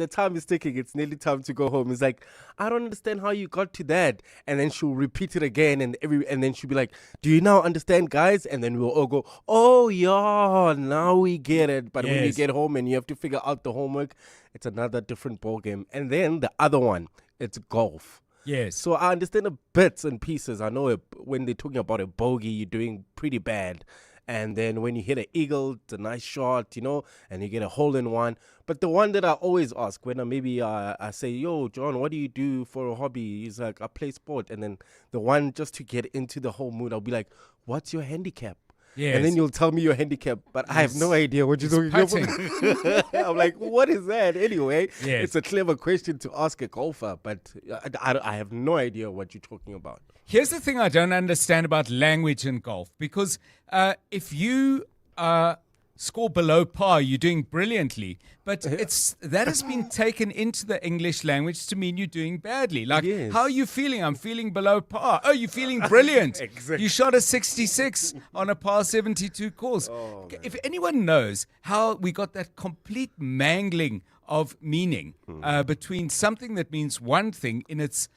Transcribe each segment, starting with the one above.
the time is ticking. It's nearly time to go home. It's like, I don't understand how you got to that. And then she'll repeat it again, and then she'll be like, do you now understand, guys? And then we'll all go, oh yeah, now we get it. But when you get home and you have to figure out the homework, it's another different ball game. And then the other one, it's golf. Yes. So I understand the bits and pieces. I know when they're talking about a bogey, you're doing pretty bad. And then when you hit an eagle, it's a nice shot, and you get a hole in one. But the one that I always ask when I say, yo, John, what do you do for a hobby? He's like, I play sport. And then the one just to get into the whole mood, I'll be like, what's your handicap? Yes. And then you'll tell me your handicap, but I have no idea what you're talking about. I'm like, what is that? Anyway, It's a clever question to ask a golfer, but I have no idea what you're talking about. Here's the thing I don't understand about language in golf, because if you score below par, you're doing brilliantly. But that has been taken into the English language to mean you're doing badly. Like, how are you feeling? I'm feeling below par. Oh, you're feeling brilliant. Exactly. You shot a 66 on a par 72 course. Oh, if anyone knows how we got that complete mangling of meaning between something that means one thing in its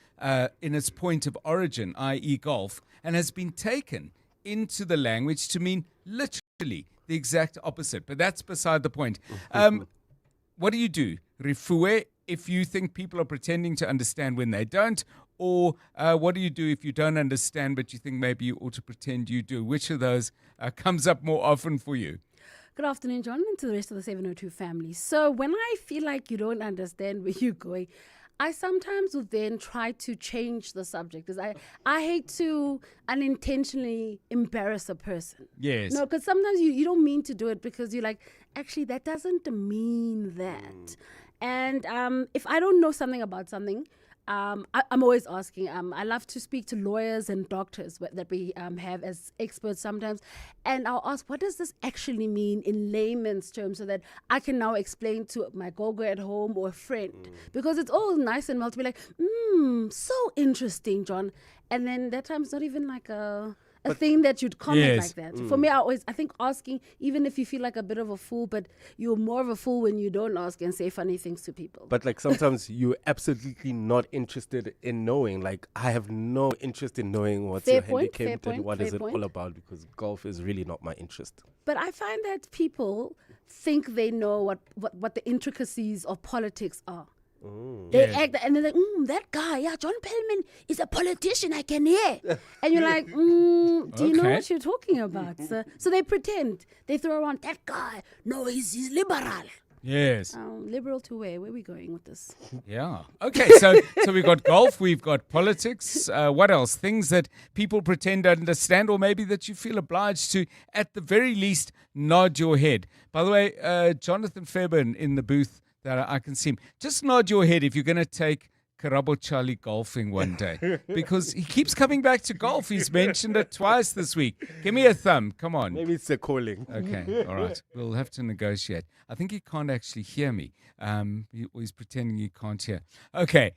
point of origin, i.e. golf, and has been taken into the language to mean literally the exact opposite. But that's beside the point. What do you do, Rifue, if you think people are pretending to understand when they don't? Or what do you do if you don't understand but you think maybe you ought to pretend you do? Which of those comes up more often for you? Good afternoon, John, and to the rest of the 702 family. So when I feel like you don't understand where you're going, I sometimes will then try to change the subject, because I hate to unintentionally embarrass a person. Yes. No, because sometimes you don't mean to do it, because you're like, actually, that doesn't mean that. And if I don't know something about something, I'm always asking. I love to speak to lawyers and doctors that we have as experts sometimes. And I'll ask, what does this actually mean in layman's terms, so that I can now explain to my gogo at home or a friend. Because it's all nice and well to be like, so interesting, John. And then that time it's not even like a thing that you'd comment like that. For me, I think asking, even if you feel like a bit of a fool, but you're more of a fool when you don't ask and say funny things to people. But like sometimes you're absolutely not interested in knowing. Like, I have no interest in knowing what's your handicap and what is it all about, because golf is really not my interest. But I find that people think they know what the intricacies of politics are. They act and they're like, that guy, John Perlman is a politician, I can hear. And you're like, do you know what you're talking about? So they pretend. They throw around, that guy, no, he's liberal. Yes. Liberal to where? Where are we going with this? Yeah. Okay, so we've got golf, we've got politics. What else? Things that people pretend to understand, or maybe that you feel obliged to, at the very least, nod your head. By the way, Jonathan Fairbairn in the booth, that I can see him. Just nod your head if you're going to take Karabo Charlie golfing one day, because he keeps coming back to golf. He's mentioned it twice this week. Give me a thumb. Come on. Maybe it's a calling. Okay. All right. We'll have to negotiate. I think he can't actually hear me. He's pretending he can't hear. Okay.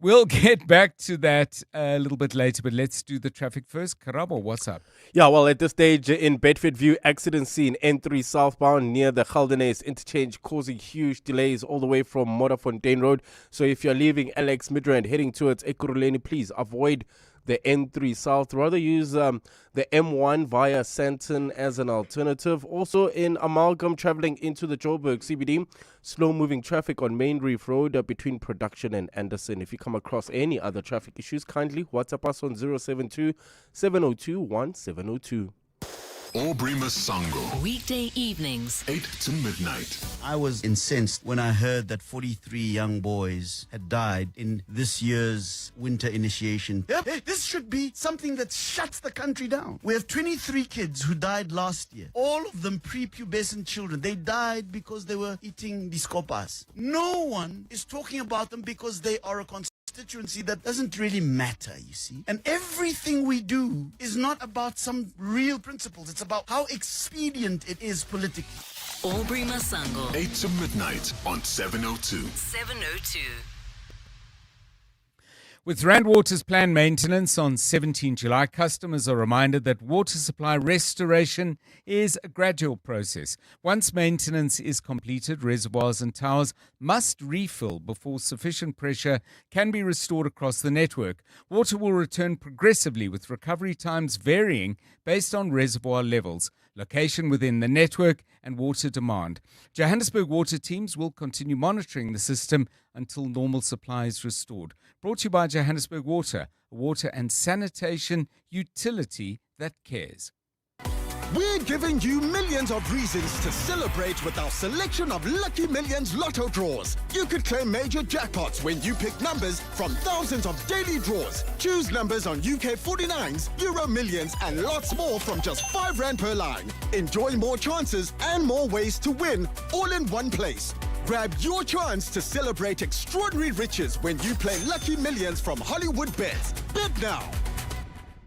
We'll get back to that a little bit later, but let's do the traffic first. Karabo, what's up? Yeah, well, at this stage in Bedford View, accident scene N3 southbound near the Geldenes interchange, causing huge delays all the way from Modderfontein Road. So if you're leaving Alex Midrand heading towards Ekurhuleni, please avoid the N3 South. Rather use the M1 via Sandton as an alternative. Also in Amalgam, traveling into the Joburg CBD, slow-moving traffic on Main Reef Road between Production and Anderson. If you come across any other traffic issues, kindly WhatsApp us on 072 702 1702. Aubrey Masango. Weekday evenings, 8 to midnight. I was incensed when I heard that 43 young boys had died in this year's winter initiation. Hey, this should be something that shuts the country down. We have 23 kids who died last year. All of them prepubescent children. They died because they were eating discopas. No one is talking about them because they are a constituency that doesn't really matter, you see. And everything we do is not about some real principles. It's about how expedient it is politically. Aubrey Masango, 8 to midnight on 702. 702. With Rand Water's planned maintenance on 17 July, customers are reminded that water supply restoration is a gradual process. Once maintenance is completed, reservoirs and towers must refill before sufficient pressure can be restored across the network. Water will return progressively, with recovery times varying based on reservoir levels, location within the network, and water demand. Johannesburg water teams will continue monitoring the system until normal supply is restored. Brought to you by Johannesburg Water, a water and sanitation utility that cares. We're giving you millions of reasons to celebrate with our selection of Lucky Millions Lotto draws. You could claim major jackpots when you pick numbers from thousands of daily draws. Choose numbers on UK 49s, Euro Millions, and lots more from just R5 per line. Enjoy more chances and more ways to win, all in one place. Grab your chance to celebrate extraordinary riches when you play Lucky Millions from Hollywood Bets. Bet now.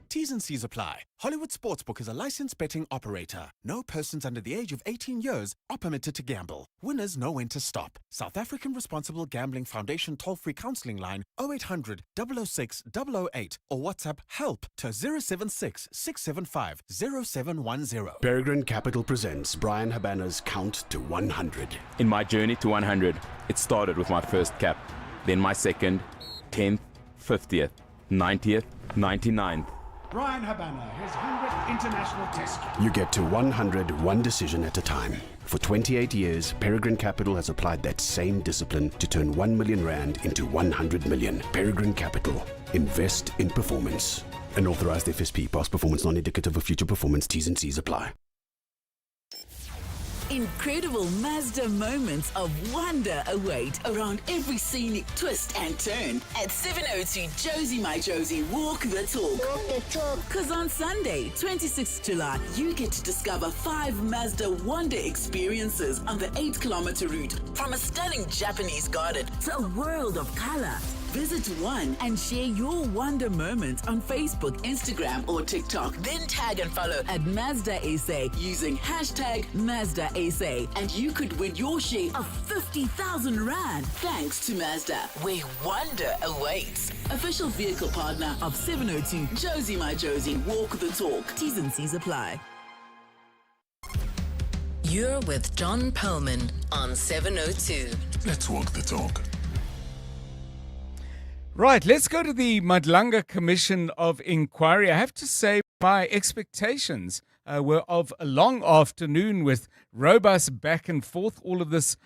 T's and C's apply. Hollywood Sportsbook is a licensed betting operator. No persons under the age of 18 years are permitted to gamble. Winners know when to stop. South African Responsible Gambling Foundation toll-free counselling line 0800 006 008 or WhatsApp HELP to 076 675 0710. Peregrine Capital presents Brian Habana's Count to 100. In my journey to 100, it started with my first cap, then my second, 10th, 50th, 90th, 99th. Brian Habana, his 100th international test. You get to 100 one decision at a time. For 28 years, Peregrine Capital has applied that same discipline to turn 1 million rand into 100 million. Peregrine Capital. Invest in performance. An authorized FSP. Past performance non-indicative of future performance. T's and C's apply. Incredible Mazda moments of wonder await around every scenic twist and turn at 702 Josie My Josie Walk the Talk. Because on Sunday, 26th July, you get to discover 5 Mazda wonder experiences on the 8-kilometer route, from a stunning Japanese garden to a world of color. Visit one and share your wonder moments on Facebook, Instagram, or TikTok. Then tag and follow at Mazda SA using hashtag Mazda SA, and you could win your share of 50,000 Rand thanks to Mazda, where wonder awaits. Official vehicle partner of 702 Josie My Josie Walk the Talk. T's and C's apply. You're with John Perlman on 702. Let's walk the talk. Right, let's go to the Madlanga Commission of Inquiry. I have to say my expectations were of a long afternoon with robust back and forth, all of this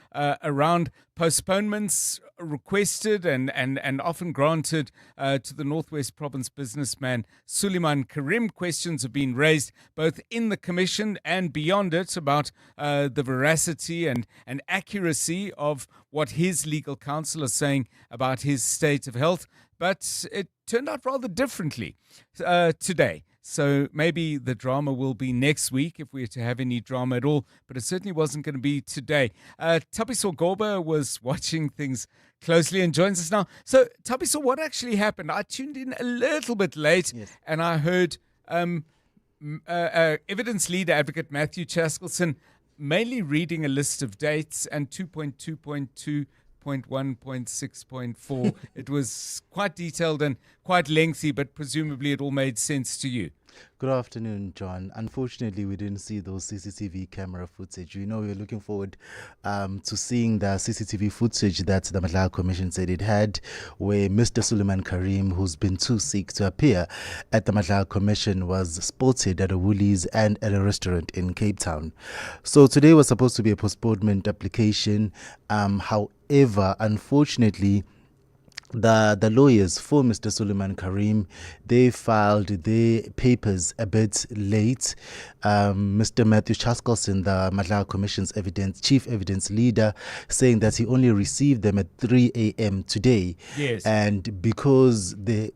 around postponements requested and often granted to the Northwest Province businessman Suleiman Karim. Questions have been raised both in the commission and beyond it about the veracity and accuracy of what his legal counsel is saying about his state of health. But it turned out rather differently today. So maybe the drama will be next week if we are to have any drama at all, but it certainly wasn't going to be today. Tapiso Goba was watching things closely and joins us now. So Tapiso, what actually happened? I tuned in a little bit late, yes, and I heard evidence leader advocate Matthew Chaskelson mainly reading a list of dates and 2.2.2.1.6.4. It was quite detailed and quite lengthy, but presumably it all made sense to you. Good afternoon, John. Unfortunately, we didn't see those CCTV camera footage. We're looking forward to seeing the CCTV footage that the Madlanga Commission said it had, where Mr. Suleiman Karim, who's been too sick to appear at the Madlanga Commission, was spotted at a Woolies and at a restaurant in Cape Town. So today was supposed to be a postponement application. However, unfortunately, the lawyers for Mr. Suleiman Karim, they filed their papers a bit late. Mr. Matthew Chaskelson, the Madlanga Commission's chief evidence leader, saying that he only received them at 3 a.m. today. Yes. And because the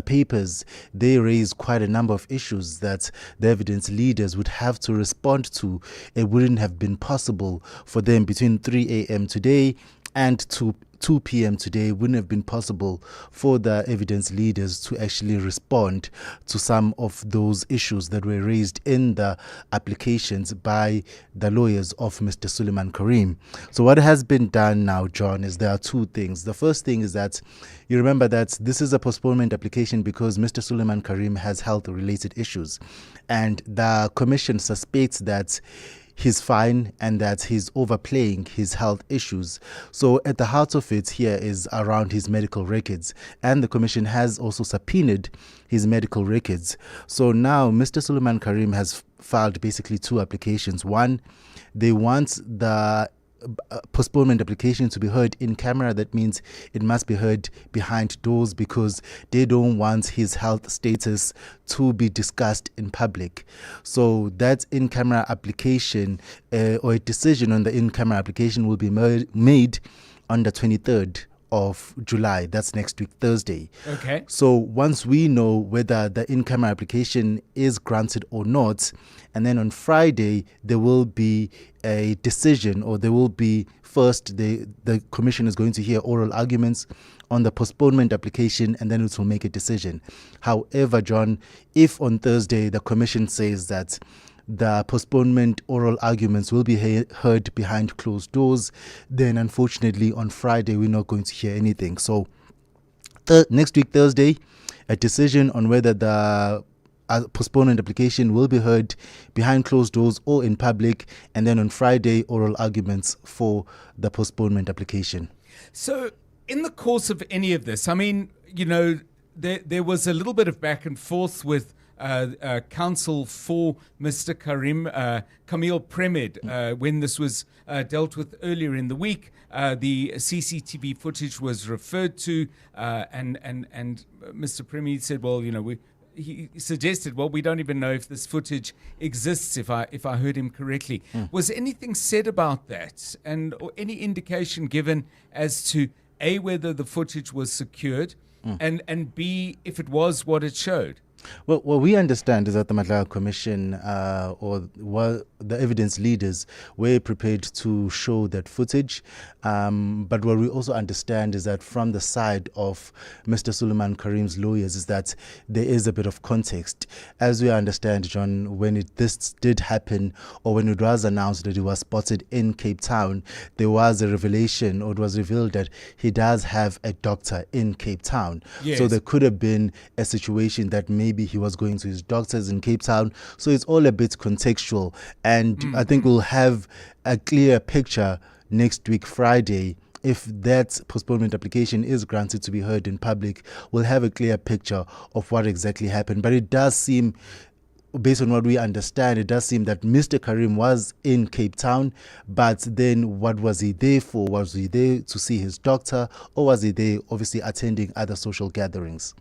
papers, they raise quite a number of issues that the evidence leaders would have to respond to, it wouldn't have been possible for them between 3 a.m. today and 2 2 p.m. today, it wouldn't have been possible for the evidence leaders to actually respond to some of those issues that were raised in the applications by the lawyers of Mr. Suleiman Karim. So what has been done now, John, is there are two things. The first thing is that you remember that this is a postponement application because Mr. Suleiman Karim has health-related issues, and the commission suspects that he's fine and that he's overplaying his health issues. So at the heart of it here is around his medical records, and the commission has also subpoenaed his medical records. So now Mr. Suleiman Karim has filed basically two applications. One, they want the postponement application to be heard in camera. That means it must be heard behind doors because they don't want his health status to be discussed in public. So that in-camera application or a decision on the in-camera application will be made on the 23rd of July. That's next week, Thursday. Okay. So once we know whether the in-camera application is granted or not, and then on Friday there will be a decision, or there will be first the commission is going to hear oral arguments on the postponement application, and then it will make a decision. However, John, if on Thursday the commission says that the postponement oral arguments will be heard behind closed doors, then unfortunately on Friday we're not going to hear anything. So next week, Thursday, a decision on whether the postponement application will be heard behind closed doors or in public, and then on Friday, oral arguments for the postponement application. So in the course of any of this, I mean, you know, there was a little bit of back and forth with counsel for Mr. Karim, Camille Premed, when this was dealt with earlier in the week. The CCTV footage was referred to, and Mr. Premed said, well, you know, he suggested, well, we don't even know if this footage exists, if I heard him correctly. Was anything said about that, and or any indication given as to A, whether the footage was secured, and B, if it was what it showed? Well, what we understand is that the Madlaga Commission the evidence leaders were prepared to show that footage. But what we also understand is that from the side of Mr. Suleiman Karim's lawyers is that there is a bit of context. As we understand, John, when this did happen, or when it was announced that he was spotted in Cape Town, there was a revelation, or it was revealed that he does have a doctor in Cape Town. Yes. So there could have been a situation that maybe he was going to his doctors in Cape Town. So it's all a bit contextual. And I think we'll have a clear picture next week, Friday. If that postponement application is granted to be heard in public, we'll have a clear picture of what exactly happened. But it does seem, based on what we understand, it does seem that Mr. Karim was in Cape Town, but then what was he there for? Was he there to see his doctor, or was he there obviously attending other social gatherings?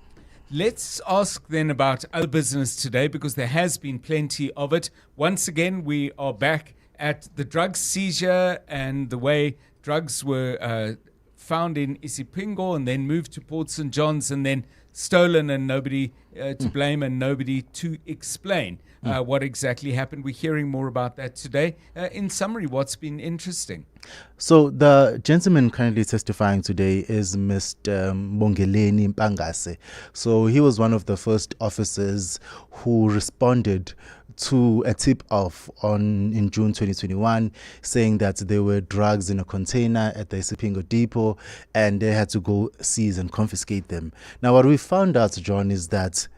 Let's ask then about other business today, because there has been plenty of it. Once again, we are back at the drug seizure and the way drugs were found in Isipingo and then moved to Port St. John's and then stolen, and nobody to blame and nobody to explain what exactly happened. We're hearing more about that today. In summary, what's been interesting? So the gentleman currently testifying today is Mr. Mongeleni Mpangase. So he was one of the first officers who responded to a tip-off in June 2021 saying that there were drugs in a container at the Isipingo depot and they had to go seize and confiscate them. Now what we found out, John, is that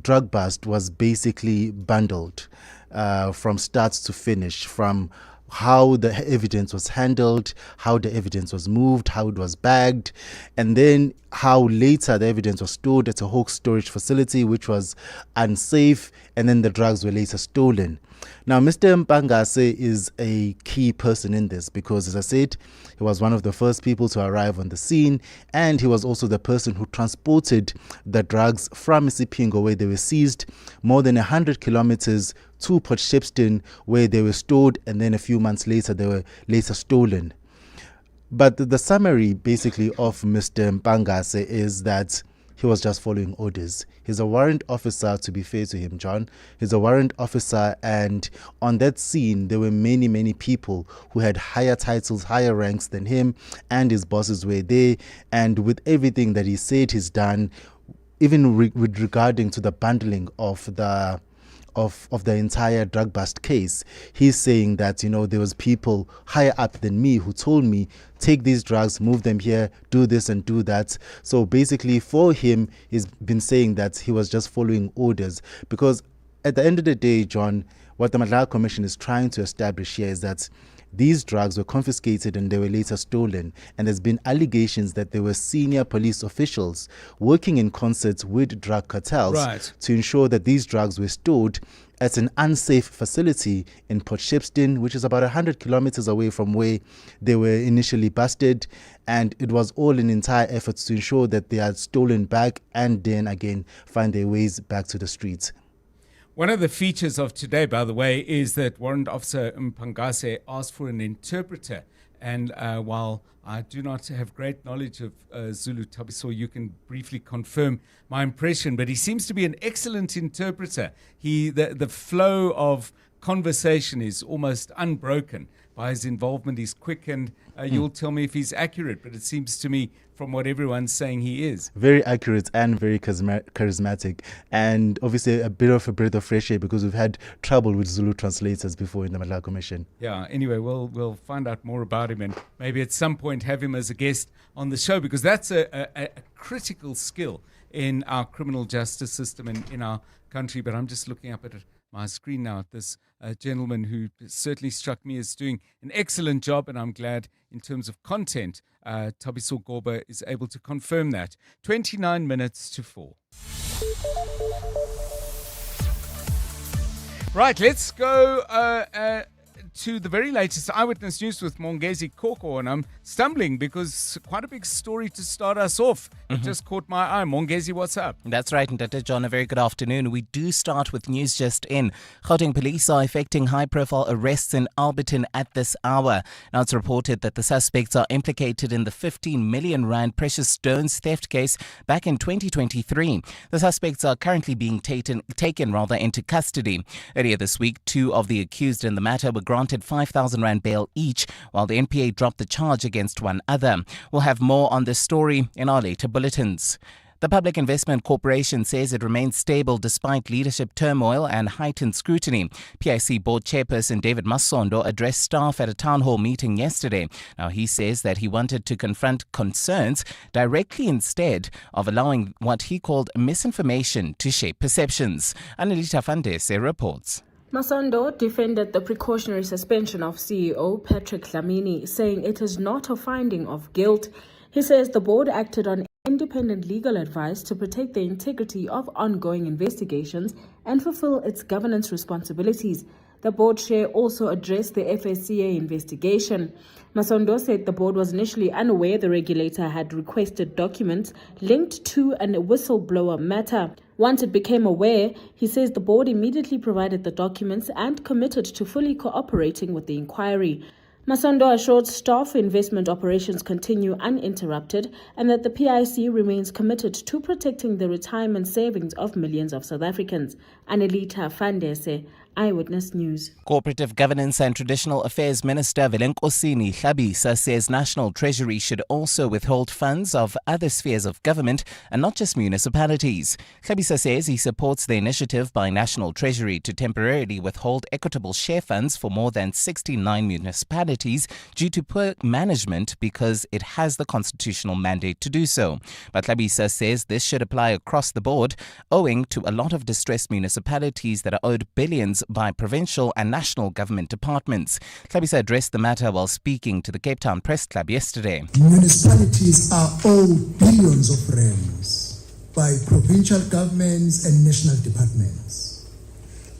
drug bust was basically bundled from start to finish, from how the evidence was handled, how the evidence was moved, how it was bagged, and then how later the evidence was stored at a Hawk storage facility, which was unsafe, and then the drugs were later stolen. Now, Mr. Mpangase is a key person in this because, as I said, he was one of the first people to arrive on the scene, and he was also the person who transported the drugs from Isipingo, where they were seized, more than 100 kilometers to Port Shepstone, where they were stored, and then a few months later they were later stolen. But the summary basically of Mr. Mpangase is that he was just following orders. He's a warrant officer, to be fair to him, John. He's a warrant officer, and on that scene, there were many, many people who had higher titles, higher ranks than him, and his bosses were there. And with everything that he said he's done, even with regarding to the bundling of the entire drug bust case, he's saying that, you know, there was people higher up than me who told me, take these drugs, move them here, do this and do that. So basically for him, he's been saying that he was just following orders, because at the end of the day, John, what the Madlala Commission is trying to establish here is that these drugs were confiscated and they were later stolen. And there's been allegations that there were senior police officials working in concert with drug cartels to ensure that these drugs were stored at an unsafe facility in Port Shepstone, which is about 100 kilometers away from where they were initially busted. And it was all in entire efforts to ensure that they are stolen back and then again find their ways back to the streets. One of the features of today, by the way, is that Warrant Officer Mpangase asked for an interpreter. And while I do not have great knowledge of Zulu, Thabiso, you can briefly confirm my impression, but he seems to be an excellent interpreter. The flow of conversation is almost unbroken by his involvement. He's quick, and you'll tell me if he's accurate, but it seems to me from what everyone's saying he is. Very accurate and very charismatic, and obviously a breath of fresh air, because we've had trouble with Zulu translators before in the Madlala Commission. Yeah, anyway, we'll find out more about him, and maybe at some point have him as a guest on the show, because that's a critical skill in our criminal justice system and in our country. But I'm just looking up at my screen now at this gentleman who certainly struck me as doing an excellent job, and I'm glad in terms of content, Thabiso Goba is able to confirm that. 29 minutes to 4. Right, let's go to the very latest Eyewitness News with Mongezi Koko, and I'm stumbling because quite a big story to start us off. It just caught my eye. Mongezi, what's up? That's right, and John, a very good afternoon. We do start with news just in. Gauteng police are effecting high-profile arrests in Alberton at this hour. Now, it's reported that the suspects are implicated in the 15 million rand precious stones theft case back in 2023. The suspects are currently being taken into custody. Earlier this week, two of the accused in the matter were granted 5,000 rand bail each, while the NPA dropped the charge against one other. We'll have more on this story in our later bulletins. The Public Investment Corporation says it remains stable despite leadership turmoil and heightened scrutiny. PIC board chairperson David Masondo addressed staff at a town hall meeting yesterday. Now, he says that he wanted to confront concerns directly instead of allowing what he called misinformation to shape perceptions. Annalita Fandese reports. Masondo defended the precautionary suspension of CEO Patrick Dlamini, saying it is not a finding of guilt. He says the board acted on independent legal advice to protect the integrity of ongoing investigations and fulfill its governance responsibilities. The board chair also addressed the FSCA investigation. Masondo said the board was initially unaware the regulator had requested documents linked to a whistleblower matter. Once it became aware, he says the board immediately provided the documents and committed to fully cooperating with the inquiry. Masondo assured staff investment operations continue uninterrupted and that the PIC remains committed to protecting the retirement savings of millions of South Africans. Annalita Fandese, Eyewitness News. Cooperative Governance and Traditional Affairs Minister Velenkosini Hlabisa says National Treasury should also withhold funds of other spheres of government and not just municipalities. Hlabisa says he supports the initiative by National Treasury to temporarily withhold equitable share funds for more than 69 municipalities due to poor management because it has the constitutional mandate to do so. But Hlabisa says this should apply across the board, owing to a lot of distressed municipalities that are owed billions by provincial and national government departments. Hlabisa addressed the matter while speaking to the Cape Town Press Club yesterday. Municipalities are owed billions of rands by provincial governments and national departments.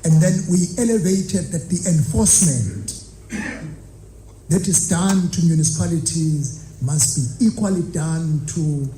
And then we elevated that the enforcement that is done to municipalities must be equally done to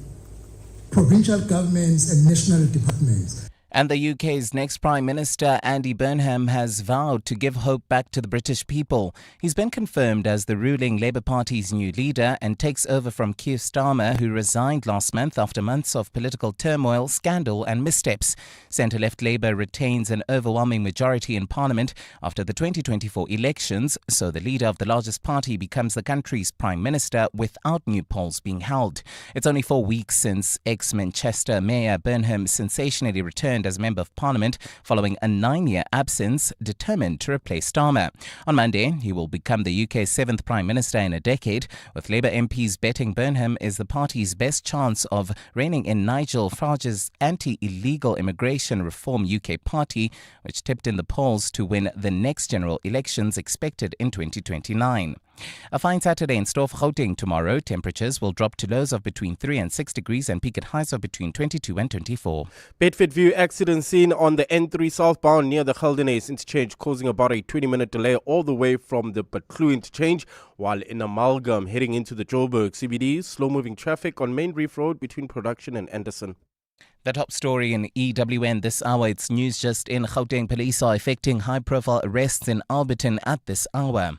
provincial governments and national departments. And the UK's next Prime Minister, Andy Burnham, has vowed to give hope back to the British people. He's been confirmed as the ruling Labour Party's new leader and takes over from Keir Starmer, who resigned last month after months of political turmoil, scandal and missteps. Centre-left Labour retains an overwhelming majority in Parliament after the 2024 elections, so the leader of the largest party becomes the country's Prime Minister without new polls being held. It's only 4 weeks since ex-Manchester Mayor Burnham sensationally returned as Member of Parliament following a 9-year absence, determined to replace Starmer. On Monday, he will become the UK's 7th Prime Minister in a decade, with Labour MPs betting Burnham is the party's best chance of reining in Nigel Farage's anti-illegal immigration reform UK party, which tipped in the polls to win the next general elections expected in 2029. A fine Saturday in store for Gauteng tomorrow. Temperatures will drop to lows of between 3 and 6 degrees and peak at highs of between 22 and 24. Bedford View accident scene on the N3 southbound near the Geldenhuys interchange, causing about a 20-minute delay all the way from the Batlu interchange, while in Amalgam heading into the Joburg CBD. Slow-moving traffic on Main Reef Road between Production and Anderson. The top story in EWN this hour. It's news just in. Gauteng police are effecting high-profile arrests in Alberton at this hour.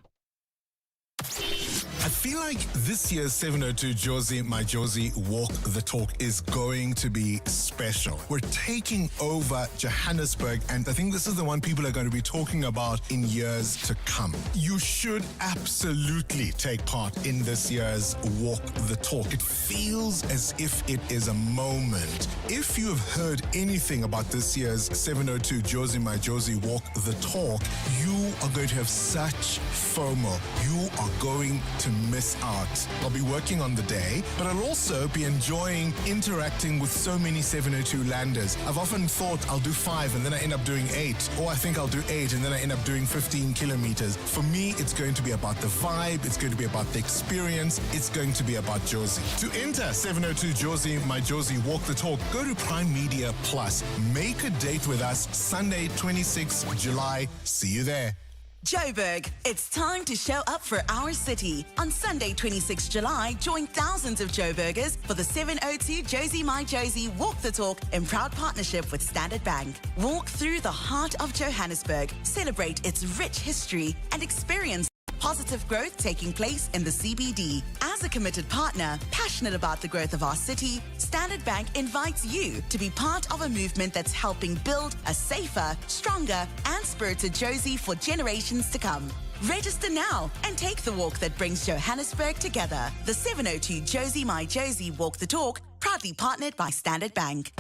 I feel like this year's 702 Josie, My Josie Walk the Talk is going to be special. We're taking over Johannesburg, and I think this is the one people are going to be talking about in years to come. You should absolutely take part in this year's Walk the Talk. It feels as if it is a moment. If you have heard anything about this year's 702 Josie, My Josie Walk the Talk, you are going to have such FOMO. You are going to miss out. I'll be working on the day, but I'll also be enjoying interacting with so many 702 landers. I've often thought I'll do 5 and then I end up doing 8, or I think I'll do 8 and then I end up doing 15 kilometers. For me, it's going to be about the vibe, it's going to be about the experience, it's going to be about Josie. To enter 702 Josie, My Josie Walk the Talk, go to Prime Media Plus. Make a date with us Sunday, 26 July. See you there. Joburg, it's time to show up for our city. On Sunday, 26 July, join thousands of Joburgers for the 702 Josie My Josie Walk the Talk in proud partnership with Standard Bank. Walk through the heart of Johannesburg, celebrate its rich history, and experience positive growth taking place in the CBD. As a committed partner, passionate about the growth of our city, Standard Bank invites you to be part of a movement that's helping build a safer, stronger, and spirited Josie for generations to come. Register now and take the walk that brings Johannesburg together. The 702 Josie My Josie Walk the Talk, proudly partnered by Standard Bank.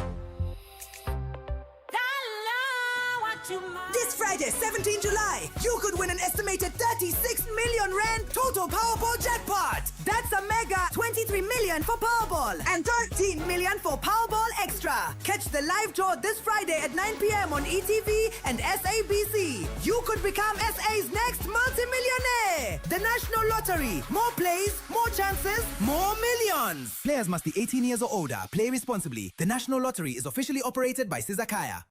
This Friday, 17 July, you could win an estimated 36 million rand total Powerball jackpot. That's a mega 23 million for Powerball and 13 million for Powerball Extra. Catch the live draw this Friday at 9 p.m. on ETV and SABC. You could become SA's next multi-millionaire. The National Lottery. More plays, more chances, more millions. Players must be 18 years or older. Play responsibly. The National Lottery is officially operated by Sizakaya.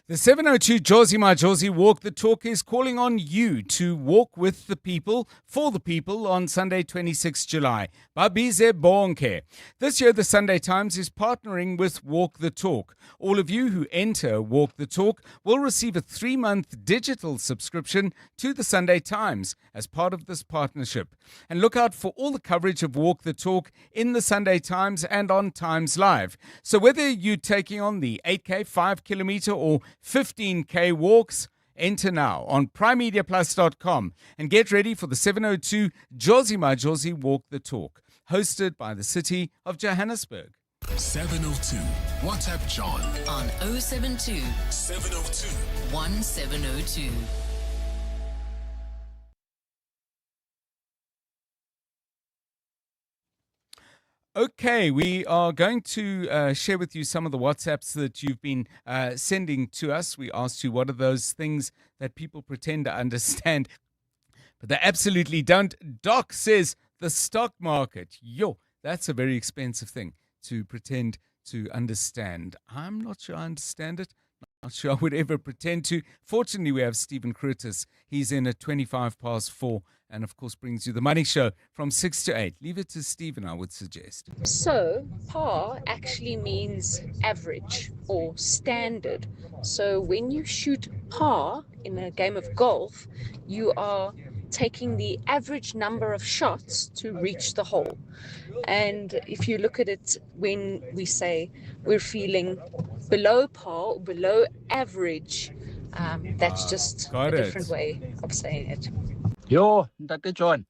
The 702 Josie My Josie Walk the Talk is calling on you to walk with the people, for the people on Sunday 26 July. Babize bonke. This year the Sunday Times is partnering with Walk the Talk. All of you who enter Walk the Talk will receive a 3-month digital subscription to the Sunday Times as part of this partnership. And look out for all the coverage of Walk the Talk in the Sunday Times and on Times Live. So whether you're taking on the 8K, 5 kilometer or 15K walks, enter now on primemediaplus.com and get ready for the 702 Josie My Josie Walk the Talk, hosted by the city of Johannesburg. 702. WhatsApp John on 072 702 1702. Okay, we are going to share with you some of the WhatsApps that you've been sending to us. We asked you what are those things that people pretend to understand, but they absolutely don't. Doc says the stock market. Yo, that's a very expensive thing to pretend to understand. I'm not sure I understand it. Not sure I would ever pretend to. Fortunately, we have Stephen Curtis. He's in at 4:25, and of course brings you the Money Show from 6 to 8. Leave it to Stephen, I would suggest. So, par actually means average or standard. So, when you shoot par in a game of golf, you are taking the average number of shots to reach the hole. And if you look at it, when we say we're feeling below par or below average, that's just a different way of saying it. Yo, Dr. John,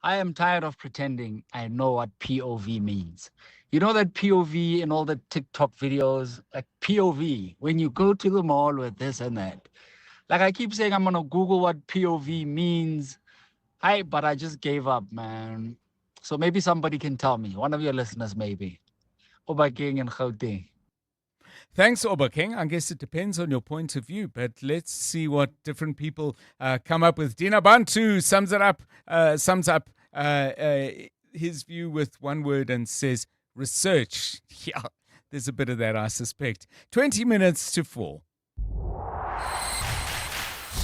I am tired of pretending I know what POV means. You know that POV in all the TikTok videos, like POV, when you go to the mall with this and that. Like I keep saying I'm going to Google what POV means. But I just gave up, man. So maybe somebody can tell me, one of your listeners maybe. Oba King and Gauteng. Thanks, Oba King. I guess it depends on your point of view, but let's see what different people come up with. Dina Bantu sums up his view with one word and says research. Yeah, there's a bit of that, I suspect. 20 minutes to 4.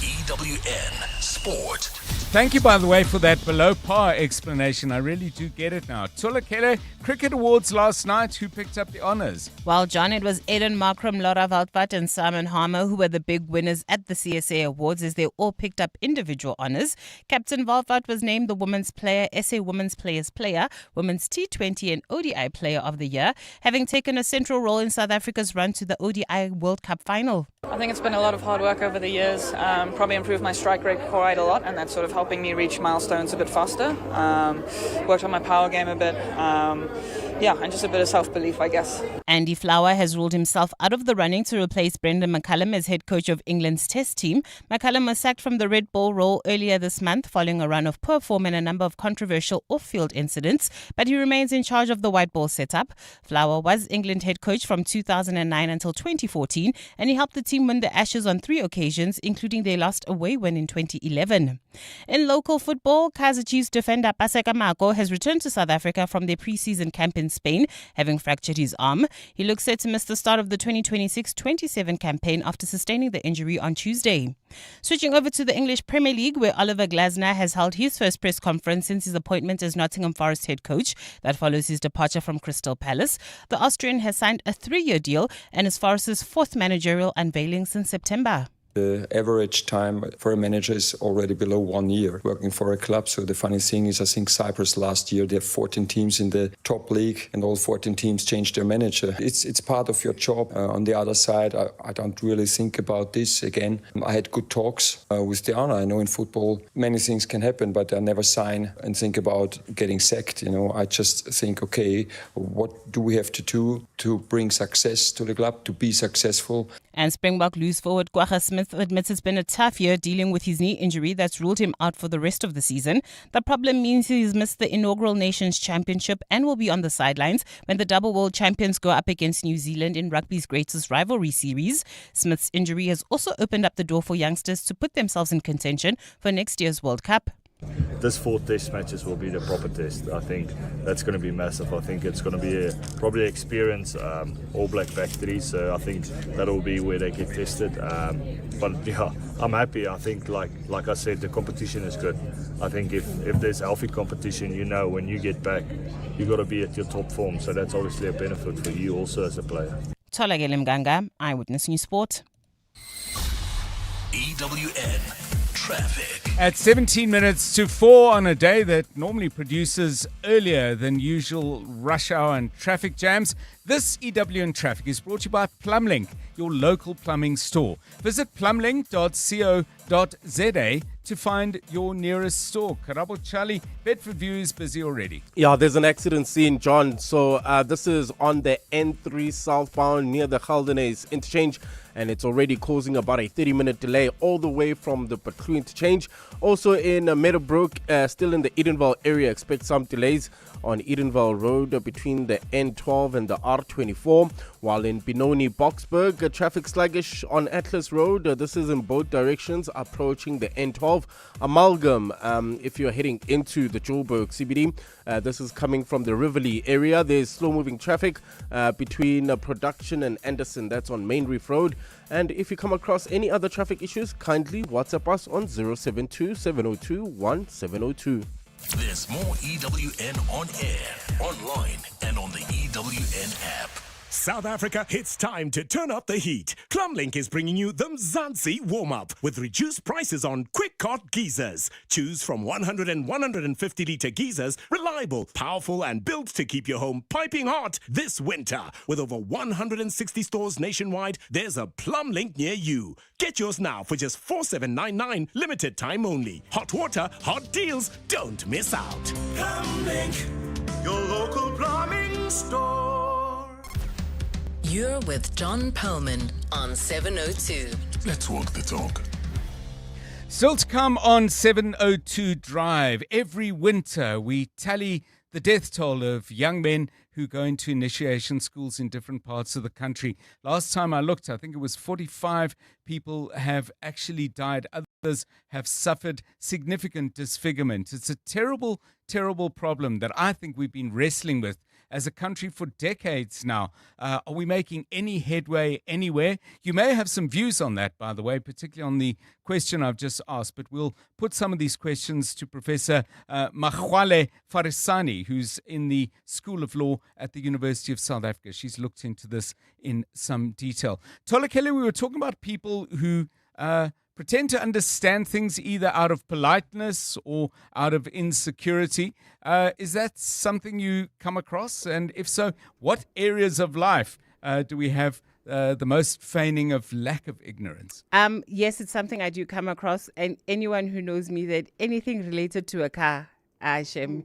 EWN Sport. Thank you, by the way, for that below par explanation. I really do get it now. Tolakele, Cricket Awards last night. Who picked up the honours? Well, John, it was Eden Markram, Laura Waldvat and Simon Harmer who were the big winners at the CSA Awards as they all picked up individual honours. Captain Waldvat was named the Women's Player, SA Women's Players Player, Women's T20 and ODI Player of the Year, having taken a central role in South Africa's run to the ODI World Cup final. I think it's been a lot of hard work over the years, probably improved my strike rate quite a lot, and that's sort of helping me reach milestones a bit faster. Worked on my power game a bit, and just a bit of self-belief, I guess. Andy Flower has ruled himself out of the running to replace Brendan McCullum as head coach of England's Test team. McCullum was sacked from the Red Ball role earlier this month following a run of poor form and a number of controversial off-field incidents, but he remains in charge of the white ball setup. Flower was England head coach from 2009 until 2014, and he helped the team win the Ashes on 3 occasions, including their last away win in 2011. In local football, Kaizer Chiefs defender Paseka Mako has returned to South Africa from their pre-season camp in Spain, having fractured his arm. He looks set to miss the start of the 2026-27 campaign after sustaining the injury on Tuesday. Switching over to the English Premier League, where Oliver Glasner has held his first press conference since his appointment as Nottingham Forest head coach. That follows his departure from Crystal Palace. The Austrian has signed a 3-year deal and is Forest's 4th managerial unveiling since September. The average time for a manager is already below 1 year working for a club. So the funny thing is, I think Cyprus last year, they have 14 teams in the top league and all 14 teams changed their manager. It's part of your job. On the other side, I don't really think about this again. I had good talks with Diana. I know in football many things can happen, but I never sign and think about getting sacked. I just think, okay, what do we have to do to bring success to the club, to be successful? And Springbok loose forward Kwagga Smith admits it's been a tough year dealing with his knee injury that's ruled him out for the rest of the season. The problem means he's missed the inaugural Nations Championship and will be on the sidelines when the double world champions go up against New Zealand in rugby's greatest rivalry series. Smith's injury has also opened up the door for youngsters to put themselves in contention for next year's World Cup. This 4 test matches will be the proper test. I think that's going to be massive. I think it's going to be probably experience All Black factory. So I think that'll be where they get tested. But yeah, I'm happy. I think like I said, the competition is good. I think if there's healthy competition, when you get back, you got to be at your top form. So that's obviously a benefit for you also as a player. Tolagele Mganga, Eyewitness News Sport. EWN Traffic. At 17 minutes to 4 on a day that normally produces earlier than usual rush hour and traffic jams, this EWN Traffic is brought to you by Plumlink, your local plumbing store. Visit plumlink.co.za to find your nearest store. Karabo Charlie, Bedford View is busy already. Yeah, there's an accident scene, John. So this is on the N3 southbound near the Galdenes interchange, and it's already causing about a 30-minute delay all the way from the Patru interchange. Also in Meadowbrook, still in the Edenvale area, expect some delays on Edenvale Road between the N12 and the R24. While in Benoni, Boksburg, traffic sluggish on Atlas Road. This is in both directions, approaching the N12 Amalgam. If you're heading into the Joburg CBD, this is coming from the Rivoli area. There's slow-moving traffic between Production and Anderson. That's on Main Reef Road. And if you come across any other traffic issues, kindly WhatsApp us on 072 702 1702. There's more EWN on air, online, and on the EWN app. South Africa, it's time to turn up the heat. Plumlink is bringing you the Mzansi warm-up with reduced prices on quick cart geysers. Choose from 100 and 150 litre geysers, reliable, powerful and built to keep your home piping hot this winter. With over 160 stores nationwide, there's a Plumlink near you. Get yours now for just 4799, limited time only. Hot water, hot deals, don't miss out. Plumlink, your local plumbing store. You're with John Perlman on 702. Let's walk the talk. Still to come on 702 Drive. Every winter we tally the death toll of young men who go into initiation schools in different parts of the country. Last time I looked, I think it was 45 people have actually died. Others have suffered significant disfigurement. It's a terrible, terrible problem that I think we've been wrestling with as a country for decades now. Are we making any headway anywhere? You may have some views on that, by the way, particularly on the question I've just asked, but we'll put some of these questions to Professor Magwale Farisani, who's in the School of Law at the University of South Africa. She's looked into this in some detail. Tola Kelly, we were talking about people who pretend to understand things either out of politeness or out of insecurity. Is that something you come across? And if so, what areas of life do we have the most feigning of lack of ignorance? Yes, it's something I do come across. And anyone who knows me, that anything related to a car, Hashem,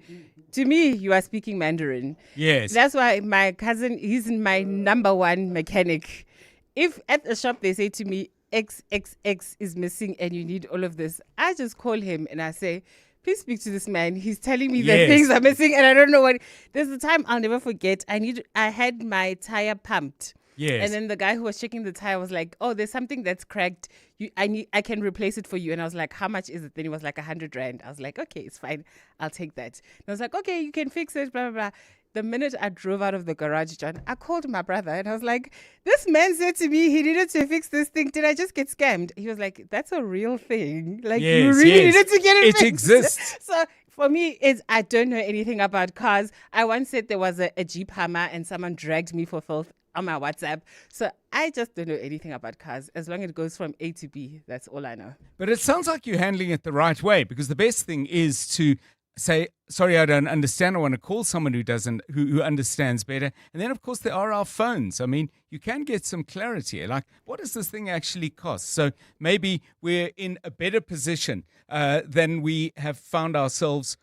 to me, you are speaking Mandarin. Yes. That's why my cousin, he's my number one mechanic. If at the shop they say to me, XXX is missing and you need all of this, I just call him and I say, please speak to this man. He's telling me that things are missing and I don't know what. There's a time I'll never forget. I had my tire pumped. Yes. And then the guy who was checking the tire was like, oh, there's something that's cracked. I can replace it for you. And I was like, how much is it? Then he was like 100 rand. I was like, okay, it's fine. I'll take that. And I was like, okay, you can fix it, blah, blah, blah. The minute I drove out of the garage, John, I called my brother and I was like, this man said to me he needed to fix this thing. Did I just get scammed? He was like, that's a real thing. Like, you really needed to get it fixed. It exists. So for me, I don't know anything about cars. I once said there was a Jeep Hammer and someone dragged me for filth on my WhatsApp. So I just don't know anything about cars. As long as it goes from A to B, that's all I know. But it sounds like you're handling it the right way, because the best thing is to say, sorry, I don't understand. I want to call someone who understands better. And then, of course, there are our phones. I mean, you can get some clarity. Like, what does this thing actually cost? So maybe we're in a better position than we have found ourselves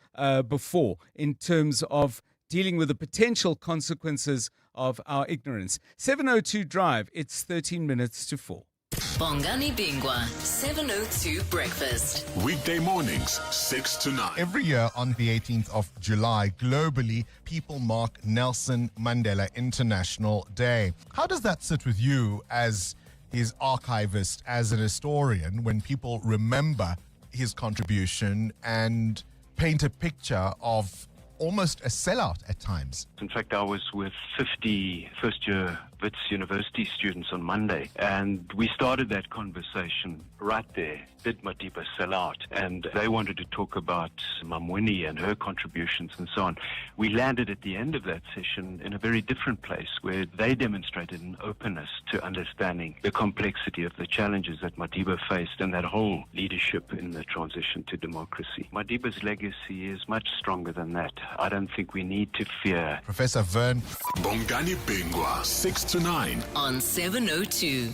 before in terms of dealing with the potential consequences of our ignorance. 702 Drive, it's 13 minutes to 4. Bongani Bingwa, 702 Breakfast. Weekday mornings, 6 to 9. Every year on the 18th of July, globally, people mark Nelson Mandela International Day. How does that sit with you as his archivist, as an historian, when people remember his contribution and paint a picture of almost a sellout at times? In fact, I was with 50 first-year Wits University students on Monday, and we started that conversation right there. Did Madiba sell out? And they wanted to talk about Mamwini and her contributions and so on. We landed at the end of that session in a very different place, where they demonstrated an openness to understanding the complexity of the challenges that Madiba faced and that whole leadership in the transition to democracy. Madiba's legacy is much stronger than that. I don't think we need to fear. Professor Vern. Bongani Bingwa, 6 to 9. On 702.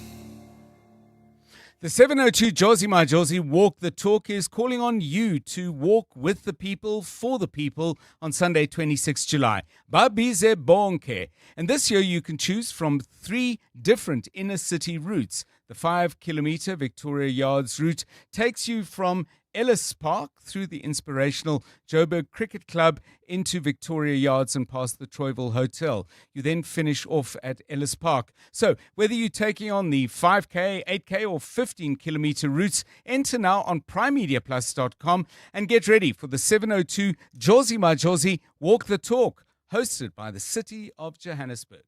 The 702 Josie My Josie Walk the Talk is calling on you to walk with the people, for the people, on Sunday, 26 July. Babize Bonke. And this year you can choose from 3 different inner city routes. The 5-kilometer Victoria Yards route takes you from Ellis Park through the inspirational Joburg Cricket Club into Victoria Yards and past the Troyville Hotel. You then finish off at Ellis Park. So whether you're taking on the 5K, 8K or 15-kilometer routes, enter now on primemediaplus.com and get ready for the 702 Josie My Josie Walk the Talk, hosted by the City of Johannesburg.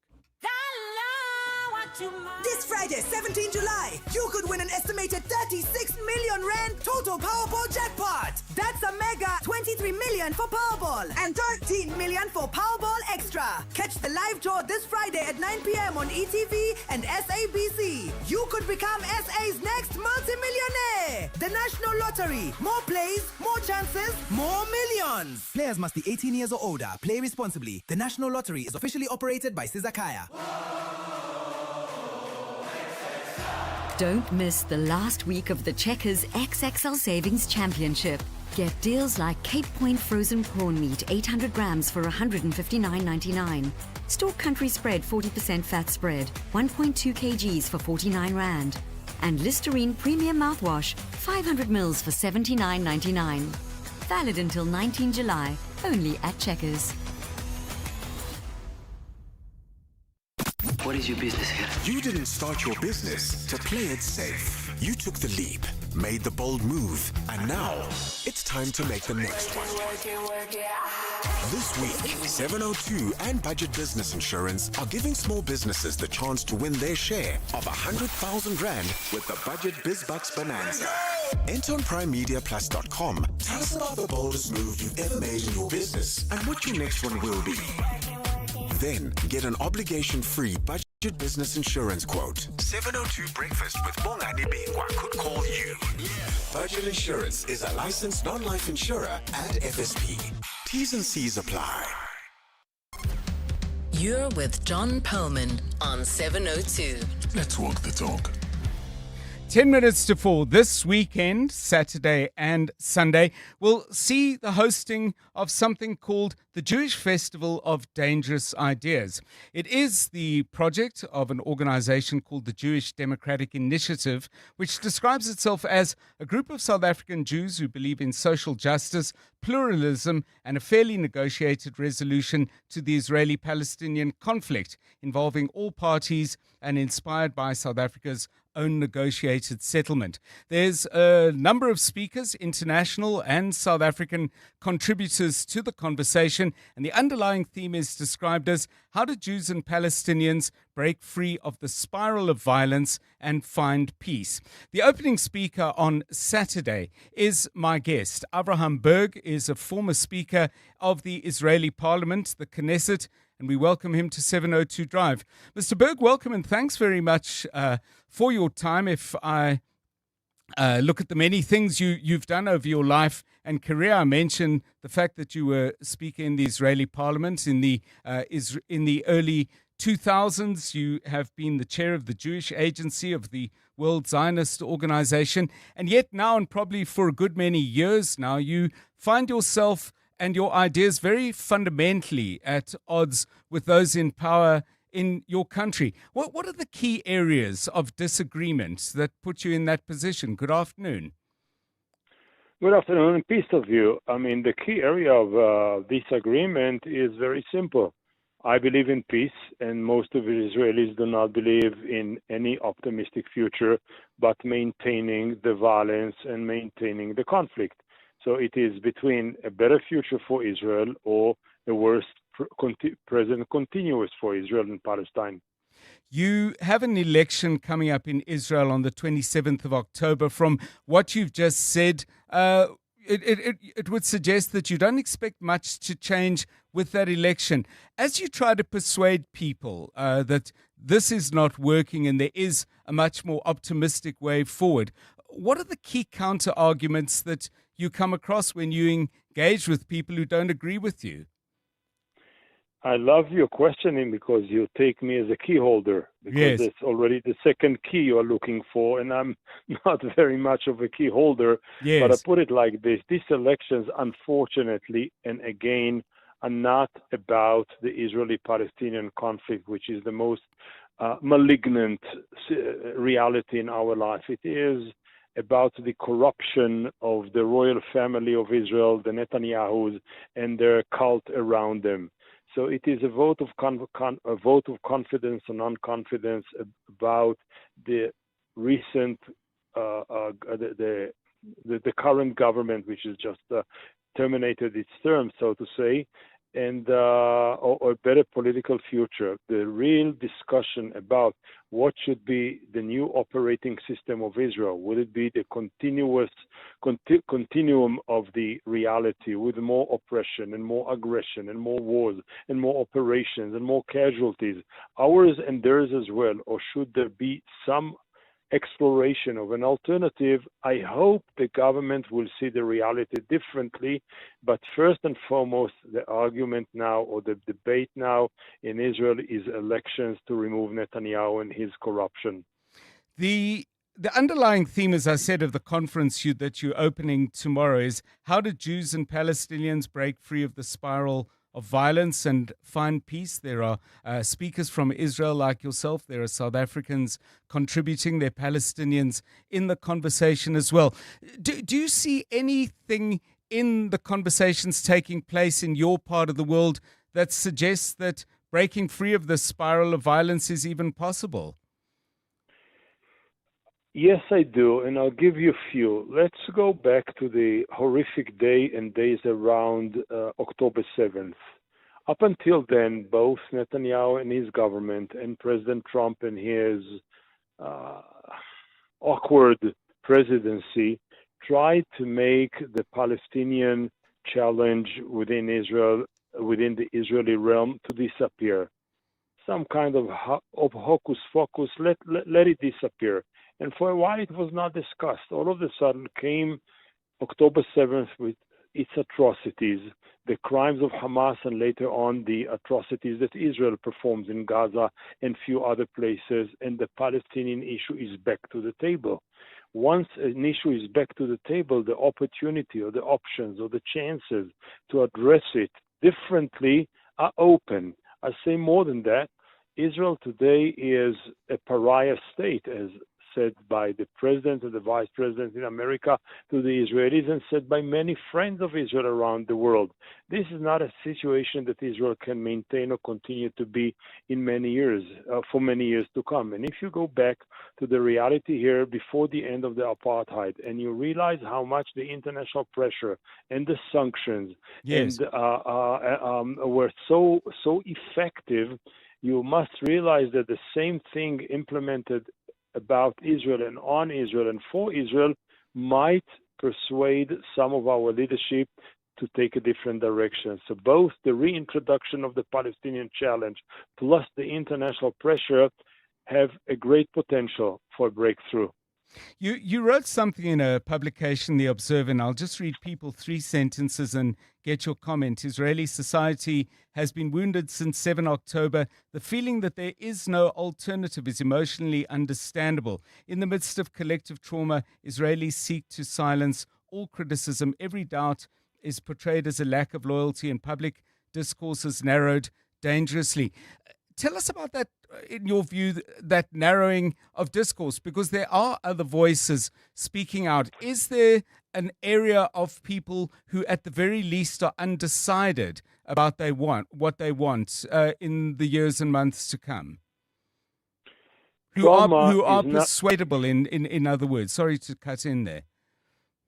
This Friday, 17 July, you could win an estimated 36 million rand total Powerball jackpot. That's a mega 23 million for Powerball and 13 million for Powerball Extra. Catch the live draw this Friday at 9 p.m. on ETV and SABC. You could become SA's next multi-millionaire. The National Lottery. More plays, more chances, more millions. Players must be 18 years or older. Play responsibly. The National Lottery is officially operated by Sizakaya. Don't miss the last week of the Checkers XXL Savings Championship. Get deals like Cape Point frozen prawn meat, 800 grams for $159.99. Store Country Spread 40% fat spread, 1.2 kgs for 49 Rand. And Listerine Premium Mouthwash, 500 mils for $79.99. Valid until 19 July, only at Checkers. What is your business here? You didn't start your business to play it safe. You took the leap, made the bold move, and now it's time to make the next one. This week, 702 and Budget Business Insurance are giving small businesses the chance to win their share of 100,000 Rand with the Budget BizBucks Bonanza. Enter on primemediaplus.com. Tell us about the boldest move you've ever made in your business and what your next one will be. Then get an obligation-free Budget Business Insurance quote. 702 Breakfast with Bongani Bingwa could call you. Budget Insurance is a licensed non-life insurer and FSP. T's and C's apply. You're with John Perlman on 702. Let's walk the talk. 10 minutes to 4 this weekend, Saturday and Sunday, we'll see the hosting of something called the Jewish Festival of Dangerous Ideas. It is the project of an organization called the Jewish Democratic Initiative, which describes itself as a group of South African Jews who believe in social justice, pluralism, and a fairly negotiated resolution to the Israeli-Palestinian conflict involving all parties and inspired by South Africa's own negotiated settlement. There's a number of speakers, international and South African contributors to the conversation, and the underlying theme is described as how do Jews and Palestinians break free of the spiral of violence and find peace. The opening speaker on Saturday is my guest. Avraham Berg is a former speaker of the Israeli parliament, the Knesset, and we welcome him to 702 Drive. Mr. Berg, welcome and thanks very much for your time. If I look at the many things you've done over your life and career, I mentioned the fact that you were speaker in the Israeli parliament in the early 2000s. You have been the chair of the Jewish Agency of the World Zionist Organization, and yet now, and probably for a good many years now, you find yourself and your ideas very fundamentally at odds with those in power in your country. What are the key areas of disagreement that put you in that position? Good afternoon. Good afternoon. Peace of you. I mean, the key area of disagreement is very simple. I believe in peace, and most of the Israelis do not believe in any optimistic future, but maintaining the violence and maintaining the conflict. So it is between a better future for Israel or a worse present continuous for Israel and Palestine. You have an election coming up in Israel on the 27th of October. From what you've just said, it would suggest that you don't expect much to change with that election. As you try to persuade people that this is not working and there is a much more optimistic way forward, what are the key counter arguments that you come across when you engage with people who don't agree with you? I love your questioning because you take me as a key holder, because it's already the second key you are looking for, and I'm not very much of a key holder. But I put it like this: these elections, unfortunately, and again, are not about the Israeli-Palestinian conflict, which is the most malignant reality in our life. It is about the corruption of the royal family of Israel, the Netanyahus, and their cult around them. So it is a vote of confidence or non-confidence about the recent, the current government, which has just terminated its term, so to say, and or a better political future. The real discussion about what should be the new operating system of Israel. Will it be the continuum of the reality with more oppression and more aggression and more wars and more operations and more casualties, ours and theirs as well? Or should there be some exploration of an alternative? I hope the government will see the reality differently, but first and foremost, the argument now or the debate now in Israel is elections to remove Netanyahu and his corruption. The underlying theme, as I said, of the conference that you're opening tomorrow is how do Jews and Palestinians break free of the spiral of violence and find peace. There are speakers from Israel like yourself. There are South Africans contributing. There are Palestinians in the conversation as well. Do you see anything in the conversations taking place in your part of the world that suggests that breaking free of the spiral of violence is even possible? Yes, I do, and I'll give you a few. Let's go back to the horrific day and days around October 7th. Up until then, both Netanyahu and his government and President Trump and his awkward presidency tried to make the Palestinian challenge within Israel, within the Israeli realm, to disappear. Some kind of hocus pocus, let it disappear. And for a while it was not discussed. All of a sudden came October 7th with its atrocities, the crimes of Hamas, and later on the atrocities that Israel performs in Gaza and few other places, and the Palestinian issue is back to the table. Once an issue is back to the table, the opportunity or the options or the chances to address it differently are open. I say more than that. Israel today is a pariah state, as said by the president and the vice president in America to the Israelis, and said by many friends of Israel around the world. This is not a situation that Israel can maintain or continue to be in many years, for many years to come. And if you go back to the reality here before the end of the apartheid, and you realize how much the international pressure and the sanctions were so effective, you must realize that the same thing implemented about Israel and on Israel and for Israel might persuade some of our leadership to take a different direction. So both the reintroduction of the Palestinian challenge plus the international pressure have a great potential for breakthrough. You wrote something in a publication, The Observer, and I'll just read people 3 sentences and get your comment. Israeli society has been wounded since 7 October. The feeling that there is no alternative is emotionally understandable. In the midst of collective trauma, Israelis seek to silence all criticism. Every doubt is portrayed as a lack of loyalty, and public discourse is narrowed dangerously. Tell us about that, in your view, that narrowing of discourse, because there are other voices speaking out. Is there an area of people who, at the very least, are undecided about what they want in the years and months to come? Who are persuadable, in other words? Sorry to cut in there.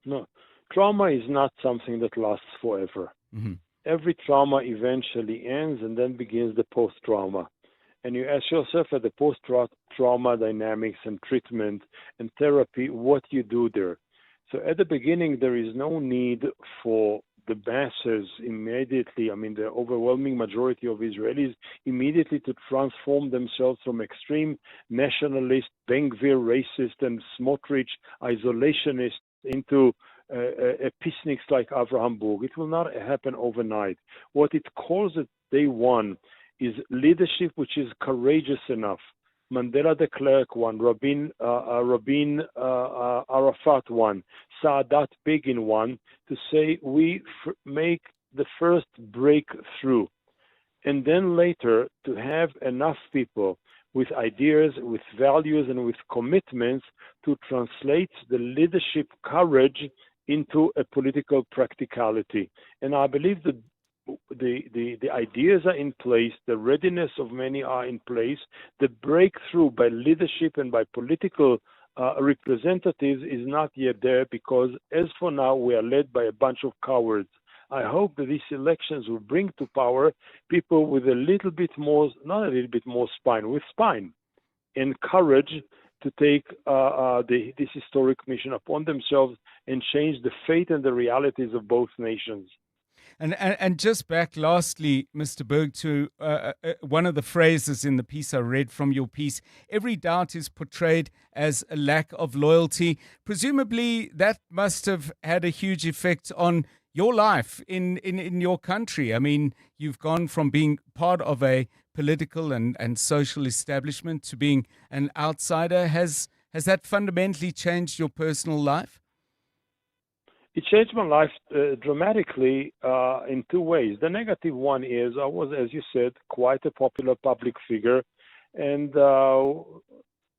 No, trauma is not something that lasts forever. Mm-hmm. Every trauma eventually ends, and then begins the post-trauma. And you ask yourself at the post-trauma dynamics and treatment and therapy, what you do there. So at the beginning, there is no need for the masses immediately, the overwhelming majority of Israelis, immediately to transform themselves from extreme nationalist, Ben-Gvir racist, and Smotrich isolationist into a peaceniks like Avraham Burg. It will not happen overnight. What it calls at day one is leadership which is courageous enough. Mandela de Klerk one, Rabin Arafat one, Saadat Begin one, to say we make the first breakthrough. And then later to have enough people with ideas, with values, and with commitments to translate the leadership courage into a political practicality. And I believe that the ideas are in place, the readiness of many are in place, the breakthrough by leadership and by political representatives is not yet there, because as for now we are led by a bunch of cowards. I hope that these elections will bring to power people with a little bit more, not a little bit more spine, with spine and courage to take this historic mission upon themselves and change the fate and the realities of both nations. And just back lastly, Mr. Berg, to one of the phrases in the piece I read from your piece, every doubt is portrayed as a lack of loyalty. Presumably that must have had a huge effect on your life in your country. I mean, you've gone from being part of a political and social establishment to being an outsider. Has that fundamentally changed your personal life? It changed my life dramatically in two ways. The negative one is I was, as you said, quite a popular public figure. And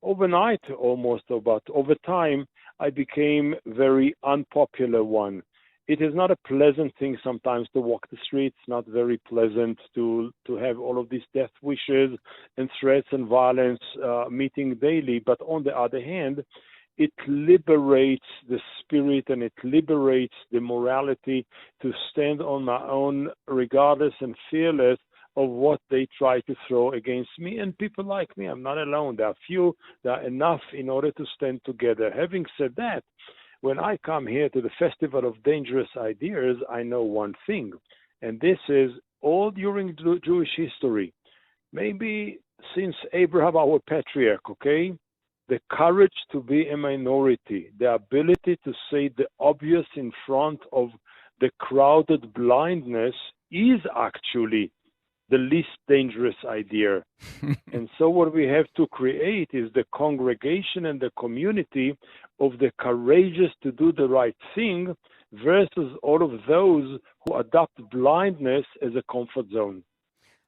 overnight, almost, but over time, I became very unpopular one. It is not a pleasant thing sometimes to walk the streets, not very pleasant to have all of these death wishes and threats and violence meeting daily. But on the other hand, it liberates the spirit and it liberates the morality to stand on my own, regardless and fearless of what they try to throw against me. And people like me, I'm not alone. There are few, there are enough in order to stand together. Having said that, when I come here to the Festival of Dangerous Ideas, I know one thing, and this is all during Jewish history, maybe since Abraham, our patriarch, okay? The courage to be a minority, the ability to say the obvious in front of the crowded blindness is actually the least dangerous idea. And so what we have to create is the congregation and the community of the courageous to do the right thing versus all of those who adopt blindness as a comfort zone.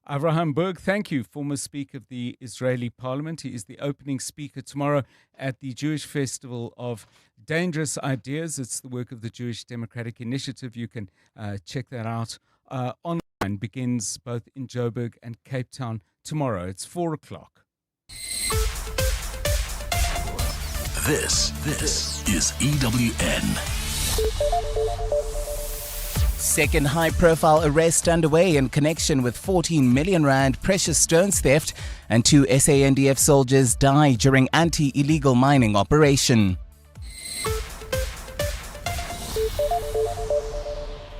Avraham Berg, thank you, former Speaker of the Israeli Parliament. He is the opening speaker tomorrow at the Jewish Festival of Dangerous Ideas. It's the work of the Jewish Democratic Initiative. You can check that out online. Begins both in Joburg and Cape Town tomorrow. It's 4:00. This is EWN. Second high-profile arrest underway in connection with 14 million rand precious stones theft, and 2 SANDF soldiers die during anti-illegal mining operation.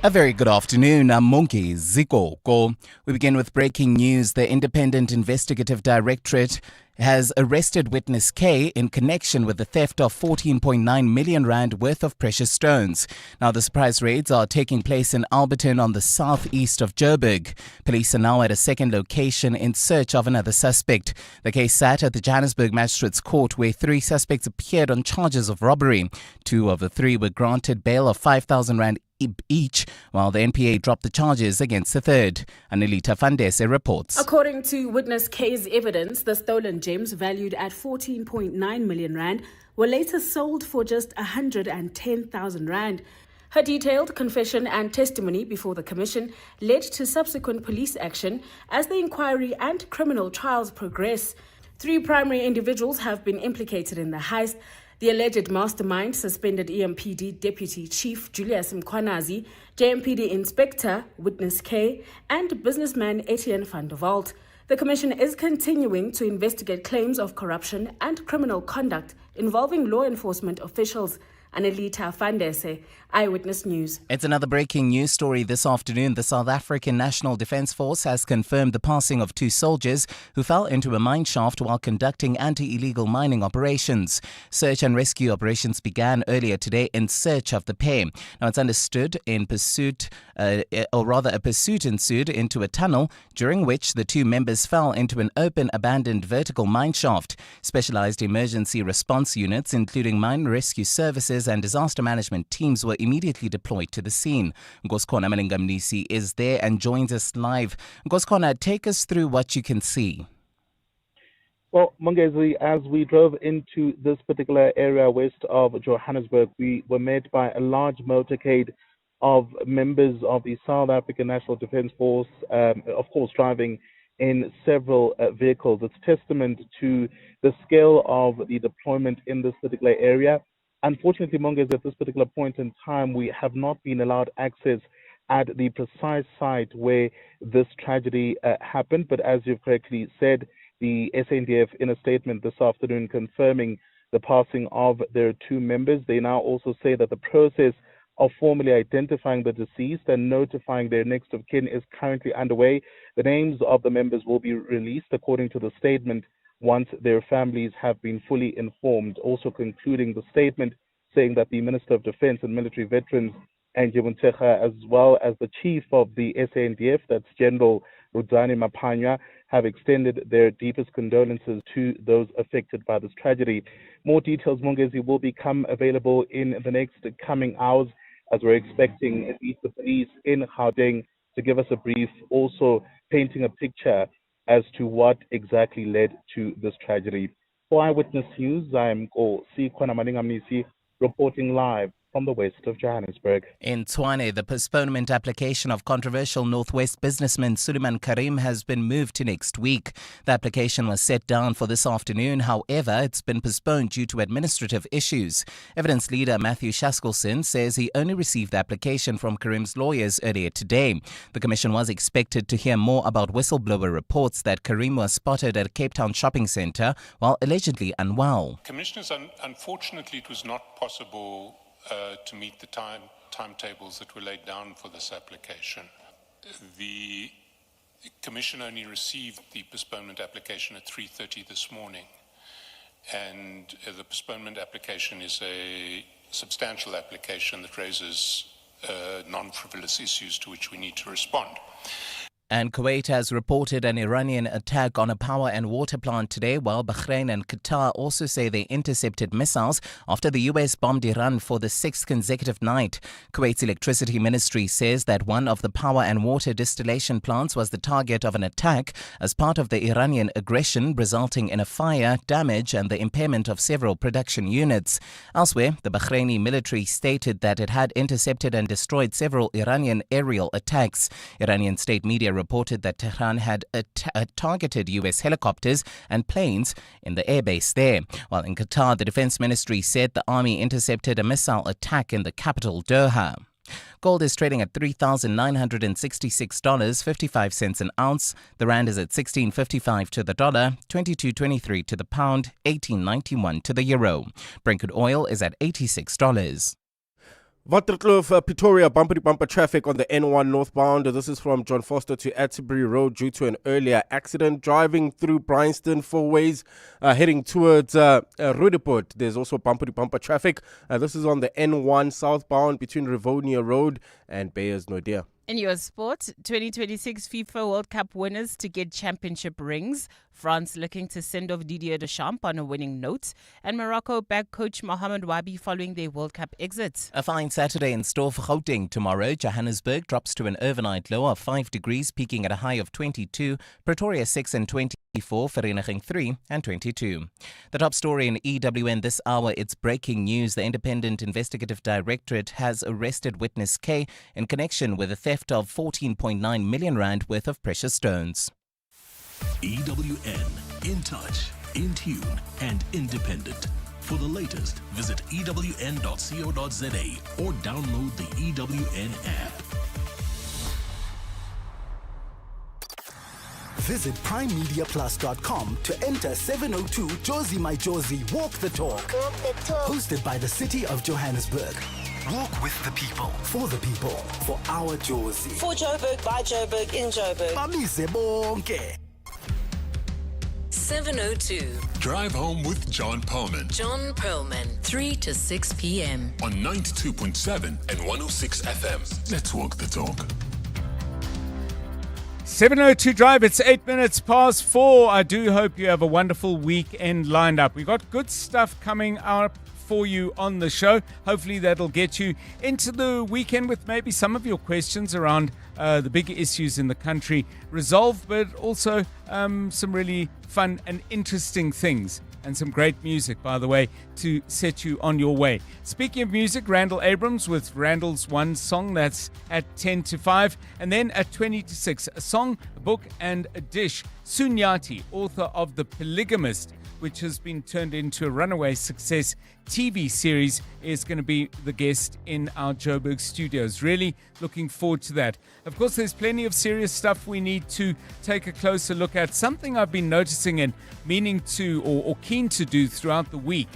A very good afternoon. I'm Monkey Zikoko. We begin with breaking news. The Independent Investigative Directorate has arrested witness K in connection with the theft of 14.9 million rand worth of precious stones. Now, the surprise raids are taking place in Alberton on the southeast of Joburg. Police are now at a second location in search of another suspect. The case sat at the Johannesburg Magistrates Court, where 3 suspects appeared on charges of robbery. 2 of the 3 were granted bail of 5,000 rand each, while the NPA dropped the charges against the third. Anelita Fandese reports. According to witness K's evidence, the stolen gems valued at 14.9 million rand were later sold for just 110,000 rand. Her detailed confession and testimony before the commission led to subsequent police action as the inquiry and criminal trials progress. 3 primary individuals have been implicated in the heist. The alleged mastermind, suspended EMPD Deputy Chief Julius Mkwanazi, JMPD Inspector Witness K, and businessman Etienne van der Walt. The Commission is continuing to investigate claims of corruption and criminal conduct involving law enforcement officials. Anelita Fandese, Eyewitness News. It's another breaking news story this afternoon. The South African National Defence Force has confirmed the passing of 2 soldiers who fell into a mine shaft while conducting anti-illegal mining operations. Search and rescue operations began earlier today in search of the pair. Now, it's understood a pursuit ensued into a tunnel, during which the 2 members fell into an open, abandoned vertical mine shaft. Specialized emergency response units, including mine rescue services and disaster management teams, were immediately deployed to the scene. Ngoskona Malingamnisi is there and joins us live. Ngoskona, take us through what you can see. Well, Mongezi, as we drove into this particular area west of Johannesburg, we were met by a large motorcade of members of the South African National Defence Force, of course, driving in several vehicles. It's testament to the scale of the deployment in this particular area. Unfortunately, Mongezi, at this particular point in time, we have not been allowed access at the precise site where this tragedy happened. But as you've correctly said, the SANDF in a statement this afternoon confirming the passing of their two members. They now also say that the process of formally identifying the deceased and notifying their next of kin is currently underway. The names of the members will be released according to the statement once their families have been fully informed. Also concluding the statement saying that the Minister of Defense and Military Veterans, as well as the chief of the SANDF, that's General Rudzani Mapanya, have extended their deepest condolences to those affected by this tragedy. More details, Mongezi, will become available in the next coming hours, as we're expecting at least the police in Gauteng to give us a brief, also painting a picture as to what exactly led to this tragedy. For Eyewitness News, I'm Sikwana Maningamnisi, reporting live from the west of Johannesburg. In Tshwane, the postponement application of controversial Northwest businessman Suleiman Karim has been moved to next week. The application was set down for this afternoon. However, it's been postponed due to administrative issues. Evidence leader Matthew Shaskelson says he only received the application from Karim's lawyers earlier today. The commission was expected to hear more about whistleblower reports that Karim was spotted at a Cape Town shopping centre while allegedly unwell. Commissioners, unfortunately, it was not possible to meet the timetables that were laid down for this application. The Commission only received the postponement application at 3:30 this morning, and the postponement application is a substantial application that raises non-frivolous issues to which we need to respond. And Kuwait has reported an Iranian attack on a power and water plant today, while Bahrain and Qatar also say they intercepted missiles after the US bombed Iran for the sixth consecutive night. Kuwait's electricity ministry says that one of the power and water distillation plants was the target of an attack as part of the Iranian aggression, resulting in a fire, damage and the impairment of several production units. Elsewhere, the Bahraini military stated that it had intercepted and destroyed several Iranian aerial attacks. Iranian state media reported that Tehran had targeted US helicopters and planes in the airbase there. While in Qatar, the defense ministry said the army intercepted a missile attack in the capital, Doha. Gold is trading at $3,966.55 an ounce. The rand is at 16.55 to the dollar, 22.23 to the pound, 18.91 to the euro. Brent crude oil is at $86. Waterkloof, Pretoria, bumper-to-bumper traffic on the N1 northbound. This is from John Foster to Atterbury Road due to an earlier accident. Driving through Bryanston, four ways, heading towards Roodepoort. There's also bumper-to-bumper traffic. This is on the N1 southbound between Rivonia Road and Beyers Naudé. In your sport, 2026 FIFA World Cup winners to get championship rings. France looking to send off Didier Deschamps on a winning note. And Morocco back coach Mohamed Wabi following their World Cup exit. A fine Saturday in store for Gauteng tomorrow. Johannesburg drops to an overnight low of 5 degrees, peaking at a high of 22. Pretoria 6 and 24, Vereeniging 3 and 22. The top story in EWN this hour, it's breaking news. The Independent Investigative Directorate has arrested witness K in connection with the theft of 14.9 million rand worth of precious stones. EWN, in touch, in tune, and independent. For the latest, visit ewn.co.za or download the EWN app. Visit primemediaplus.com to enter 702 Josie My Josie Walk the Talk. Hosted by the City of Johannesburg. Walk with the people, for the people, for our Josie. For Joburg, by Joburg, in Joburg. Bamise bonke. 702. Drive home with John Perlman. John Perlman, 3 to 6 p.m. On 92.7 and 106 FM. Let's walk the talk. 702 Drive, it's 8 minutes past 4. I do hope you have a wonderful weekend lined up. We got good stuff coming up for you on the show. Hopefully that'll get you into the weekend with maybe some of your questions around the big issues in the country resolved, but also some really fun and interesting things. And some great music, by the way, to set you on your way. Speaking of music, Randall Abrams with Randall's One Song. That's at 10 to 5. And then at 20 to 6, a song, a book, and a dish. Sunyati, author of The Polygamist, which has been turned into a runaway success TV series, is going to be the guest in our Joburg studios. Really looking forward to that. Of course, there's plenty of serious stuff we need to take a closer look at. Something I've been noticing and meaning to or keen to do throughout the week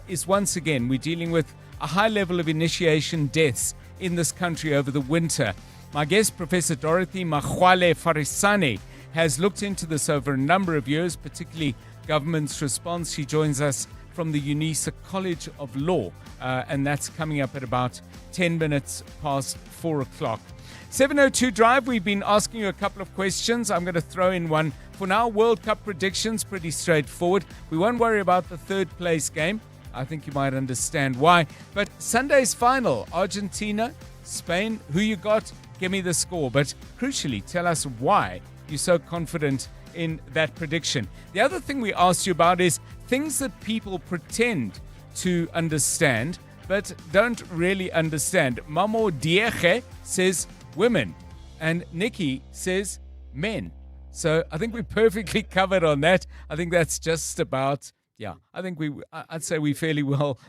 is once again, we're dealing with a high level of initiation deaths in this country over the winter. My guest, Professor Dorothy Magwale Farisane, has looked into this over a number of years, particularly government's response. She joins us from the UNISA College of Law, and that's coming up at about 10 minutes past 4 o'clock. 702 Drive, we've been asking you a couple of questions. I'm going to throw in one. For now, World Cup predictions, pretty straightforward. We won't worry about the third place game. I think you might understand why. But Sunday's final, Argentina, Spain, who you got? Give me the score. But crucially, tell us why you're so confident in that prediction. The other thing we asked you about is things that people pretend to understand but don't really understand. Mamo Diege says women and Nikki says men. So I think we're perfectly covered on that. I think that's just about, I'd say we're fairly well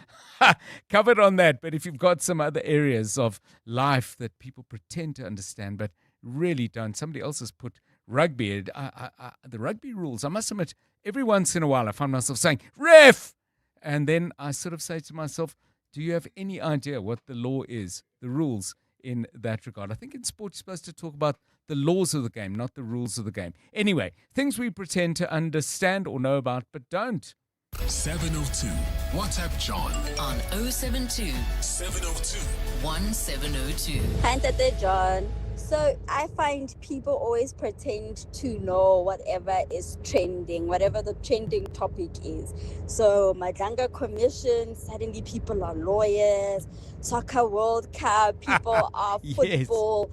covered on that. But if you've got some other areas of life that people pretend to understand but really don't, somebody else has put rugby, the rugby rules, I must admit, every once in a while I find myself saying, ref! And then I sort of say to myself, do you have any idea what the law is, the rules in that regard? I think in sport you're supposed to talk about the laws of the game, not the rules of the game. Anyway, things we pretend to understand or know about but don't. 702. WhatsApp John on 072 702 1702. Hi, Tate John. So I find people always pretend to know whatever is trending, whatever the trending topic is. So Madanga Commission, suddenly people are lawyers. Soccer World Cup, people are football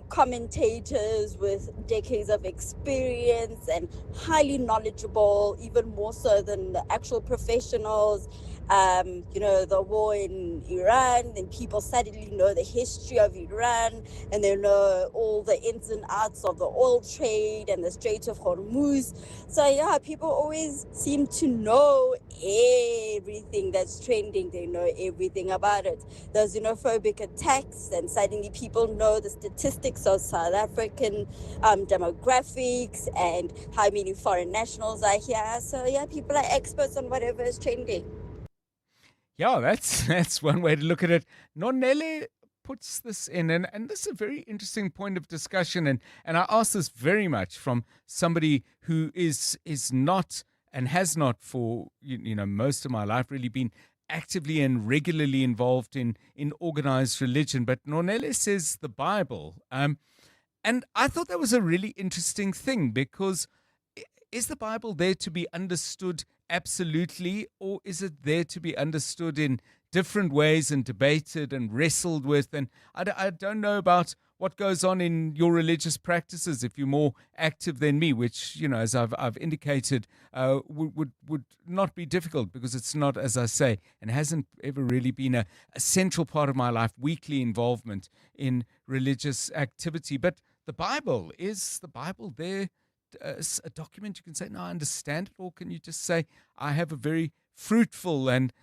commentators with decades of experience and highly knowledgeable, even more so than the actual professionals. The war in Iran, and people suddenly know the history of Iran, and they know all the ins and outs of the oil trade and the Strait of Hormuz. So people always seem to know everything that's trending. They know everything about it. There's xenophobic attacks, and suddenly people know the statistics of South African demographics and how many foreign nationals are here. So people are experts on whatever is trending. Yeah, that's one way to look at it. Nonele puts this in, and this is a very interesting point of discussion, and I ask this very much from somebody who is not and has not for most of my life really been actively and regularly involved in organized religion. But Nonele says the Bible, and I thought that was a really interesting thing, because is the Bible there to be understood absolutely, or is it there to be understood in different ways and debated and wrestled with? And I don't know about what goes on in your religious practices if you're more active than me, which, as I've indicated, would not be difficult, because it's not, as I say, and hasn't ever really been a central part of my life, weekly involvement in religious activity. But the Bible, is the Bible there? A document you can say, no, I understand it, or can you just say, I have a very fruitful and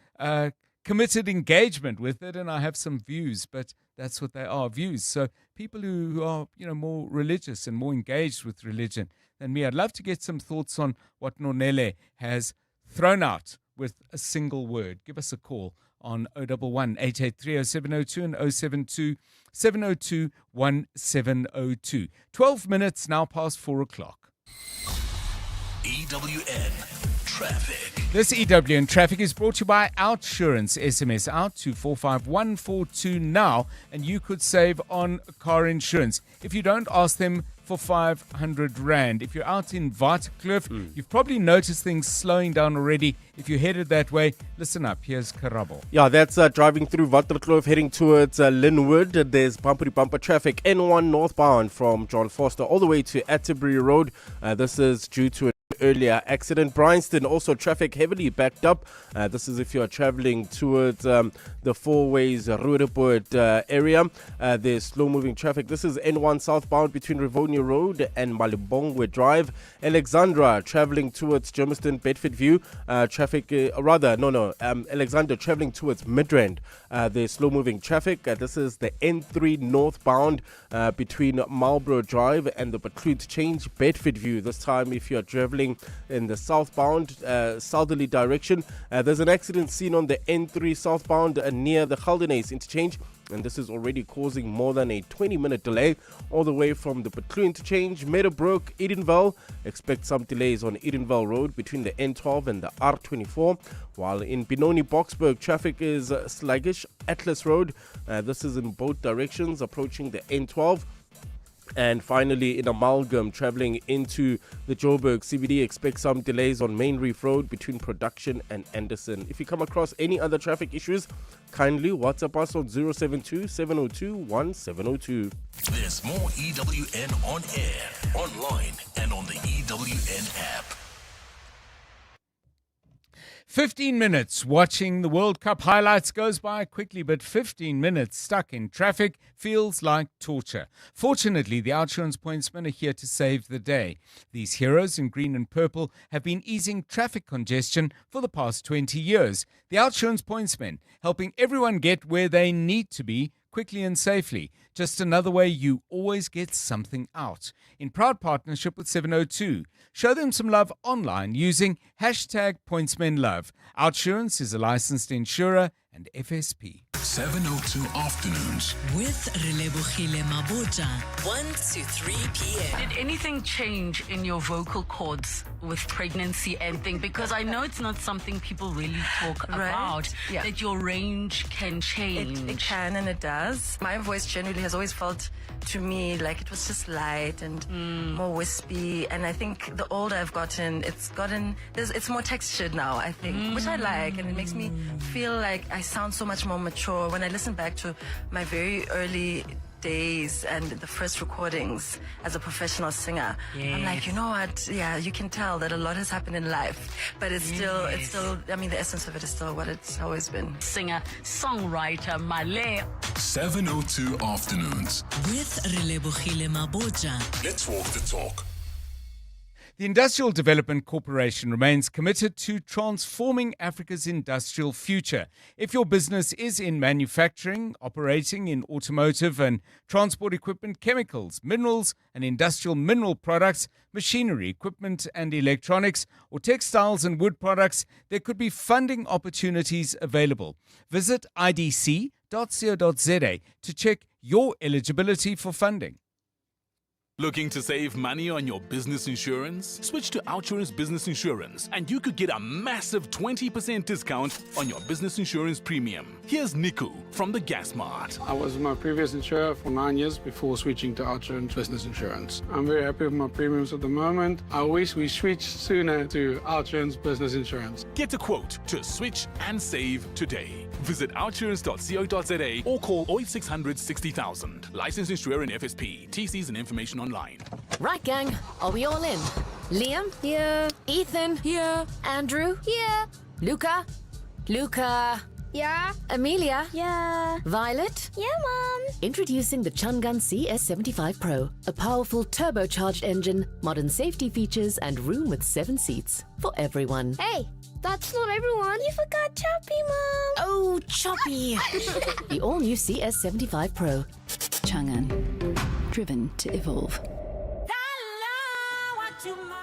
committed engagement with it, and I have some views, but that's what they are, views. So people who are, more religious and more engaged with religion than me, I'd love to get some thoughts on what Nonele has thrown out with a single word. Give us a call on 011 883 0702 and 072 702 1702. 12 minutes now past 4 o'clock. EWN Traffic. This EWN Traffic is brought to you by Outsurance. SMS out to 45142 now, and you could save on car insurance. If you don't, ask them for 500 Rand. If you're out in Waterkloof, you've probably noticed things slowing down already. If you're headed that way, listen up. Here's Karabo. Yeah, that's driving through Waterkloof heading towards Linwood. There's bumper traffic N1 northbound from John Foster all the way to Atterbury Road. This is due to an earlier accident. Bryanston also traffic heavily backed up. This is if you're traveling towards the Four Ways Roodepoort area. There's slow moving traffic. This is N1 southbound between Rivonia Road and Malibongwe Drive. Alexandra traveling towards Germiston Bedfordview. Alexandra traveling towards Midrand. There's slow moving traffic. This is the N3 northbound between Marlborough Drive and the Bacloot Change Bedfordview. This time if you're traveling in the southbound southerly direction, there's an accident seen on the N3 southbound near the Galdenays interchange, and this is already causing more than a 20-minute delay all the way from the Bacloot interchange, Meadowbrook, Edenvale. Expect some delays on Edenvale Road between the N12 and the R24, while in Benoni Boksburg traffic is sluggish. Atlas Road, this is in both directions approaching the N12. And finally, in Amalgam, traveling into the Joburg CBD, expect some delays on Main Reef Road between Production and Anderson. If you come across any other traffic issues, kindly WhatsApp us on 072-702-1702. There's more EWN on air, online, and on the EWN app. 15 minutes watching the World Cup highlights goes by quickly, but 15 minutes stuck in traffic feels like torture. Fortunately, the Outsurance pointsmen are here to save the day. These heroes in green and purple have been easing traffic congestion for the past 20 years. The Outsurance pointsmen helping everyone get where they need to be quickly and safely. Just another way you always get something out. In proud partnership with 702. Show them some love online using #PointsmenLove. Outsurance is a licensed insurer and FSP. 702 afternoons. With Relebohile Maboja, 1 to 3 p.m. Did anything change in your vocal cords with pregnancy and thing? Because I know it's not something people really talk about, that your range can change. It can and it does. My voice generally has always felt to me like it was just light and more wispy. And I think the older I've gotten, it's more textured now, I think, which I like. And it makes me feel like I sound so much more mature. When I listen back to my very early days and the first recordings as a professional singer, I'm like, you know what? Yeah, you can tell that a lot has happened in life, but it's still, I mean, the essence of it is still what it's always been. Singer, songwriter, Malay. 702 afternoons. With Relebohile Maboja. Let's walk the talk. The Industrial Development Corporation remains committed to transforming Africa's industrial future. If your business is in manufacturing, operating in automotive and transport equipment, chemicals, minerals and industrial mineral products, machinery, equipment and electronics, or textiles and wood products, there could be funding opportunities available. Visit idc.co.za to check your eligibility for funding. Looking to save money on your business insurance? Switch to Outsurance Business Insurance and you could get a massive 20% discount on your business insurance premium. Here's Niku from the Gas Mart. I was my previous insurer for 9 years before switching to Outsurance Business Insurance. I'm very happy with my premiums at the moment. I wish we switched sooner to Outsurance Business Insurance. Get a quote to switch and save today. Visit outsurance.co.za or call 0800 60,000. Licensed insurer in FSP. TCs and information online. Right, gang. Are we all in? Liam? Here. Ethan? Here. Andrew? Here. Luca? Yeah. Amelia? Yeah. Violet? Yeah, Mom. Introducing the Chungun CS75 Pro. A powerful turbocharged engine, modern safety features, and room with 7 seats. For everyone. Hey, that's not everyone. You forgot Choppy, Mom. Oh, Choppy. The all-new CS75 Pro. Chungun. Driven to evolve.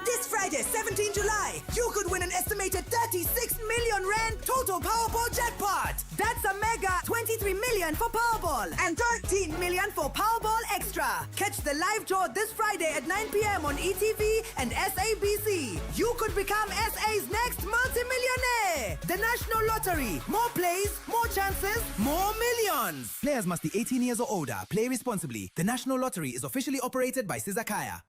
This Friday, 17 July, you could win an estimated 36 million Rand total Powerball jackpot. That's a mega 23 million for Powerball and 13 million for Powerball Extra. Catch the live draw this Friday at 9 p.m. on ETV and SABC. You could become SA's next multi-millionaire. The National Lottery. More plays, more chances, more millions. rules. Players must be 18 years or older. Play responsibly. The National Lottery is officially operated by Sizakaya.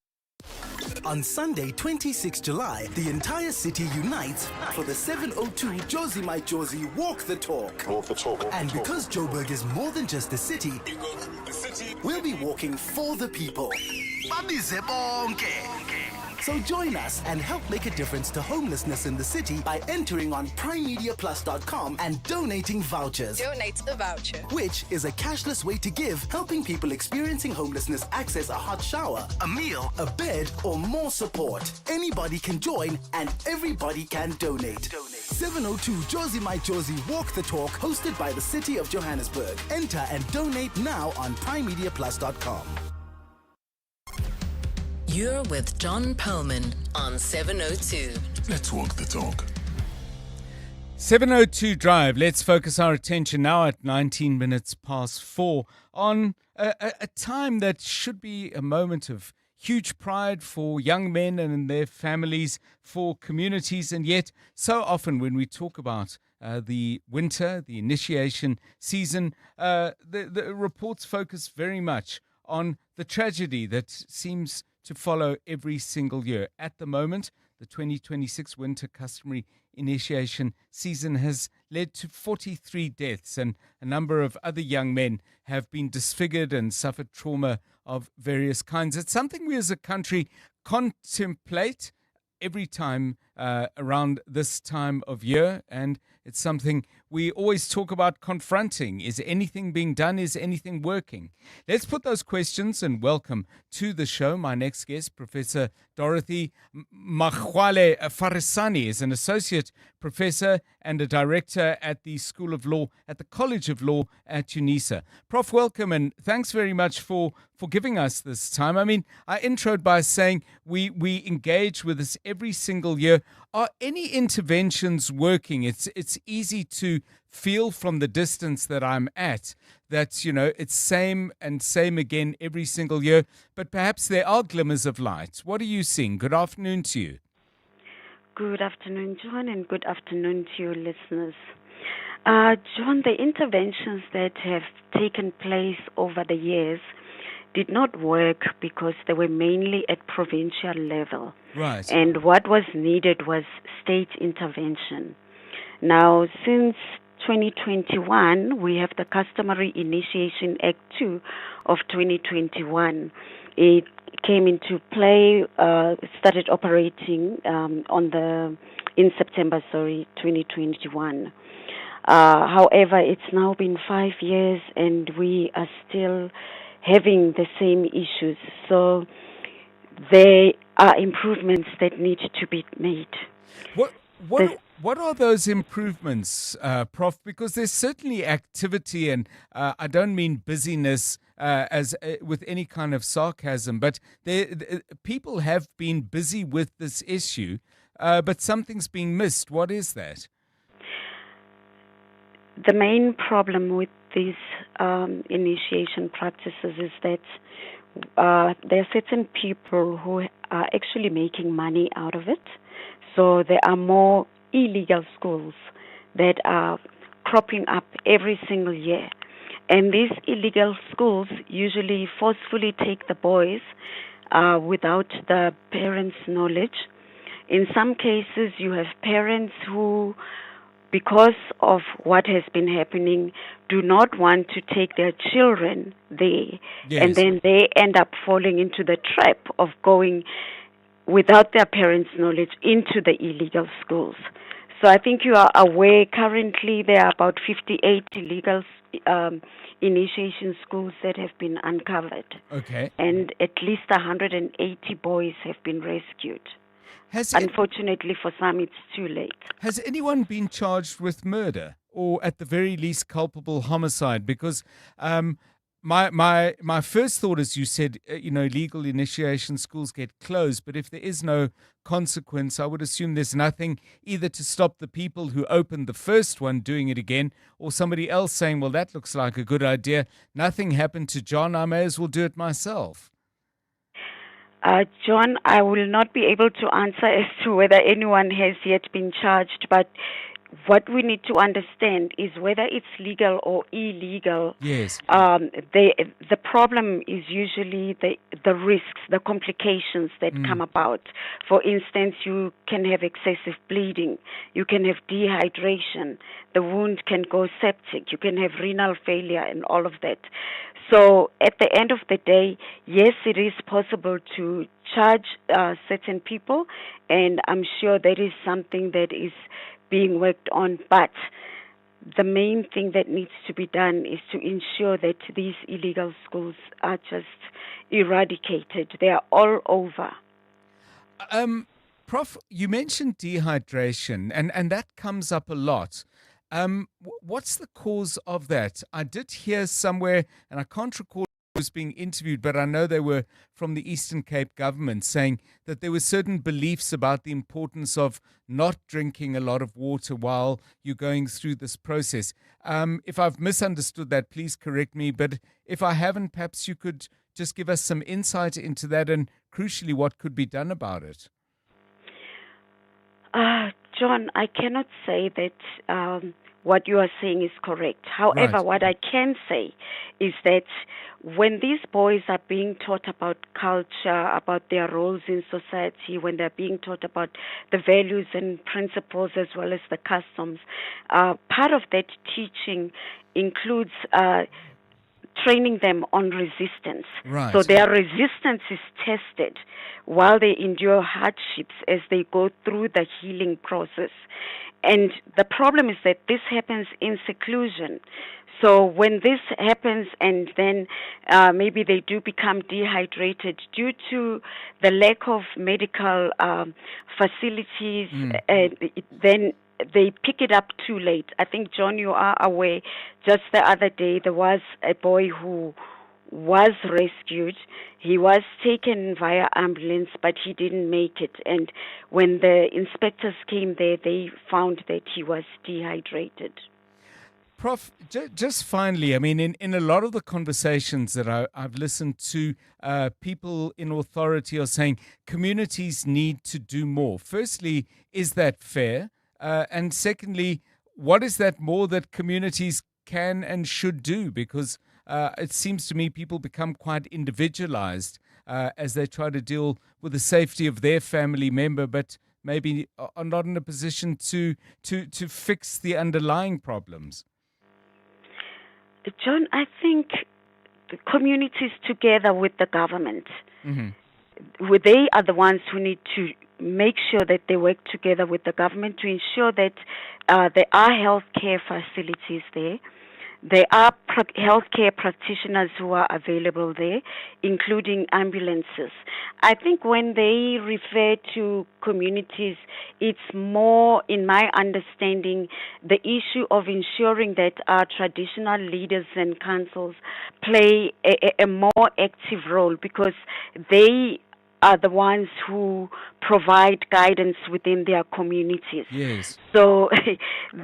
On Sunday, 26 July, the entire city unites for the 702 Josie My Josie Walk the Talk. Walk the Talk. And because Joburg is more than just a city, we'll be walking for the people. So join us and help make a difference to homelessness in the city by entering on primemediaplus.com and donating vouchers. Donate a voucher. Which is a cashless way to give, helping people experiencing homelessness access a hot shower, a meal, a bed, or more support. Anybody can join and everybody can donate. 702 Josie My Josie Walk the Talk, hosted by the City of Johannesburg. Enter and donate now on primemediaplus.com. You're with John Perlman on 702. Let's walk the talk. 702 Drive. Let's focus our attention now at 19 minutes past 4 on a time that should be a moment of huge pride for young men and their families, for communities, and yet so often when we talk about the winter, the initiation season, the reports focus very much on the tragedy that seems to follow every single year. At the moment, the 2026 winter customary initiation season has led to 43 deaths, and a number of other young men have been disfigured and suffered trauma of various kinds. It's something we as a country contemplate every time around this time of year, and it's something we always talk about confronting. Is anything being done? Is anything working? Let's put those questions and welcome to the show my next guest, Professor Dorothy Magwale Farisani, is an associate professor and a director at the School of Law at the College of Law at UNISA. Prof, welcome, and thanks very much for giving us this time. I mean, I introed by saying we engage with this every single year. Are any interventions working? It's easy to feel from the distance that I'm at that, you know, it's same and same again every single year, but perhaps there are glimmers of light. What are you seeing? Good afternoon to you. Good afternoon, John, and good afternoon to your listeners. John, the interventions that have taken place over the years did not work because they were mainly at provincial level. Right. And what was needed was state intervention. Now, since 2021, we have the Customary Initiation Act 2 of 2021. It came into play, started operating in September 2021. However, it's now been 5 years and we are still having the same issues. So there are improvements that need to be made. What are those improvements, Prof? Because there's certainly activity, and I don't mean busyness as with any kind of sarcasm, but people have been busy with this issue, but something's been missed. What is that? The main problem with these initiation practices is that there are certain people who are actually making money out of it. So there are more illegal schools that are cropping up every single year. And these illegal schools usually forcefully take the boys without the parents' knowledge. In some cases, you have parents who, because of what has been happening, do not want to take their children there. Yes. And then they end up falling into the trap of going without their parents' knowledge into the illegal schools. So I think you are aware currently there are about 58 illegal initiation schools that have been uncovered. Okay. And at least 180 boys have been rescued. Unfortunately for some, it's too late. Has anyone been charged with murder or at the very least culpable homicide? Because my first thought is you said, legal initiation schools get closed, but if there is no consequence, I would assume there's nothing either to stop the people who opened the first one doing it again or somebody else saying, well, that looks like a good idea. Nothing happened to John. I may as well do it myself. John, I will not be able to answer as to whether anyone has yet been charged, but what we need to understand is whether it's legal or illegal. Yes. The problem is usually the risks, the complications that come about. For instance, you can have excessive bleeding, you can have dehydration, the wound can go septic, you can have renal failure and all of that. So at the end of the day, yes, it is possible to charge certain people, and I'm sure that is something that is being worked on, but the main thing that needs to be done is to ensure that these illegal schools are just eradicated. They are all over. Prof, you mentioned dehydration, and that comes up a lot. What's the cause of that? I did hear somewhere, and I can't recall who was being interviewed, but I know they were from the Eastern Cape government, saying that there were certain beliefs about the importance of not drinking a lot of water while you're going through this process. If I've misunderstood that, please correct me, but if I haven't, perhaps you could just give us some insight into that and, crucially, what could be done about it. John, I cannot say that what you are saying is correct. However, Right. what I can say is that when these boys are being taught about culture, about their roles in society, when they're being taught about the values and principles as well as the customs, part of that teaching includes training them on resistance. Right. So their resistance is tested while they endure hardships as they go through the healing process. And the problem is that this happens in seclusion. So when this happens and then maybe they do become dehydrated due to the lack of medical facilities, then they pick it up too late. I think, John, you are aware, just the other day there was a boy who was rescued. He was taken via ambulance, but he didn't make it. And when the inspectors came there, they found that he was dehydrated. Prof, just finally, I mean, in a lot of the conversations that I've listened to, people in authority are saying communities need to do more. Firstly, is that fair? And secondly, what is that more that communities can and should do? Because it seems to me people become quite individualized as they try to deal with the safety of their family member, but maybe are not in a position to fix the underlying problems. John, I think the communities together with the government, they are the ones who need to make sure that they work together with the government to ensure that there are healthcare facilities there. There are healthcare practitioners who are available there, including ambulances. I think when they refer to communities, it's more, in my understanding, the issue of ensuring that our traditional leaders and councils play a more active role, because they are the ones who provide guidance within their communities. Yes. So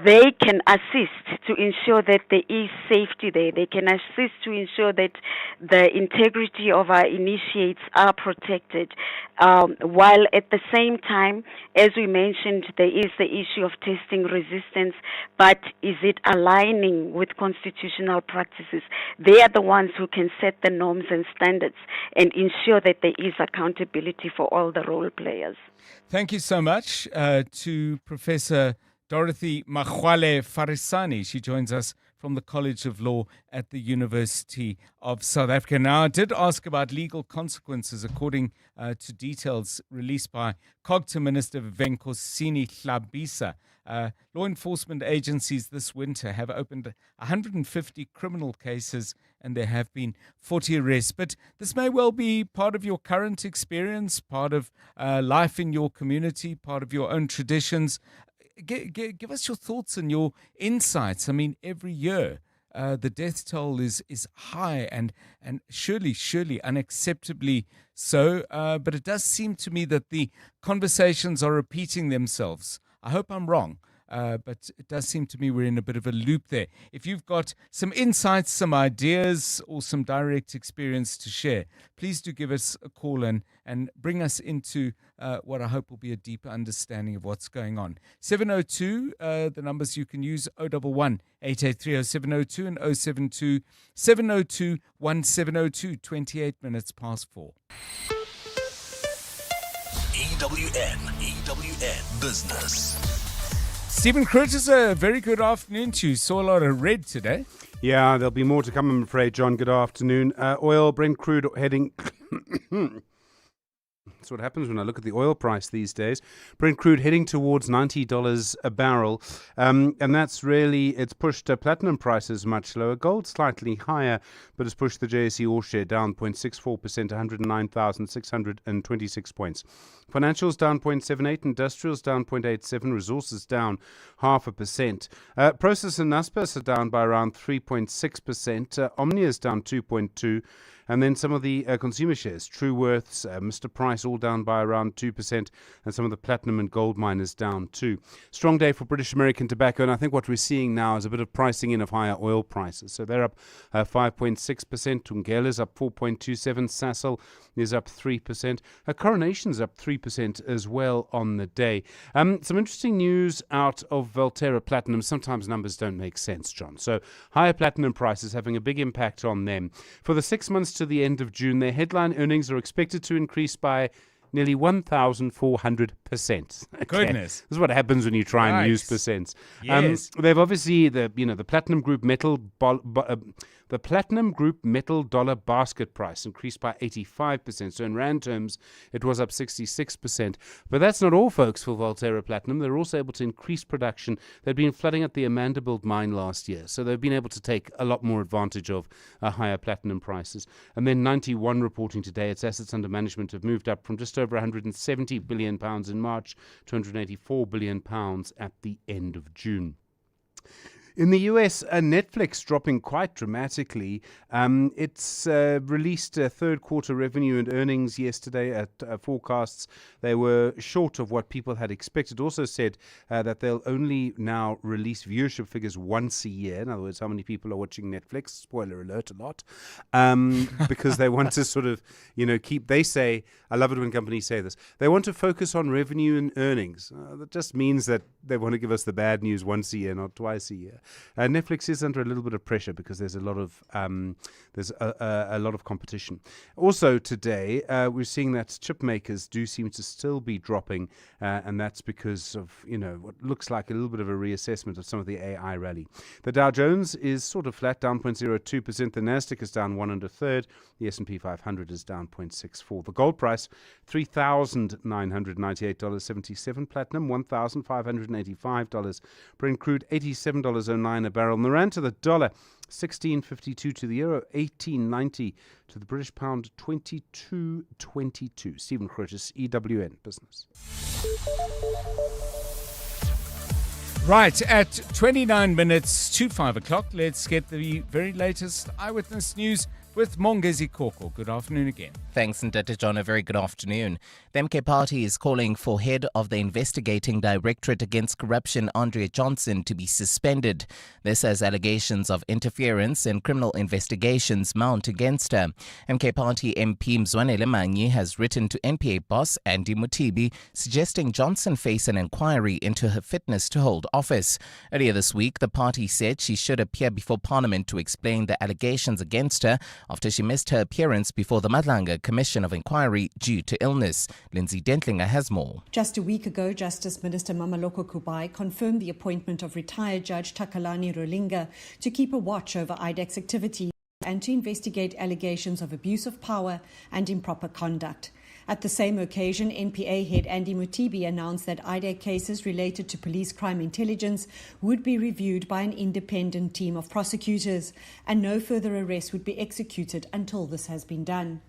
they can assist to ensure that there is safety there. They can assist to ensure that the integrity of our initiates are protected. While at the same time, as we mentioned, there is the issue of testing resistance, but is it aligning with constitutional practices? They are the ones who can set the norms and standards and ensure that there is accountability for all the role players. Thank you so much to Professor Dorothy Magwale Farisani. She joins us from the College of Law at the University of South Africa. Now, I did ask about legal consequences according to details released by Cogta Minister Venkosini Hlabisa. Law enforcement agencies this winter have opened 150 criminal cases and there have been 40 arrests. But this may well be part of your current experience, part of life in your community, part of your own traditions. Give us your thoughts and your insights. I mean, every year the death toll is high and surely unacceptably so. But it does seem to me that the conversations are repeating themselves. I hope I'm wrong. but it does seem to me we're in a bit of a loop there. If you've got some insights, some ideas, or some direct experience to share, please do give us a call and bring us into what I hope will be a deeper understanding of what's going on. 702, the numbers you can use, 011 883 0702 and 072 702 1702, 28 minutes past 4. EWN Business. Stephen Curtis, a very good afternoon to you. Saw a lot of red today. Yeah, there'll be more to come, I'm afraid, John. Good afternoon. Oil, Brent crude heading... That's what happens when I look at the oil price these days. Brent crude heading towards $90 a barrel. And that's really, it's pushed platinum prices much lower. Gold slightly higher, but it's pushed the JSE All Share down 0.64%, 109,626 points. Financials down 0.78, industrials down 0.87, resources down 0.5%. Process and Naspers are down by around 3.6%. Omnia's down 2.2%. And then some of the consumer shares, Trueworths, Mr. Price, all down by around 2%, and some of the platinum and gold miners down too. Strong day for British American tobacco, and I think what we're seeing now is a bit of pricing in of higher oil prices. So they're up 5.6%, Tungela's up 4.27%, Sasol is up 3%, Coronation's up 3% as well on the day. Some interesting news out of Valterra Platinum. Sometimes numbers don't make sense, John. So higher platinum prices having a big impact on them. For the 6 months to the end of June, their headline earnings are expected to increase by nearly 1,400%. Okay. Goodness. This is what happens when you try and use percents. Yes. They've obviously, the Platinum Group Metal the Platinum Group Metal Dollar Basket price increased by 85%. So in rand terms, it was up 66%. But that's not all, folks, for Valterra Platinum. They're also able to increase production. They'd been flooding at the Amandelbult mine last year, so they've been able to take a lot more advantage of higher platinum prices. And then 91 reporting today, its assets under management have moved up from just over £170 billion in March to £184 billion at the end of June. In the US, Netflix dropping quite dramatically. It's released third quarter revenue and earnings yesterday at forecasts. They were short of what people had expected. Also said that they'll only now release viewership figures once a year. In other words, how many people are watching Netflix? Spoiler alert, a lot. Because they want to sort of, keep, they say, I love it when companies say this, they want to focus on revenue and earnings. That just means that they want to give us the bad news once a year, not twice a year. Netflix is under a little bit of pressure because there's a lot of a lot of competition. Also today, we're seeing that chip makers do seem to still be dropping, and that's because of what looks like a little bit of a reassessment of some of the AI rally. The Dow Jones is sort of flat, down 0.02%. The Nasdaq is down 1 1/3. The S&P 500 is down 0.64. The gold price $3,998.77. Platinum $1,585. Brent crude $87.09 a barrel. And the rand to the dollar, 16.52 to the euro, 18.90 to the British pound, 22.22. Stephen Curtis, EWN Business. Right, at 29 minutes to 5 o'clock, let's get the very latest eyewitness news with Mongezi Koko. Good afternoon again. Thanks, Ndete John. A very good afternoon. The MK Party is calling for head of the investigating directorate against corruption, Andrea Johnson, to be suspended. This as allegations of interference in criminal investigations mount against her. MK Party MP Mzwanele Manyi has written to NPA boss Andy Mutibi, suggesting Johnson face an inquiry into her fitness to hold office. Earlier this week, the party said she should appear before Parliament to explain the allegations against her after she missed her appearance before the Madlanga Commission of Inquiry due to illness. Lindsay Dentlinger has more. Just a week ago, Justice Minister Mamaloko Kubai confirmed the appointment of retired Judge Takalani Rolinga to keep a watch over IDEC's activity and to investigate allegations of abuse of power and improper conduct. At the same occasion, NPA head Andy Mutibi announced that IDEC cases related to police crime intelligence would be reviewed by an independent team of prosecutors, and no further arrests would be executed until this has been done.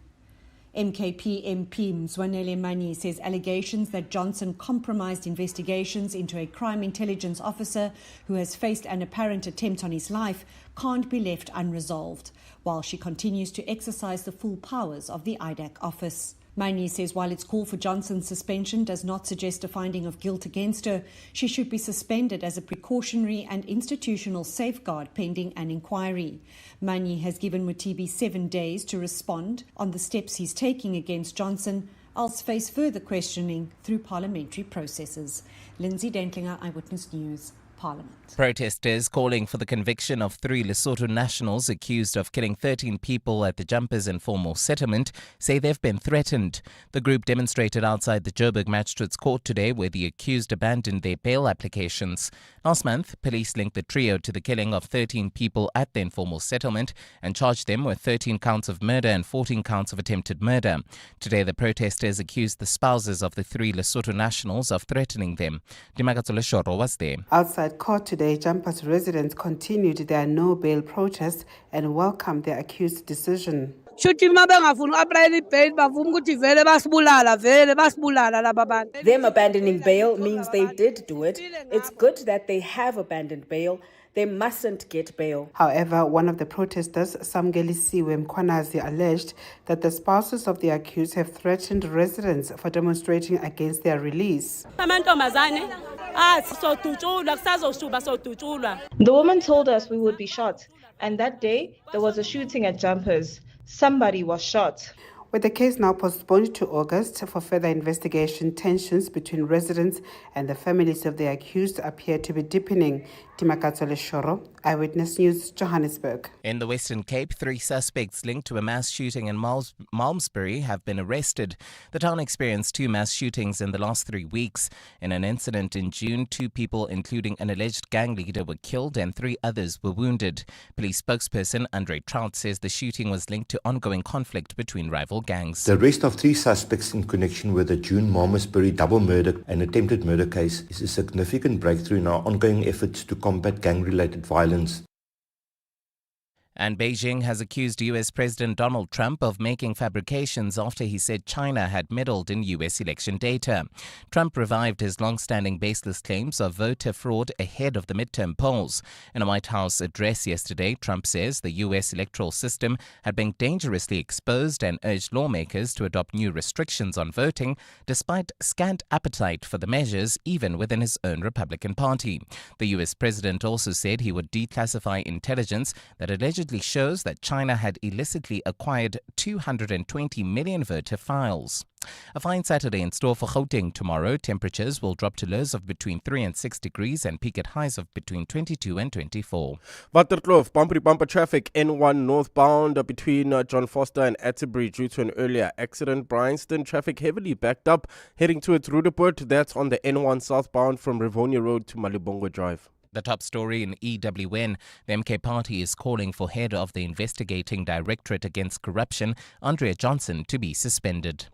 MKP MP Mzwanele Manyi says allegations that Johnson compromised investigations into a crime intelligence officer who has faced an apparent attempt on his life can't be left unresolved, while she continues to exercise the full powers of the IDEC office. Manyi says while its call for Johnson's suspension does not suggest a finding of guilt against her, she should be suspended as a precautionary and institutional safeguard pending an inquiry. Manyi has given Mutibi 7 days to respond on the steps he's taking against Johnson, else face further questioning through parliamentary processes. Lindsay Dentlinger, Eyewitness News, Parliament. Protesters calling for the conviction of 3 Lesotho nationals accused of killing 13 people at the Jumpers informal settlement say they've been threatened. The group demonstrated outside the Joburg Magistrates Court today, where the accused abandoned their bail applications. Last month, police linked the trio to the killing of 13 people at the informal settlement and charged them with 13 counts of murder and 14 counts of attempted murder. Today, the protesters accused the spouses of the 3 Lesotho nationals of threatening them. Dimakatsole Shoro was there. Outside court today, Jumpers residents continued their no-bail protest and welcomed the accused decision. Them abandoning bail means they did do it. It's good that they have abandoned bail. They mustn't get bail. However, one of the protesters, Samgelisiwe Mkwanazi, alleged that the spouses of the accused have threatened residents for demonstrating against their release. The woman told us we would be shot, and that day there was a shooting at Jumpers. Somebody was shot. With the case now postponed to August for further investigation, tensions between residents and the families of the accused appear to be deepening. Timakatsole Shoro, Eyewitness News, Johannesburg. In the Western Cape, 3 suspects linked to a mass shooting in Malmesbury have been arrested. The town experienced 2 mass shootings in the last 3 weeks. In an incident in June, 2 people, including an alleged gang leader, were killed and 3 others were wounded. Police spokesperson Andre Trout says the shooting was linked to ongoing conflict between rival gangs. The arrest of 3 suspects in connection with the June Malmesbury double murder and attempted murder case is a significant breakthrough in our ongoing efforts to combat gang-related violence. And Beijing has accused U.S. President Donald Trump of making fabrications after he said China had meddled in U.S. election data. Trump revived his long-standing baseless claims of voter fraud ahead of the midterm polls. In a White House address yesterday, Trump says the U.S. electoral system had been dangerously exposed and urged lawmakers to adopt new restrictions on voting, despite scant appetite for the measures even within his own Republican Party. The U.S. president also said he would declassify intelligence that allegedly shows that China had illicitly acquired 220 million voter files. A fine Saturday in store for Gauteng tomorrow. Temperatures will drop to lows of between 3 and 6 degrees and peak at highs of between 22 and 24. Waterkloof, bumper traffic N1 northbound between John Foster and Atterbury due to an earlier accident. Bryanston traffic heavily backed up heading towards Rudaport. That's on the N1 southbound from Rivonia Road to Malibongo Drive. The top story in EWN, the MK Party is calling for head of the Investigating Directorate Against Corruption, Andrea Johnson, to be suspended.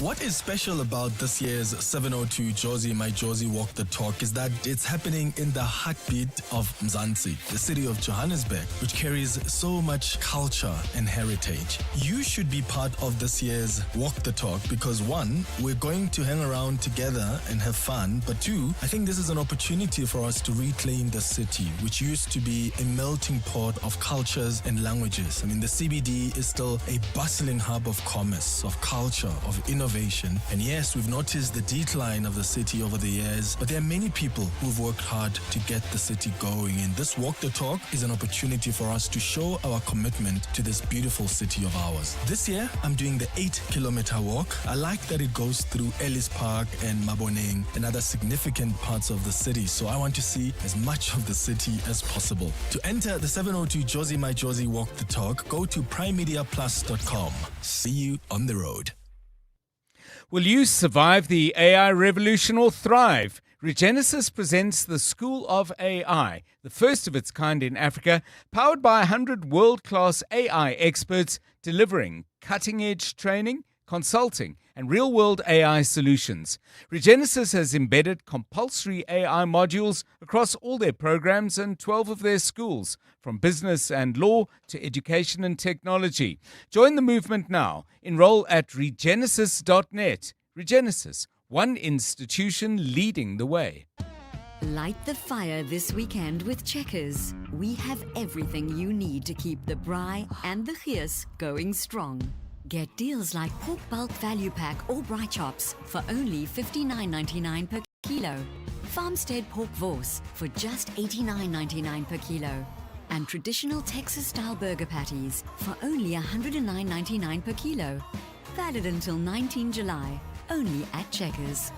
What is special about this year's 702 Josie My Josie Walk the Talk is that it's happening in the heartbeat of Mzansi, the city of Johannesburg, which carries so much culture and heritage. You should be part of this year's Walk the Talk because 1, we're going to hang around together and have fun, but 2, I think this is an opportunity for us to reclaim the city, which used to be a melting pot of cultures and languages. I mean, the CBD is still a bustling hub of commerce, of culture, of innovation. And yes, we've noticed the decline of the city over the years, but there are many people who've worked hard to get the city going. And this Walk the Talk is an opportunity for us to show our commitment to this beautiful city of ours. This year, I'm doing the 8-kilometer walk. I like that it goes through Ellis Park and Maboneng and other significant parts of the city. So I want to see as much of the city as possible. To enter the 702 Josie My Josie Walk the Talk, go to primemediaplus.com. See you on the road. Will you survive the AI revolution or thrive? Regenesis presents the School of AI, the first of its kind in Africa, powered by 100 world-class AI experts delivering cutting-edge training, consulting, and real-world AI solutions. Regenesis has embedded compulsory AI modules across all their programs and 12 of their schools, from business and law to education and technology. Join the movement now. Enroll at regenesis.net. Regenesis, one institution leading the way. Light the fire this weekend with Checkers. We have everything you need to keep the braai and the gees going strong. Get deals like pork bulk value pack or bright chops for only $59.99 per kilo. Farmstead pork Vos for just $89.99 per kilo. And traditional Texas-style burger patties for only $109.99 per kilo. Valid until 19 July, only at Checkers.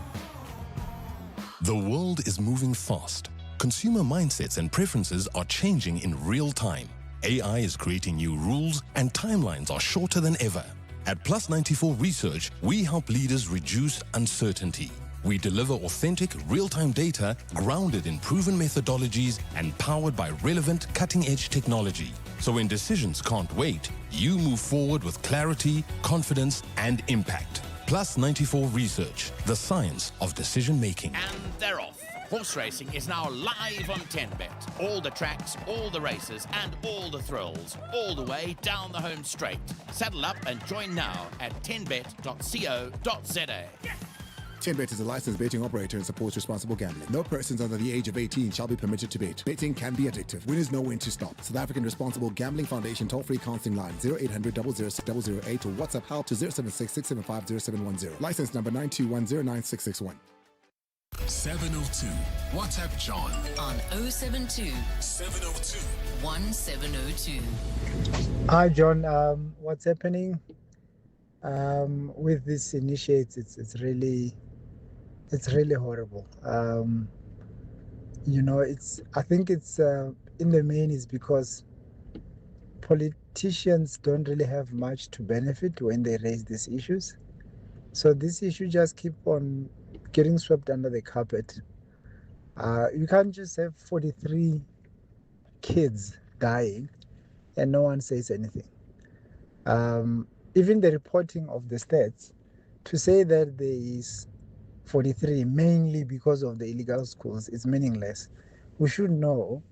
The world is moving fast. Consumer mindsets and preferences are changing in real time. AI is creating new rules and timelines are shorter than ever. At Plus 94 Research, we help leaders reduce uncertainty. We deliver authentic, real-time data grounded in proven methodologies and powered by relevant, cutting-edge technology. So when decisions can't wait, you move forward with clarity, confidence, and impact. Plus 94 Research, the science of decision-making. And they're off. Horse racing is now live on 10Bet. All the tracks, all the races, and all the thrills, all the way down the home straight. Saddle up and join now at 10bet.co.za. 10Bet is a licensed betting operator and supports responsible gambling. No persons under the age of 18 shall be permitted to bet. Betting can be addictive. Winners know when to stop. South African Responsible Gambling Foundation toll-free counseling line 0800 006 008 or WhatsApp help to 076 675 0710. License number 921096661. 702. WhatsApp John on 072 702 1702. Hi John, what's happening with this initiates? It's really horrible. I think it's in the main is because politicians don't really have much to benefit when they raise these issues. So this issue just keep on getting swept under the carpet. You can't just have 43 kids dying and no one says anything. Even the reporting of the stats to say that there is 43 mainly because of the illegal schools is meaningless. We should know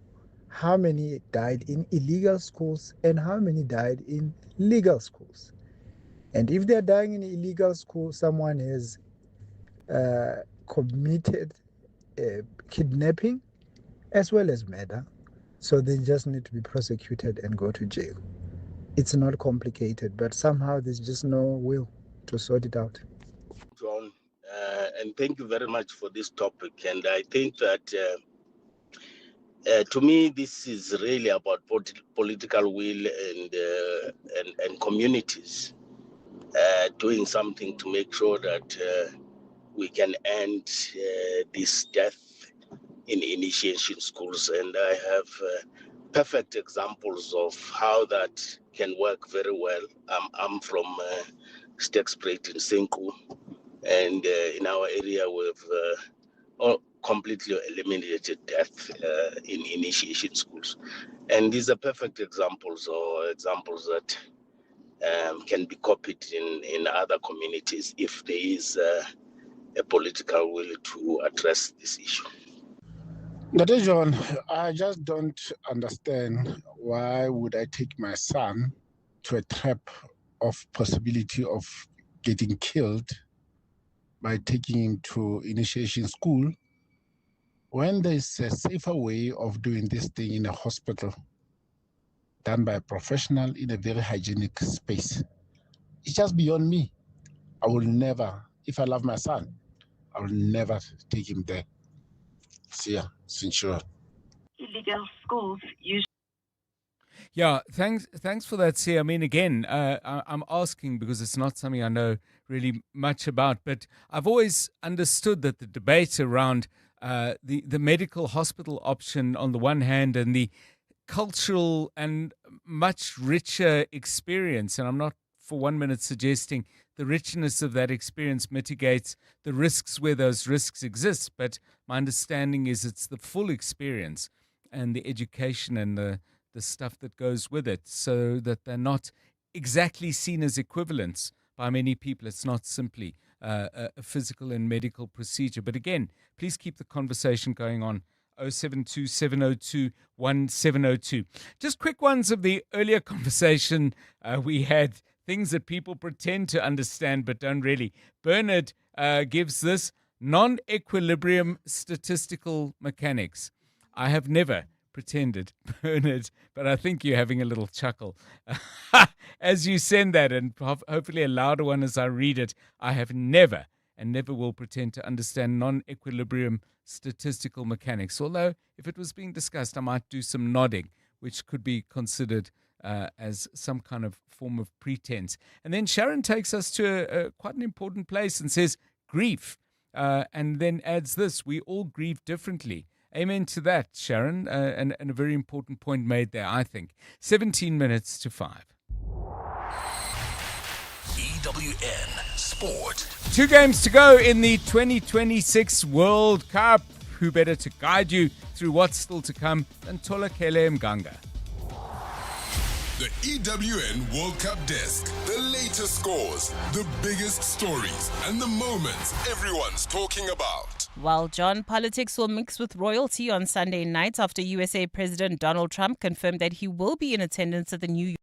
how many died in illegal schools and how many died in legal schools. And if they're dying in illegal school, someone has committed kidnapping as well as murder. So they just need to be prosecuted and go to jail. It's not complicated, but somehow there's just no will to sort it out. John, and thank you very much for this topic. And I think that to me, this is really about political will and communities doing something to make sure that we can end this death in initiation schools. And I have perfect examples of how that can work very well. I'm from Stekspruit in Senku, and in our area we've completely eliminated death in initiation schools. And these are perfect examples, or examples that can be copied in other communities if there is a political will to address this issue. Dr. John, I just don't understand why would I take my son to a trap of possibility of getting killed by taking him to initiation school when there's a safer way of doing this thing in a hospital done by a professional in a very hygienic space. It's just beyond me. I will never, if I love my son, I will never take him there. See ya, Sincere. Illegal schools usually. Yeah, thanks for that, Sia. I mean, again, I'm asking because it's not something I know really much about, but I've always understood that the debate around the medical hospital option on the one hand and the cultural and much richer experience, and I'm not for 1 minute suggesting the richness of that experience mitigates the risks where those risks exist, but my understanding is it's the full experience and the education and the stuff that goes with it, so that they're not exactly seen as equivalents by many people. It's not simply a physical and medical procedure. But again, please keep the conversation going on 072 702 1702. Just quick ones of the earlier conversation we had, things that people pretend to understand but don't really. Bernard gives this non-equilibrium statistical mechanics. I have never pretended, Bernard, but I think you're having a little chuckle. As you send that, and hopefully a louder one as I read it, I have never and never will pretend to understand non-equilibrium statistical mechanics. Although, if it was being discussed, I might do some nodding, which could be considered as some kind of form of pretense. And then Sharon takes us to quite an important place and says, grief. And then adds this, we all grieve differently. Amen to that, Sharon, and a very important point made there, I think. 17 minutes to 5. EWN Sport. 2 games to go in the 2026 World Cup. Who better to guide you through what's still to come than Tolakele Mganga? The EWN World Cup Desk. The latest scores, the biggest stories, and the moments everyone's talking about. Well, John, politics will mix with royalty on Sunday night after USA President Donald Trump confirmed that he will be in attendance at the New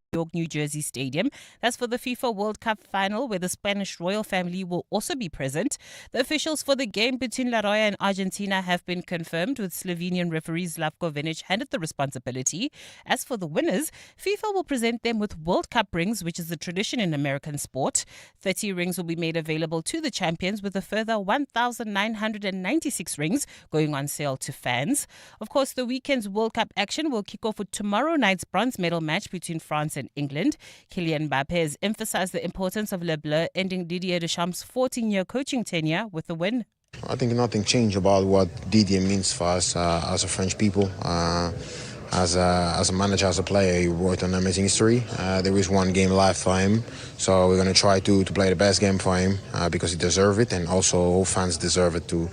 Jersey Stadium. That's for the FIFA World Cup final, where the Spanish royal family will also be present. The officials for the game between La Roya and Argentina have been confirmed, with Slovenian referee Slavko Vinic handed the responsibility. As for the winners, FIFA will present them with World Cup rings, which is a tradition in American sport. 30 rings will be made available to the champions, with a further 1,996 rings going on sale to fans. Of course, the weekend's World Cup action will kick off with tomorrow night's bronze medal match between France and England. Kylian Mbappe has emphasized the importance of Le Bleu, ending Didier Deschamps' 14-year coaching tenure with a win. I think nothing changed about what Didier means for us as a French people. As a manager, as a player, he wrote an amazing history. There is one game left for him, so we're going to try to play the best game for him because he deserves it, and also all fans deserve it to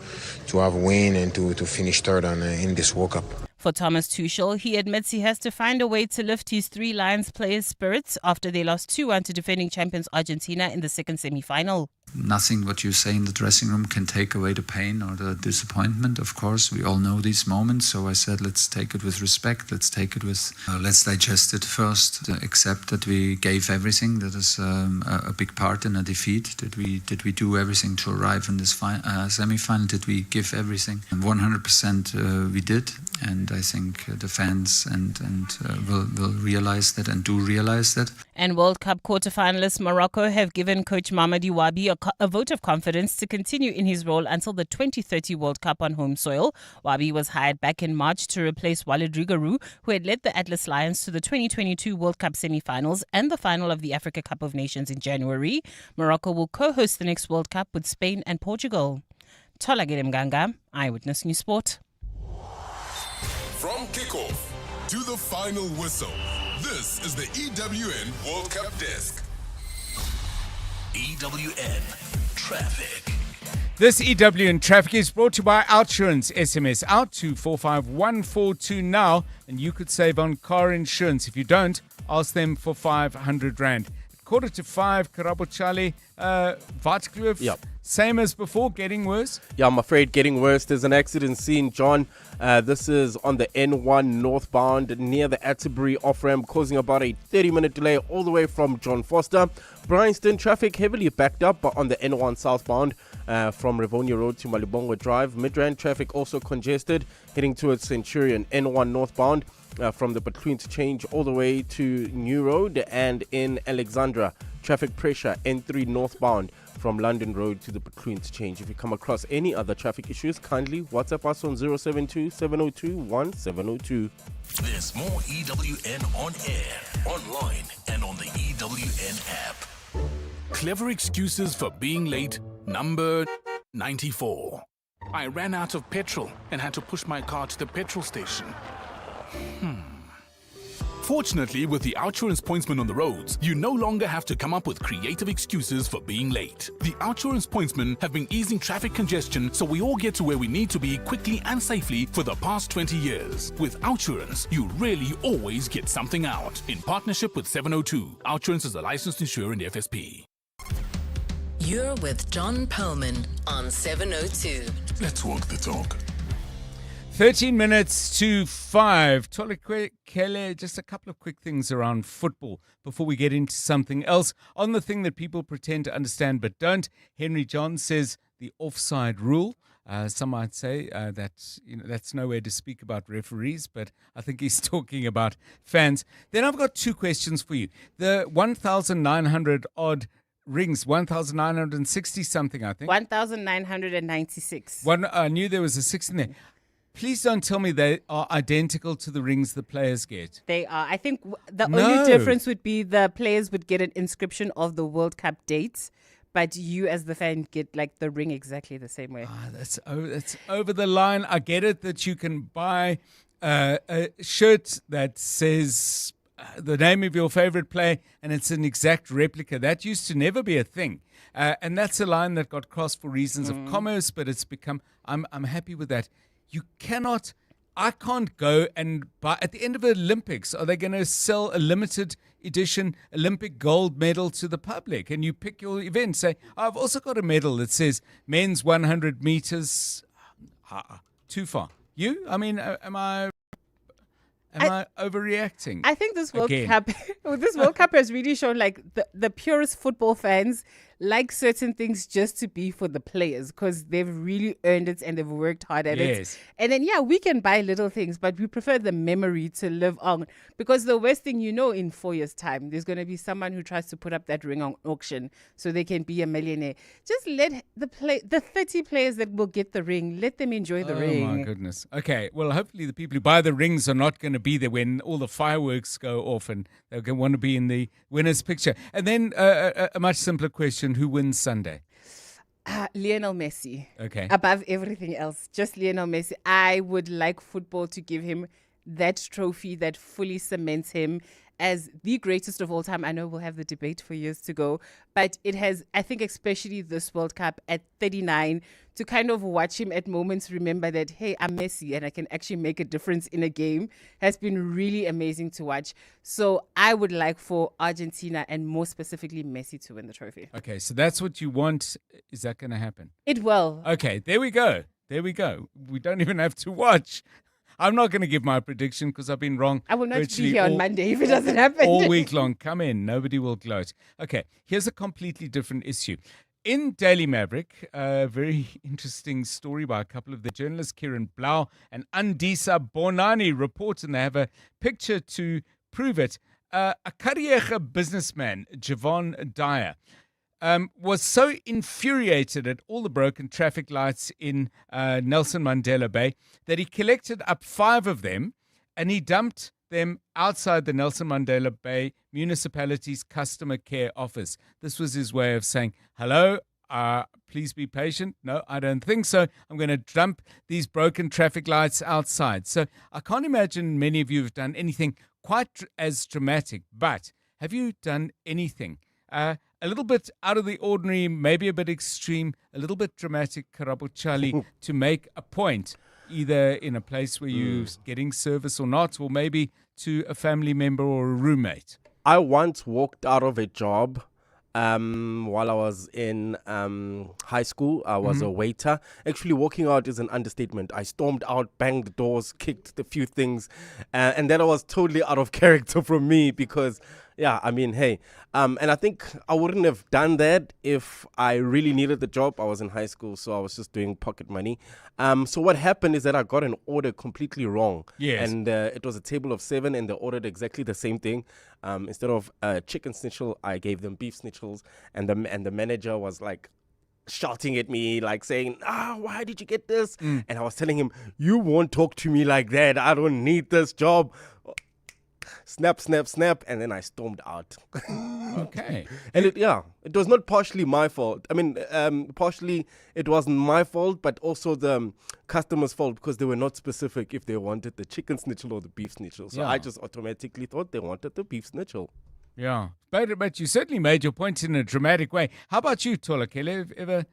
have a win and to finish third in this World Cup. For Thomas Tuchel, he admits he has to find a way to lift his Three Lions players' spirits after they lost 2-1 to defending champions Argentina in the second semi-final. Nothing what you say in the dressing room can take away the pain or the disappointment, of course. We all know these moments, so I said let's take it with respect, let's take it with, let's digest it first, accept that we gave everything. That is a big part in a defeat. Did we do everything to arrive in this semi-final? Did we give everything? And 100% we did, and I think the fans will realize that and do realize that. And World Cup quarterfinalists Morocco have given coach Mamadi Wabi a vote of confidence to continue in his role until the 2030 World Cup on home soil. Wabi was hired back in March to replace Walid Rigaru, who had led the Atlas Lions to the 2022 World Cup semi-finals and the final of the Africa Cup of Nations in January. Morocco will co-host the next World Cup with Spain and Portugal. Tolagere Mganga, Eyewitness News Sport. From kickoff to the final whistle, this is the EWN World Cup Desk. EWN Traffic. This EWN Traffic is brought to you by Outsurance. SMS out to 45142 now, and you could save on car insurance. If you don't, ask them for 500 Rand. 4:45, Karabo Charlie, Waterkloof. Yep. Same as before, getting worse? Yeah, I'm afraid getting worse. There's an accident scene, John. This is on the N1 northbound near the Atterbury off-ramp, causing about a 30-minute delay all the way from John Foster. Bryanston traffic heavily backed up, but on the N1 southbound from Rivonia Road to Malibongo Drive. Midrand traffic also congested, heading towards Centurion. N1 northbound from the between to change all the way to New Road, and in Alexandra, traffic pressure N3 northbound from London Road to the between to change. If you come across any other traffic issues, kindly WhatsApp us on 072-702-1702. There's more EWN on air, online, and on the EWN app. Clever excuses for being late, number 94. I ran out of petrol and had to push my car to the petrol station. Fortunately, with the Outsurance pointsman on the roads, you no longer have to come up with creative excuses for being late. The Outsurance pointsmen have been easing traffic congestion so we all get to where we need to be quickly and safely for the past 20 years. With Outsurance, you really always get something out. In partnership with 702, Outsurance is a licensed insurer in the FSP. You're with John Perlman on 702. Let's walk the talk. 13 minutes to 5. Tolakele, just a couple of quick things around football before we get into something else. On the thing that people pretend to understand but don't, Henry John says the offside rule. Some might say that that's nowhere to speak about referees, but I think he's talking about fans. Then I've got two questions for you. The 1,900 odd rings, 1,960 something, I think. 1,996. I knew there was a 6 in there. Please don't tell me they are identical to the rings the players get. They are. I think the only difference would be the players would get an inscription of the World Cup dates, but you as the fan get like the ring exactly the same way. That's over the line. I get it that you can buy a shirt that says the name of your favorite player and it's an exact replica. That used to never be a thing. And that's a line that got crossed for reasons of commerce, but it's become, I'm happy with that. I can't go and buy, at the end of the Olympics, are they going to sell a limited edition Olympic gold medal to the public? And you pick your event, say, I've also got a medal that says men's 100 meters. Too far. You? I mean, am I overreacting? I think this World Cup has really shown like the purest football fans like certain things just to be for the players because they've really earned it and they've worked hard at it. And then, we can buy little things, but we prefer the memory to live on because the worst thing in 4 years' time, there's going to be someone who tries to put up that ring on auction so they can be a millionaire. Just let the 30 players that will get the ring, let them enjoy the ring. Oh, my goodness. Okay, well, hopefully the people who buy the rings are not going to be there when all the fireworks go off and they're going to want to be in the winner's picture. And then a much simpler question. Who wins Sunday? Lionel Messi. Okay. Above everything else, just Lionel Messi. I would like football to give him that trophy that fully cements him as the greatest of all time. I know we'll have the debate for years to go, but it has, I think, especially this World Cup at 39, to kind of watch him at moments remember that, hey, I'm Messi and I can actually make a difference in a game has been really amazing to watch. So I would like for Argentina and more specifically Messi to win the trophy. Okay, so that's what you want. Is that going to happen? It will. Okay, there we go. We don't even have to watch. I'm not going to give my prediction because I've been wrong. I will not be here on Monday if it doesn't happen. All week long. Come in. Nobody will gloat. Okay, here's a completely different issue. In Daily Maverick, a very interesting story by a couple of the journalists, Kieran Blau and Andisa Bonani, report, and they have a picture to prove it. A Kariega businessman, Javon Dyer, was so infuriated at all the broken traffic lights in Nelson Mandela Bay that he collected up 5 of them and he dumped them outside the Nelson Mandela Bay Municipality's customer care office. This was his way of saying, hello, please be patient. No, I don't think so. I'm going to dump these broken traffic lights outside. So I can't imagine many of you have done anything quite as dramatic, but have you done anything a little bit out of the ordinary, maybe a bit extreme, a little bit dramatic, Karabuchali, to make a point, either in a place where you're getting service or not, or maybe to a family member or a roommate? I once walked out of a job while I was in high school. I was a waiter. Actually, walking out is an understatement. I stormed out, banged the doors, kicked a few things, and that was totally out of character from me because, and I think I wouldn't have done that if I really needed the job. I was in high school, so I was just doing pocket money. So what happened is that I got an order completely wrong. Yes. And it was a table of 7, and they ordered exactly the same thing. Instead of chicken schnitzel, I gave them beef schnitzels, and the manager was like shouting at me, like saying, why did you get this? And I was telling him, you won't talk to me like that. I don't need this job. Snap, snap, snap, and then I stormed out. Okay. And it was not partially my fault. I mean, partially it wasn't my fault, but also the customer's fault because they were not specific if they wanted the chicken schnitzel or the beef schnitzel. So I just automatically thought they wanted the beef schnitzel. Yeah, but you certainly made your point in a dramatic way. How about you, Tolakele? Have you ever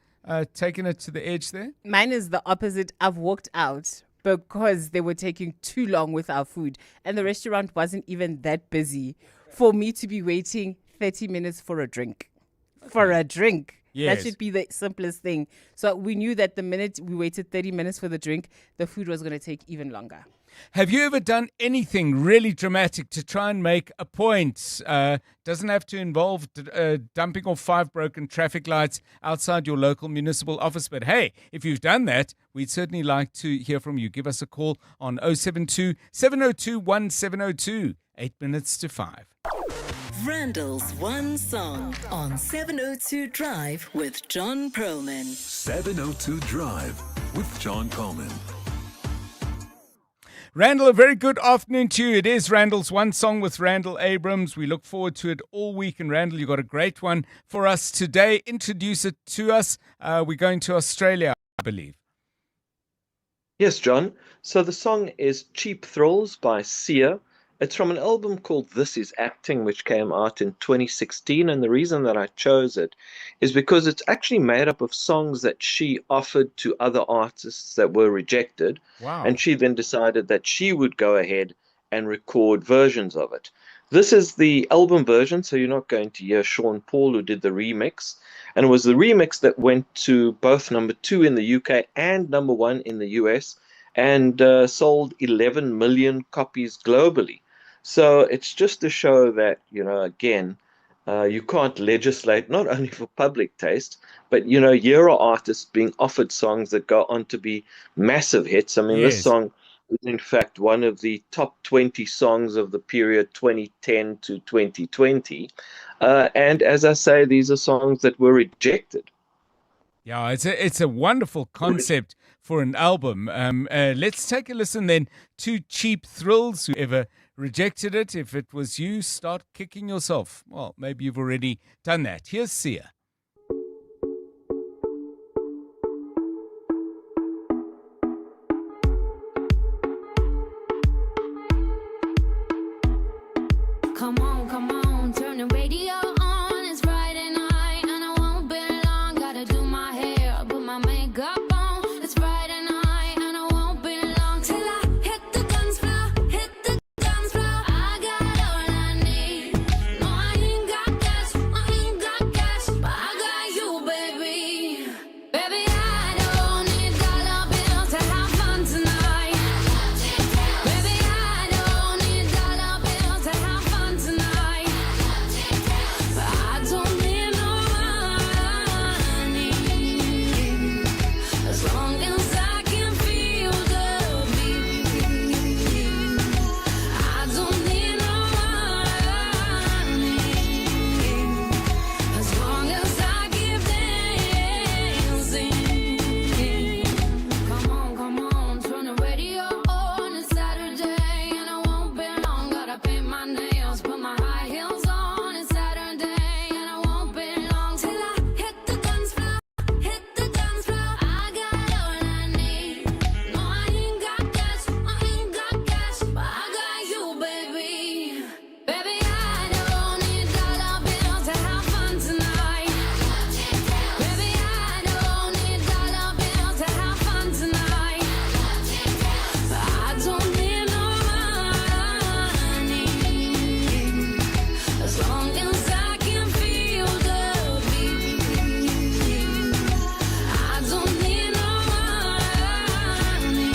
taken it to the edge there? Mine is the opposite. I've walked out because they were taking too long with our food and the restaurant wasn't even that busy for me to be waiting 30 minutes for a drink. For a drink. Yes. That should be the simplest thing. So we knew that the minute we waited 30 minutes for the drink, the food was going to take even longer. Have you ever done anything really dramatic to try and make a point? Doesn't have to involve dumping off 5 broken traffic lights outside your local municipal office. But hey, if you've done that, we'd certainly like to hear from you. Give us a call on 072 702 1702, 8 minutes to 5. Randall's One Song on 702 Drive with John Perlman. 702 Drive with John Perlman. Randall, a very good afternoon to you. It is Randall's One Song with Randall Abrams. We look forward to it all week. And Randall, you got a great one for us today. Introduce it to us. We're going to Australia, I believe. Yes, John. So the song is Cheap Thrills by Sia. It's from an album called This Is Acting, which came out in 2016. And the reason that I chose it is because it's actually made up of songs that she offered to other artists that were rejected. Wow. And she then decided that she would go ahead and record versions of it. This is the album version, so you're not going to hear Sean Paul, who did the remix. And it was the remix that went to both number 2 in the UK and number 1 in the US, and sold 11 million copies globally. So it's just to show that, again, you can't legislate not only for public taste, but, here are artists being offered songs that go on to be massive hits. I mean, Yes. This song is, in fact, one of the top 20 songs of the period 2010 to 2020. And as I say, these are songs that were rejected. Yeah, it's a wonderful concept for an album. Let's take a listen then to Cheap Thrills. Whoever rejected it, if it was you, start kicking yourself. Well, maybe you've already done that. Here's Sia. Come on, turn the radio on. It's Friday night and I won't be long. Gotta do my hair, put my makeup on. It's Friday night and I won't be long till I hit the dance floor, hit the dance floor. I got all I need. No, I ain't got cash, but I got you, baby. Baby, I don't need dollar bills to have fun tonight. Baby, I don't need dollar bills to have fun tonight. But I don't need no money as long as I can feel the beat. I don't need no money as long as I keep dancing. Come on, turn the radio on. It's Saturday and I won't be long. Gotta paint my nails, put my high heels on. It's Saturday and I won't be long till I hit the dance floor, hit the dance floor. I got all I need. No, I ain't got cash, but I got you, baby. Baby, I don't need dollar bills to have fun tonight. Baby, I don't need dollar bills to have fun tonight. But I don't need no money as long as I can feel the beat. I don't need no money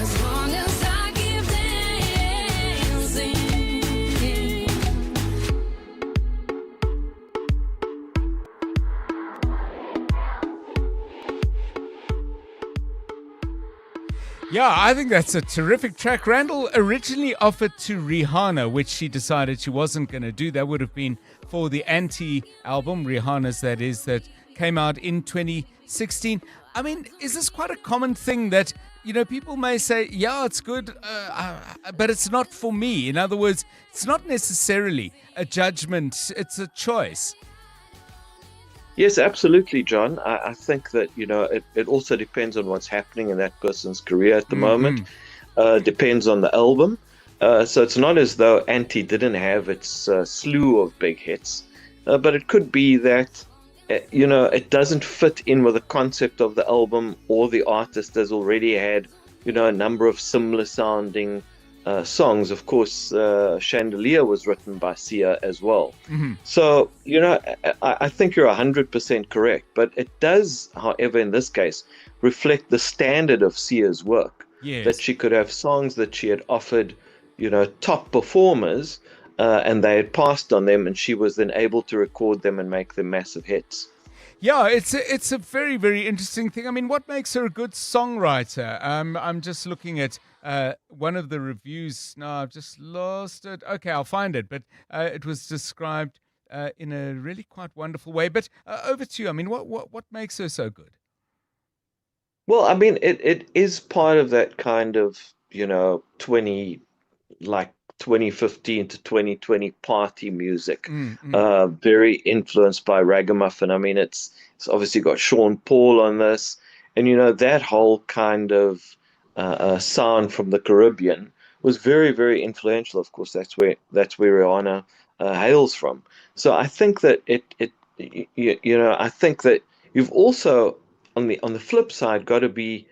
as long as I keep dancing. Yeah, I think that's a terrific track. Randall originally offered to Rihanna, which she decided she wasn't going to do. That would have been for the Anti album, Rihanna's that is, that came out in 2016. I mean, is this quite a common thing that, people may say, yeah, it's good, but it's not for me? In other words, it's not necessarily a judgment, it's a choice. Yes, absolutely, John. I think that, it also depends on what's happening in that person's career at the moment. Depends on the album. So it's not as though Anti didn't have its slew of big hits, but it could be that, it doesn't fit in with the concept of the album, or the artist has already had, a number of similar sounding songs. Of course, Chandelier was written by Sia as well. So, I think you're 100% correct, but it does, however, in this case, reflect the standard of Sia's work. Yes. that she could have songs that she had offered, top performers, and they had passed on them, and she was then able to record them and make them massive hits. Yeah, it's a very, very interesting thing. I mean, what makes her a good songwriter? I'm just looking at one of the reviews. No, I've just lost it. Okay, I'll find it. But it was described in a really quite wonderful way. But over to you. I mean, what makes her so good? Well, I mean, it is part of that kind of, 2015 to 2020 party music, very influenced by ragamuffin. I mean, it's obviously got Sean Paul on this, and that whole kind of sound from the Caribbean was very, very influential. Of course, that's where Rihanna hails from. So I think that I think that you've also on the flip side got to be,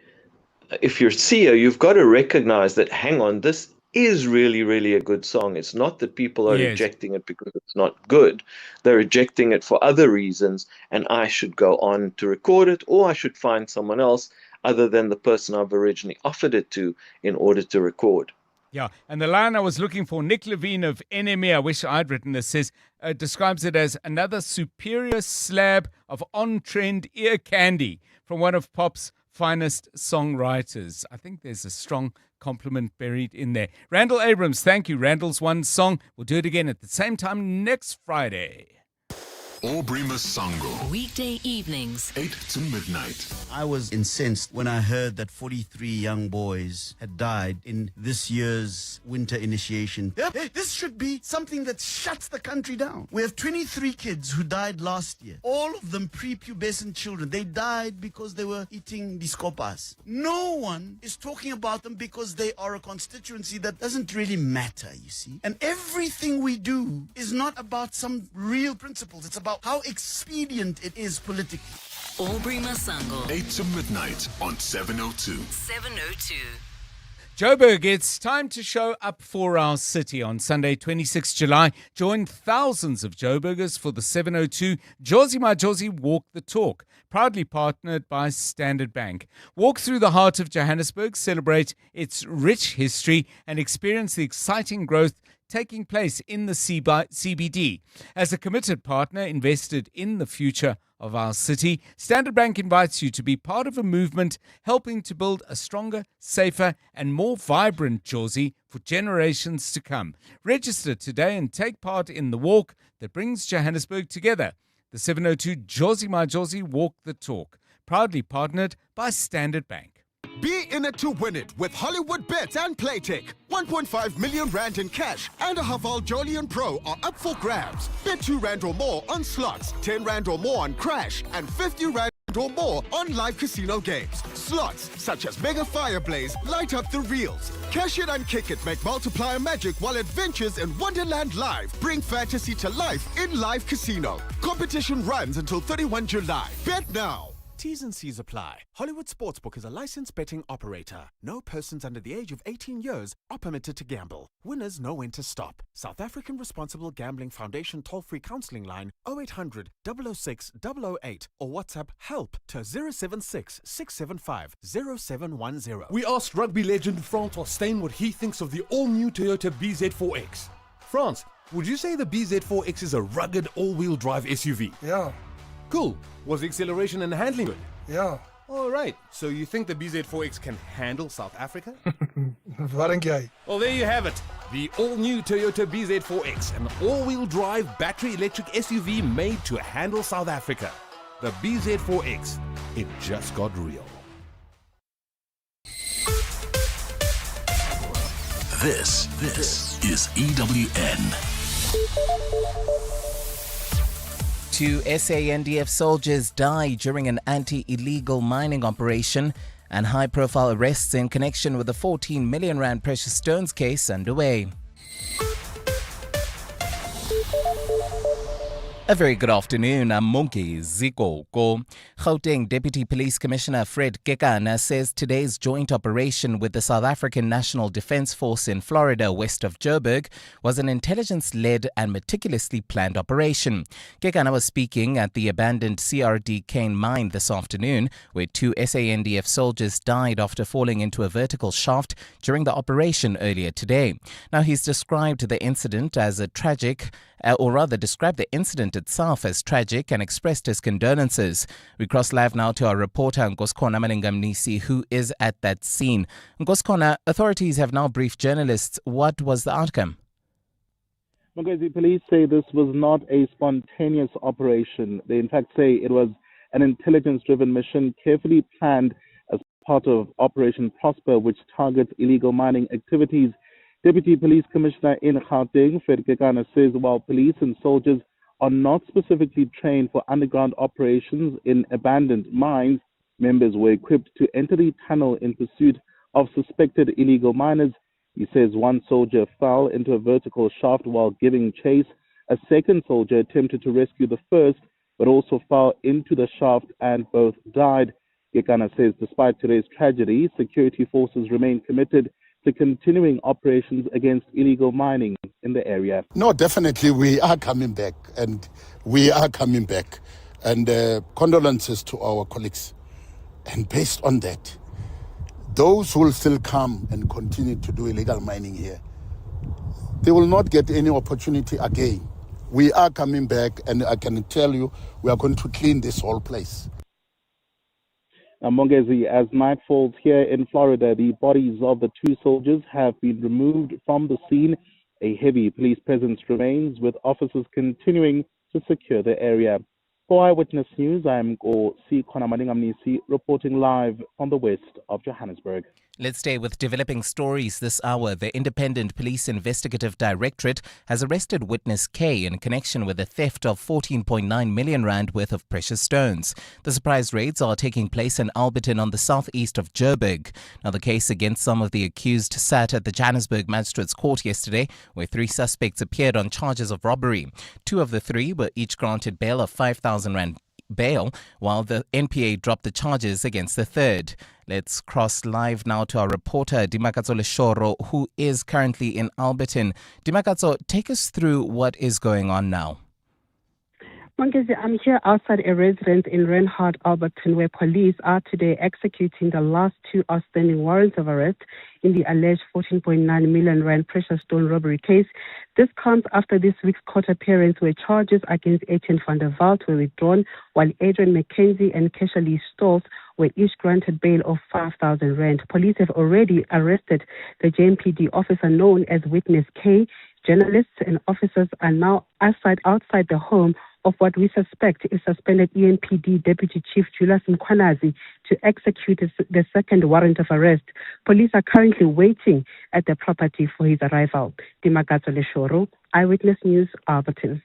if you're CEO, you've got to recognize that, hang on, this is really, really a good song. It's not that people are rejecting it because it's not good. They're rejecting it for other reasons, and I should go on to record it, or I should find someone else other than the person I've originally offered it to in order to record. Yeah, and the line I was looking for, Nick Levine of NME, I wish I'd written this, describes it as another superior slab of on-trend ear candy from one of pop's finest songwriters. I think there's a strong compliment buried in there. Randall Abrams, thank you. Randall's one song. We'll do it again at the same time next Friday. Aubrey Masango. Weekday evenings. 8 to midnight. I was incensed when I heard that 43 young boys had died in this year's winter initiation. This should be something that shuts the country down. We have 23 kids who died last year. All of them prepubescent children. They died because they were eating discopas. No one is talking about them because they are a constituency that doesn't really matter, you see. And everything we do is not about some real principles. It's about how expedient it is politically. Aubrey Masango. 8 to midnight on 702. 702. Joburg, it's time to show up for our city. On Sunday, 26 July, join thousands of Joburgers for the 702 Jozi My Jozi Walk the Talk, proudly partnered by Standard Bank. Walk through the heart of Johannesburg, celebrate its rich history, and experience the exciting growth taking place in the CBD. As a committed partner invested in the future of our city, Standard Bank invites you to be part of a movement helping to build a stronger, safer, and more vibrant Jozi for generations to come. Register today and take part in the walk that brings Johannesburg together. The 702 Jozi My Jozi Walk the Talk, proudly partnered by Standard Bank. Be in it to win it with Hollywood Bets and Playtech. 1.5 million rand in cash and a Haval Jolion Pro are up for grabs. Bet 2 rand or more on slots, 10 rand or more on crash, and 50 rand or more on live casino games. Slots such as Mega Fireblaze light up the reels. Cash it and kick it make multiplier magic, while adventures in Wonderland Live bring fantasy to life in live casino. Competition runs until 31 July. Bet now. T's and C's apply. Hollywood Sportsbook is a licensed betting operator. No persons under the age of 18 years are permitted to gamble. Winners know when to stop. South African Responsible Gambling Foundation toll-free counseling line 0800 006 008 or WhatsApp help to 076 675 0710. We asked rugby legend Francois Steyn what he thinks of the all-new Toyota BZ4X. France, would you say the BZ4X is a rugged all-wheel drive SUV? Yeah. Cool. Was the acceleration and handling good? Yeah. All right. So you think the BZ4X can handle South Africa? Well, there you have it. The all-new Toyota BZ4X, an all-wheel drive battery electric SUV made to handle South Africa. The BZ4X. It just got real. This is EWN. Two SANDF soldiers died during an anti-illegal mining operation, and high-profile arrests in connection with the 14 million rand precious stones case underway. A very good afternoon. I'm Monkey Zikoko. Gauteng Deputy Police Commissioner Fred Kekana says today's joint operation with the South African National Defence Force in Florida west of Joburg was an intelligence-led and meticulously planned operation. Kekana was speaking at the abandoned CRD Cane mine this afternoon, where 2 SANDF soldiers died after falling into a vertical shaft during the operation earlier today. Now, he's described the incident as a tragic, or rather described the incident itself as tragic and expressed his condolences. We cross live now to our reporter Nkoskona Malingamnisi, who is at that scene. Nkoskona, authorities have now briefed journalists. What was the outcome? Mongezi, police say this was not a spontaneous operation. They in fact say it was an intelligence-driven mission carefully planned as part of Operation Prosper, which targets illegal mining activities. Deputy Police Commissioner in Gauteng, Fred Kekana, says while police and soldiers are not specifically trained for underground operations in abandoned mines, members were equipped to enter the tunnel in pursuit of suspected illegal miners. He says one soldier fell into a vertical shaft while giving chase. A second soldier attempted to rescue the first, but also fell into the shaft and both died. Kekana says despite today's tragedy, security forces remain committed to continuing operations against illegal mining in the area. No, definitely we are coming back, and condolences to our colleagues. And based on that, those who will still come and continue to do illegal mining here, they will not get any opportunity again. We are coming back, and I can tell you, we are going to clean this whole place. Now, Mongezi, as night falls here in Florida, the bodies of the 2 soldiers have been removed from the scene. A heavy police presence remains, with officers continuing to secure the area. For Eyewitness News, I am Nkosikona Malingamnisi, reporting live from the west of Johannesburg. Let's stay with developing stories this hour. The Independent Police Investigative Directorate has arrested witness K in connection with the theft of 14.9 million rand worth of precious stones. The surprise raids are taking place in Alberton on the southeast of Joburg. Now, the case against some of the accused sat at the Johannesburg Magistrates Court yesterday, where 3 suspects appeared on charges of robbery. 2 of the 3 were each granted bail of 5,000 rand bail, while the NPA dropped the charges against the third. Let's cross live now to our reporter, Dimakatso Leshoro, who is currently in Alberton. Dimakatso, take us through what is going on now. Mongezi, I'm here outside a residence in Reinhardt, Alberton, where police are today executing the last 2 outstanding warrants of arrest in the alleged 14.9 million rand precious stone robbery case. This comes after this week's court appearance where charges against Etienne van der Walt were withdrawn, while Adrian McKenzie and Kesha Lee Stolz were each granted bail of 5,000 rand. Police have already arrested the JMPD officer known as Witness K. Journalists and officers are now outside the home of what we suspect is suspended EMPD Deputy Chief Julius Mkhwanazi to execute the second warrant of arrest. Police are currently waiting at the property for his arrival. Dimakatso Leshoro, Eyewitness News, Alberton.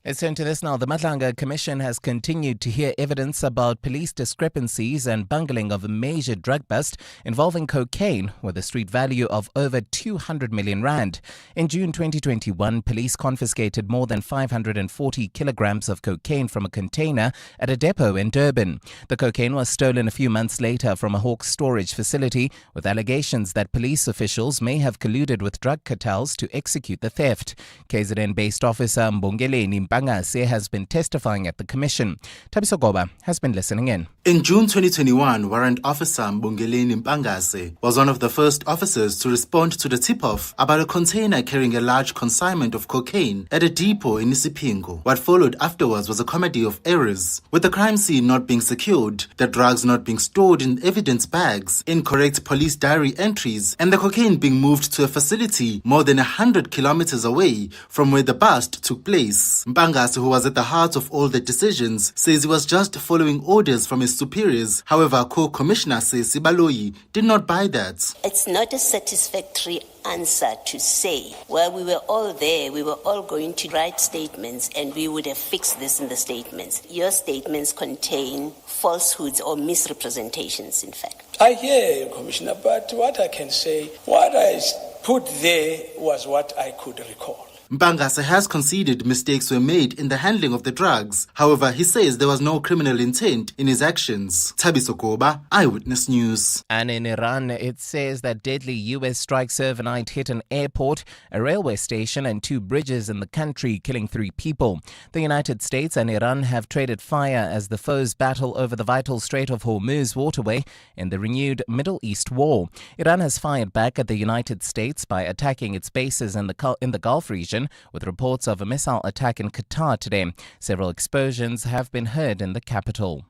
Let's turn to this now. The Madlanga Commission has continued to hear evidence about police discrepancies and bungling of a major drug bust involving cocaine with a street value of over 200 million rand. In June 2021, police confiscated more than 540 kilograms of cocaine from a container at a depot in Durban. The cocaine was stolen a few months later from a Hawks storage facility, with allegations that police officials may have colluded with drug cartels to execute the theft. KZN-based officer Mbongeleni Mpangase has been testifying at the commission. Tabiso Goba has been listening in. In June 2021, Warrant Officer Mbongeleni Mpangase was one of the first officers to respond to the tip-off about a container carrying a large consignment of cocaine at a depot in Isipingo. What followed afterwards was a comedy of errors, with the crime scene not being secured, the drugs not being stored in evidence bags, incorrect police diary entries, and the cocaine being moved to a facility more than 100 kilometers away from where the bust took place. Mpangase, who was at the heart of all the decisions, says he was just following orders from his superiors. However, Co-Commissioner says Sibaloyi did not buy that. It's not a satisfactory answer to say, well, we were all there, we were all going to write statements and we would have fixed this in the statements. Your statements contain falsehoods or misrepresentations, in fact. I hear you, Commissioner, but what I can say, what I put there was what I could recall. Mpangase has conceded mistakes were made in the handling of the drugs. However, he says there was no criminal intent in his actions. Thabiso Koba, Eyewitness News. And in Iran, it says that deadly U.S. strikes overnight hit an airport, a railway station and 2 bridges in the country, killing 3 people. The United States and Iran have traded fire as the foes battle over the vital Strait of Hormuz waterway in the renewed Middle East war. Iran has fired back at the United States by attacking its bases in the Gulf region, with reports of a missile attack in Qatar today. Several explosions have been heard in the capital.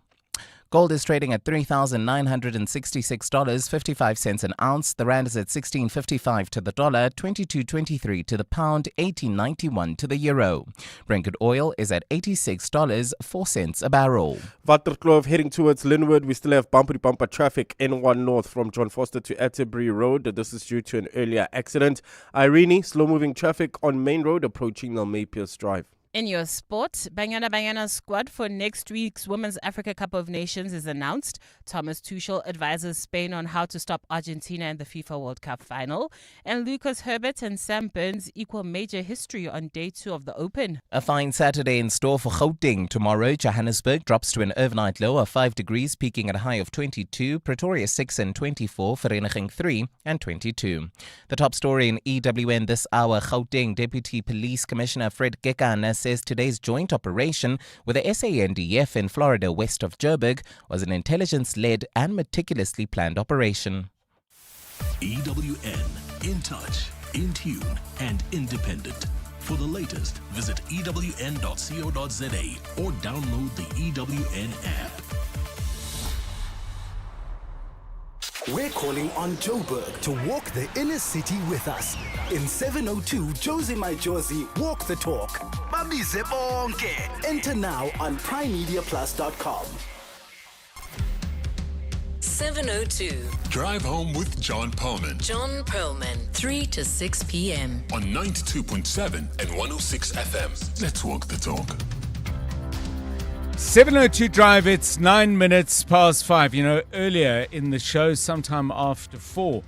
Gold is trading at $3,966.55 an ounce. The rand is at 16.55 to the dollar, 22.23 to the pound, 18.91 to the euro. Brent crude oil is at $86.04 a barrel. Waterkloof heading towards Linwood. We still have bumper traffic N1 North from John Foster to Atterbury Road. This is due to an earlier accident. Irene, slow-moving traffic on Main Road approaching Nalmapius Drive. In your sport, Banyana squad for next week's Women's Africa Cup of Nations is announced. Thomas Tuchel advises Spain on how to stop Argentina in the FIFA World Cup final. And Lucas Herbert and Sam Burns equal major history on day 2 of the Open. A fine Saturday in store for Gauteng. Tomorrow, Johannesburg drops to an overnight low of 5 degrees, peaking at a high of 22. Pretoria 6 and 24. Vereniging 3 and 22. The top story in EWN this hour, Gauteng Deputy Police Commissioner Fred Gekana says today's joint operation with the SANDF in Florida west of Joburg was an intelligence-led and meticulously planned operation. EWN, in touch, in tune, and independent. For the latest, visit ewn.co.za or download the EWN app. We're calling on Joburg to walk the inner city with us. In 702 Josie My Josie, walk the talk. Babize bonke. Enter now on primemediaplus.com. 702. Drive home with John Perlman. John Perlman, 3 to 6 p.m. On 92.7 and 106 FM. Let's walk the talk. 702 Drive, it's 9 minutes past 5. You know, earlier in the show, sometime after 4,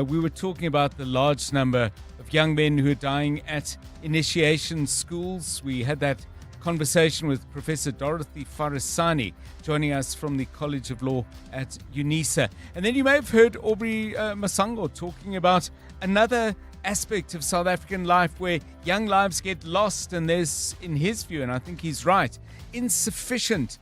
we were talking about the large number of young men who are dying at initiation schools. We had that conversation with Professor Dorothy Farasani, joining us from the College of Law at UNISA. And then you may have heard Aubrey Masango talking about another aspect of South African life where young lives get lost, and there's, in his view, and I think he's right, insufficient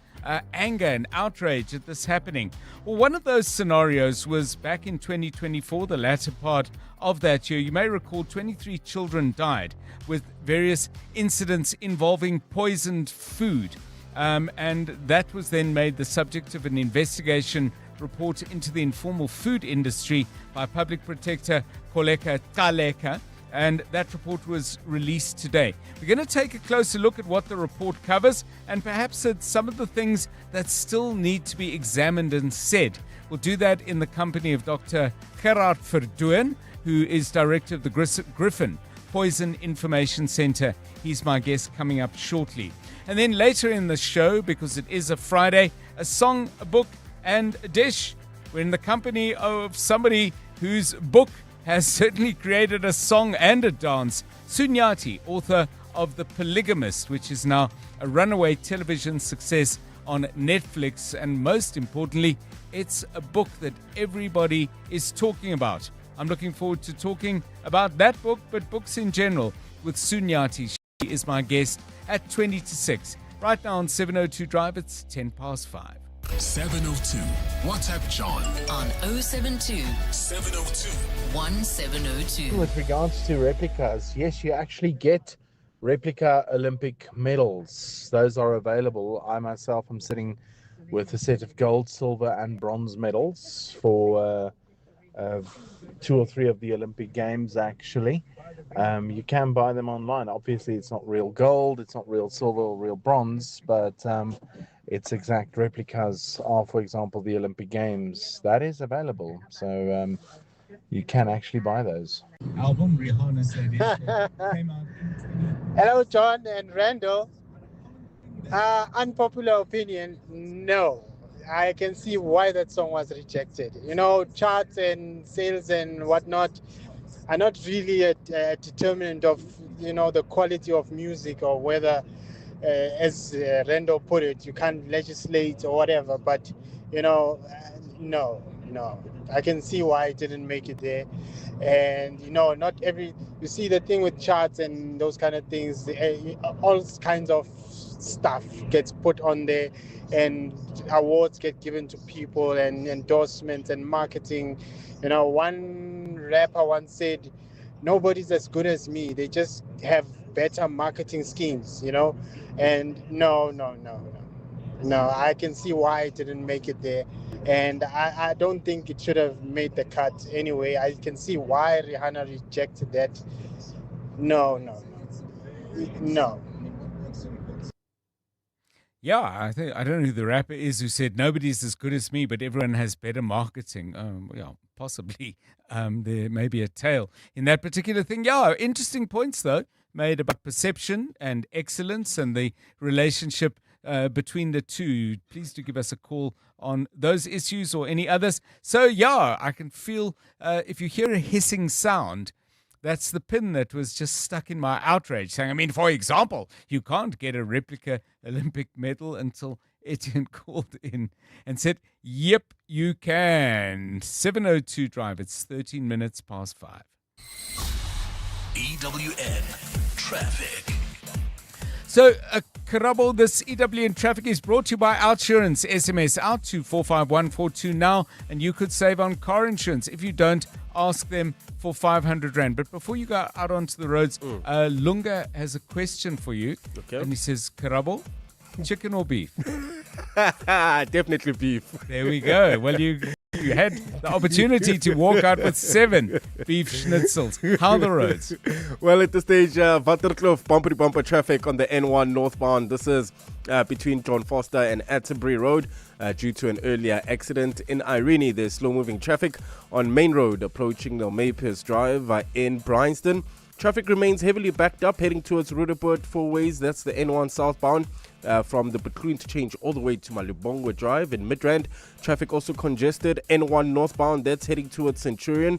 anger and outrage at this happening. Well, one of those scenarios was back in 2024, the latter part of that year. You may recall 23 children died with various incidents involving poisoned food. And that was then made the subject of an investigation report into the informal food industry by Public Protector Koleka Taleka. And that report was released today. We're going to take a closer look at what the report covers and perhaps at some of the things that still need to be examined and said. We'll do that in the company of Dr. Gerard Verdoen, who is director of the Griffin Poison Information Center. He's my guest coming up shortly. And then later in the show, because it is a Friday, a song, a book, and a dish. We're in the company of somebody whose book has certainly created a song and a dance. Sunyati, author of The Polygamist, which is now a runaway television success on Netflix. And most importantly, it's a book that everybody is talking about. I'm looking forward to talking about that book, but books in general, with Sunyati. She is my guest at 20 to 6. Right now on 702 Drive, it's 10 past 5. 702. WhatsApp John On 072 702 1702. With regards to replicas, yes, you actually get replica Olympic medals. Those are available. I myself am sitting with a set of gold, silver, and bronze medals for 2 or 3 of the Olympic Games, actually. You can buy them online. Obviously, it's not real gold, it's not real silver or real bronze, but its exact replicas are, for example, the Olympic Games. That is available. So you can actually buy those. Album Rihanna said it came out. Hello, John and Randall. Unpopular opinion, no. I can see why that song was rejected. You know, charts and sales and whatnot are not really a determinant of, the quality of music, or whether, as Rendo put it, you can't legislate or whatever. But, no. I can see why it didn't make it there. And, you see the thing with charts and those kind of things, all kinds of stuff gets put on there, and awards get given to people, and endorsements and marketing. One rapper once said, nobody's as good as me. They just have better marketing schemes, and no, I can see why it didn't make it there. And I don't think it should have made the cut anyway. I can see why Rihanna rejected that. No. Yeah, I don't know who the rapper is who said nobody's as good as me, but everyone has better marketing. Yeah, possibly there may be a tale in that particular thing. Yeah, interesting points though made about perception and excellence and the relationship between the two. Please do give us a call on those issues or any others. So yeah, I can feel if you hear a hissing sound, that's the pin that was just stuck in my outrage, saying, for example, you can't get a replica Olympic medal until Etienne called in and said, yep, you can. 7:02 drive. It's 13 minutes past 5. EWN Traffic. So, Karabo, this EWN Traffic is brought to you by Outsurance. SMS out to 45142 now, and you could save on car insurance. If you don't, ask them for 500 Rand. But before you go out onto the roads, Lunga has a question for you. Okay. And he says, Karabo, chicken or beef? Definitely beef. There we go. Well, you had the opportunity to walk out with 7 beef schnitzels. How are the roads? Well, at this stage, Waterkloof bumper-to-bumper traffic on the N1 northbound. This is between John Foster and Atterbury Road due to an earlier accident. In Irene, there's slow-moving traffic on Main Road approaching the Maypers Drive in Bryanston. Traffic remains heavily backed up heading towards Rudaport four ways. That's the N1 southbound from the Betlu interchange all the way to Malibongwe Drive in Midrand. Traffic also congested. N1 northbound, that's heading towards Centurion.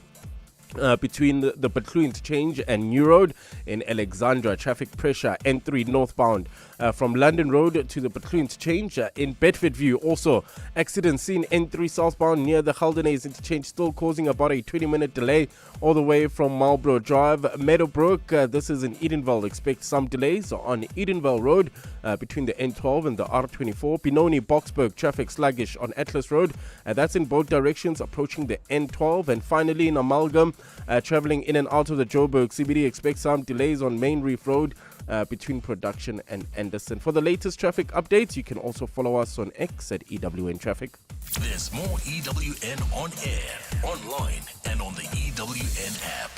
Between the Betlu interchange and New Road in Alexandra. Traffic pressure N3 northbound from London Road to the Betlu interchange in Bedfordview. Also accident seen N3 southbound near the Haldenays interchange, still causing about a 20-minute delay all the way from Marlborough Drive. Meadowbrook, this is in Edenville. Expect some delays on Edenville Road between the N12 and the R24. Benoni Boksburg, traffic sluggish on Atlas Road. That's in both directions approaching the N12. And finally in Amalgam, traveling in and out of the Joburg CBD, expect some delays on Main Reef Road between Production and Anderson. For the latest traffic updates, you can also follow us on X at EWN Traffic. There's more EWN on air, online, and on the EWN app.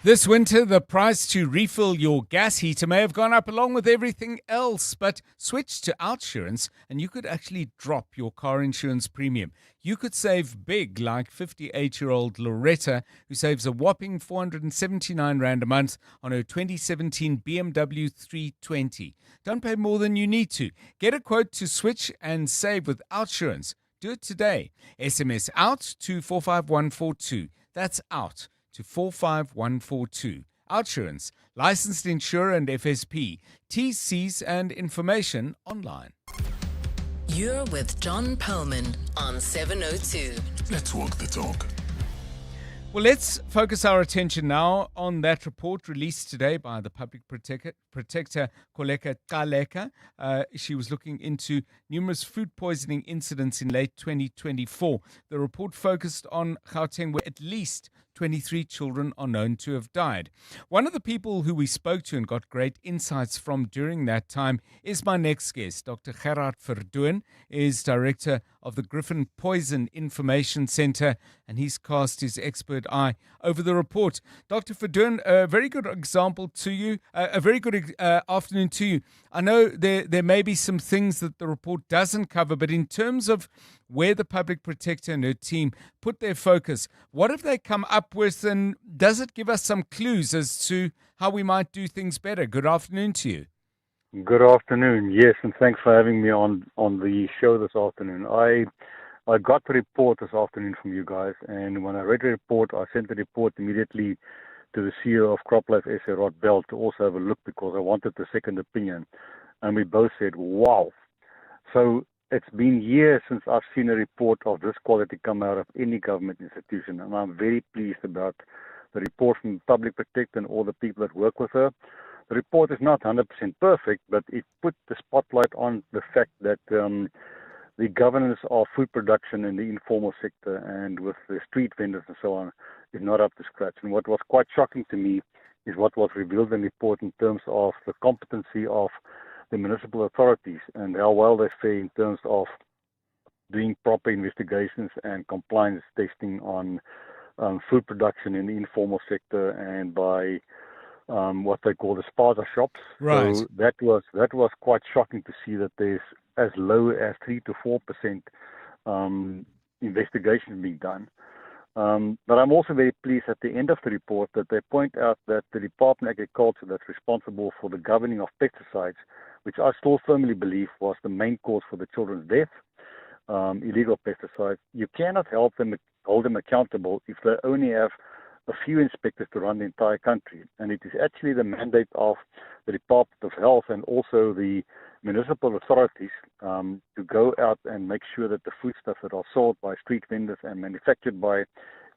This winter, the price to refill your gas heater may have gone up along with everything else, but switch to Outsurance and you could actually drop your car insurance premium. You could save big, like 58-year-old Loretta, who saves a whopping 479 Rand a month on her 2017 BMW 320. Don't pay more than you need to. Get a quote to switch and save with Outsurance. Do it today. SMS out to 45142. That's out to 45142. Outsurance, licensed insurer and FSP. TCs and information online. You're with John Perlman on 702. Let's walk the talk. Well, let's focus our attention now on that report released today by the Public Protector, Koleka Kaleka. She was looking into numerous food poisoning incidents in late 2024. The report focused on Gauteng, where at least 23 children are known to have died. One of the people who we spoke to and got great insights from during that time is my next guest. Dr. Gerard Verdoen is director of the Griffin Poison Information Center, and he's cast his expert eye over the report. Dr. Verdoen, a very good example to you, a very good afternoon to you. I know there may be some things that the report doesn't cover, but in terms of where the Public Protector and her team put their focus, what have they come up with, and does it give us some clues as to how we might do things better? Good afternoon to you. Good afternoon, yes, and thanks for having me on the show this afternoon. I got the report this afternoon from you guys, and when I read the report, I sent the report immediately to the CEO of CropLife SA, Rod Bell, to also have a look because I wanted the second opinion. And we both said, wow. So it's been years since I've seen a report of this quality come out of any government institution, and I'm very pleased about the report from the Public Protector and all the people that work with her. The report is not 100% perfect, but it put the spotlight on the fact that the governance of food production in the informal sector and with the street vendors and so on is not up to scratch. And what was quite shocking to me is what was revealed in the report in terms of the competency of the municipal authorities and how well they fare in terms of doing proper investigations and compliance testing on food production in the informal sector and by what they call the spaza shops. Right. So that was quite shocking to see that there's as low as 3 to 4% investigation being done. But I'm also very pleased at the end of the report that they point out that the Department of Agriculture that's responsible for the governing of pesticides, which I still firmly believe was the main cause for the children's death, illegal pesticides, you cannot hold them accountable if they only have a few inspectors to run the entire country. And it is actually the mandate of the Department of Health and also the municipal authorities to go out and make sure that the foodstuffs that are sold by street vendors and manufactured by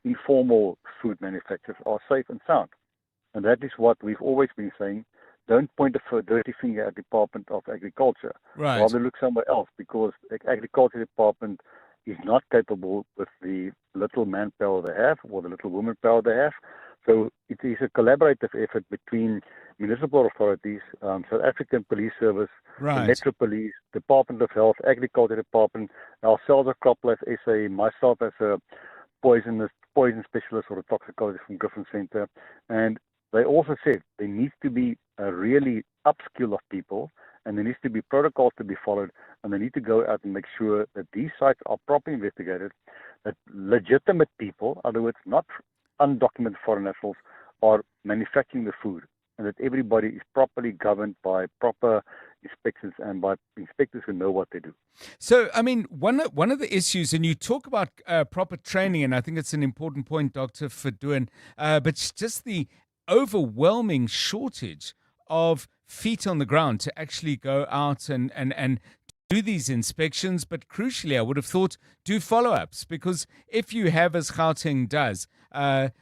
informal food manufacturers are safe and sound. And that is what we've always been saying. Don't point a dirty finger at the Department of Agriculture. Right. Rather look somewhere else, because the Agriculture Department is not capable with the little manpower they have or the little woman power they have. So it is a collaborative effort between municipal authorities, South African Police Service, Right. the Metro Police, Department of Health, Agriculture Department, ourselves at CropLife SA, myself as a poison specialist or a toxicologist from Griffin Center. And they also said there needs to be a really upskill of people, and there needs to be protocols to be followed, and they need to go out and make sure that these sites are properly investigated, that legitimate people, in other words, not undocumented foreign nationals, are manufacturing the food, and that everybody is properly governed by proper inspections and by inspectors who know what they do. So, I mean, one of the issues, and you talk about proper training, and I think it's an important point, Dr. Verdun, but just the overwhelming shortage of feet on the ground to actually go out and do these inspections, but crucially, I would have thought, do follow-ups, because if you have, as Gauteng does, a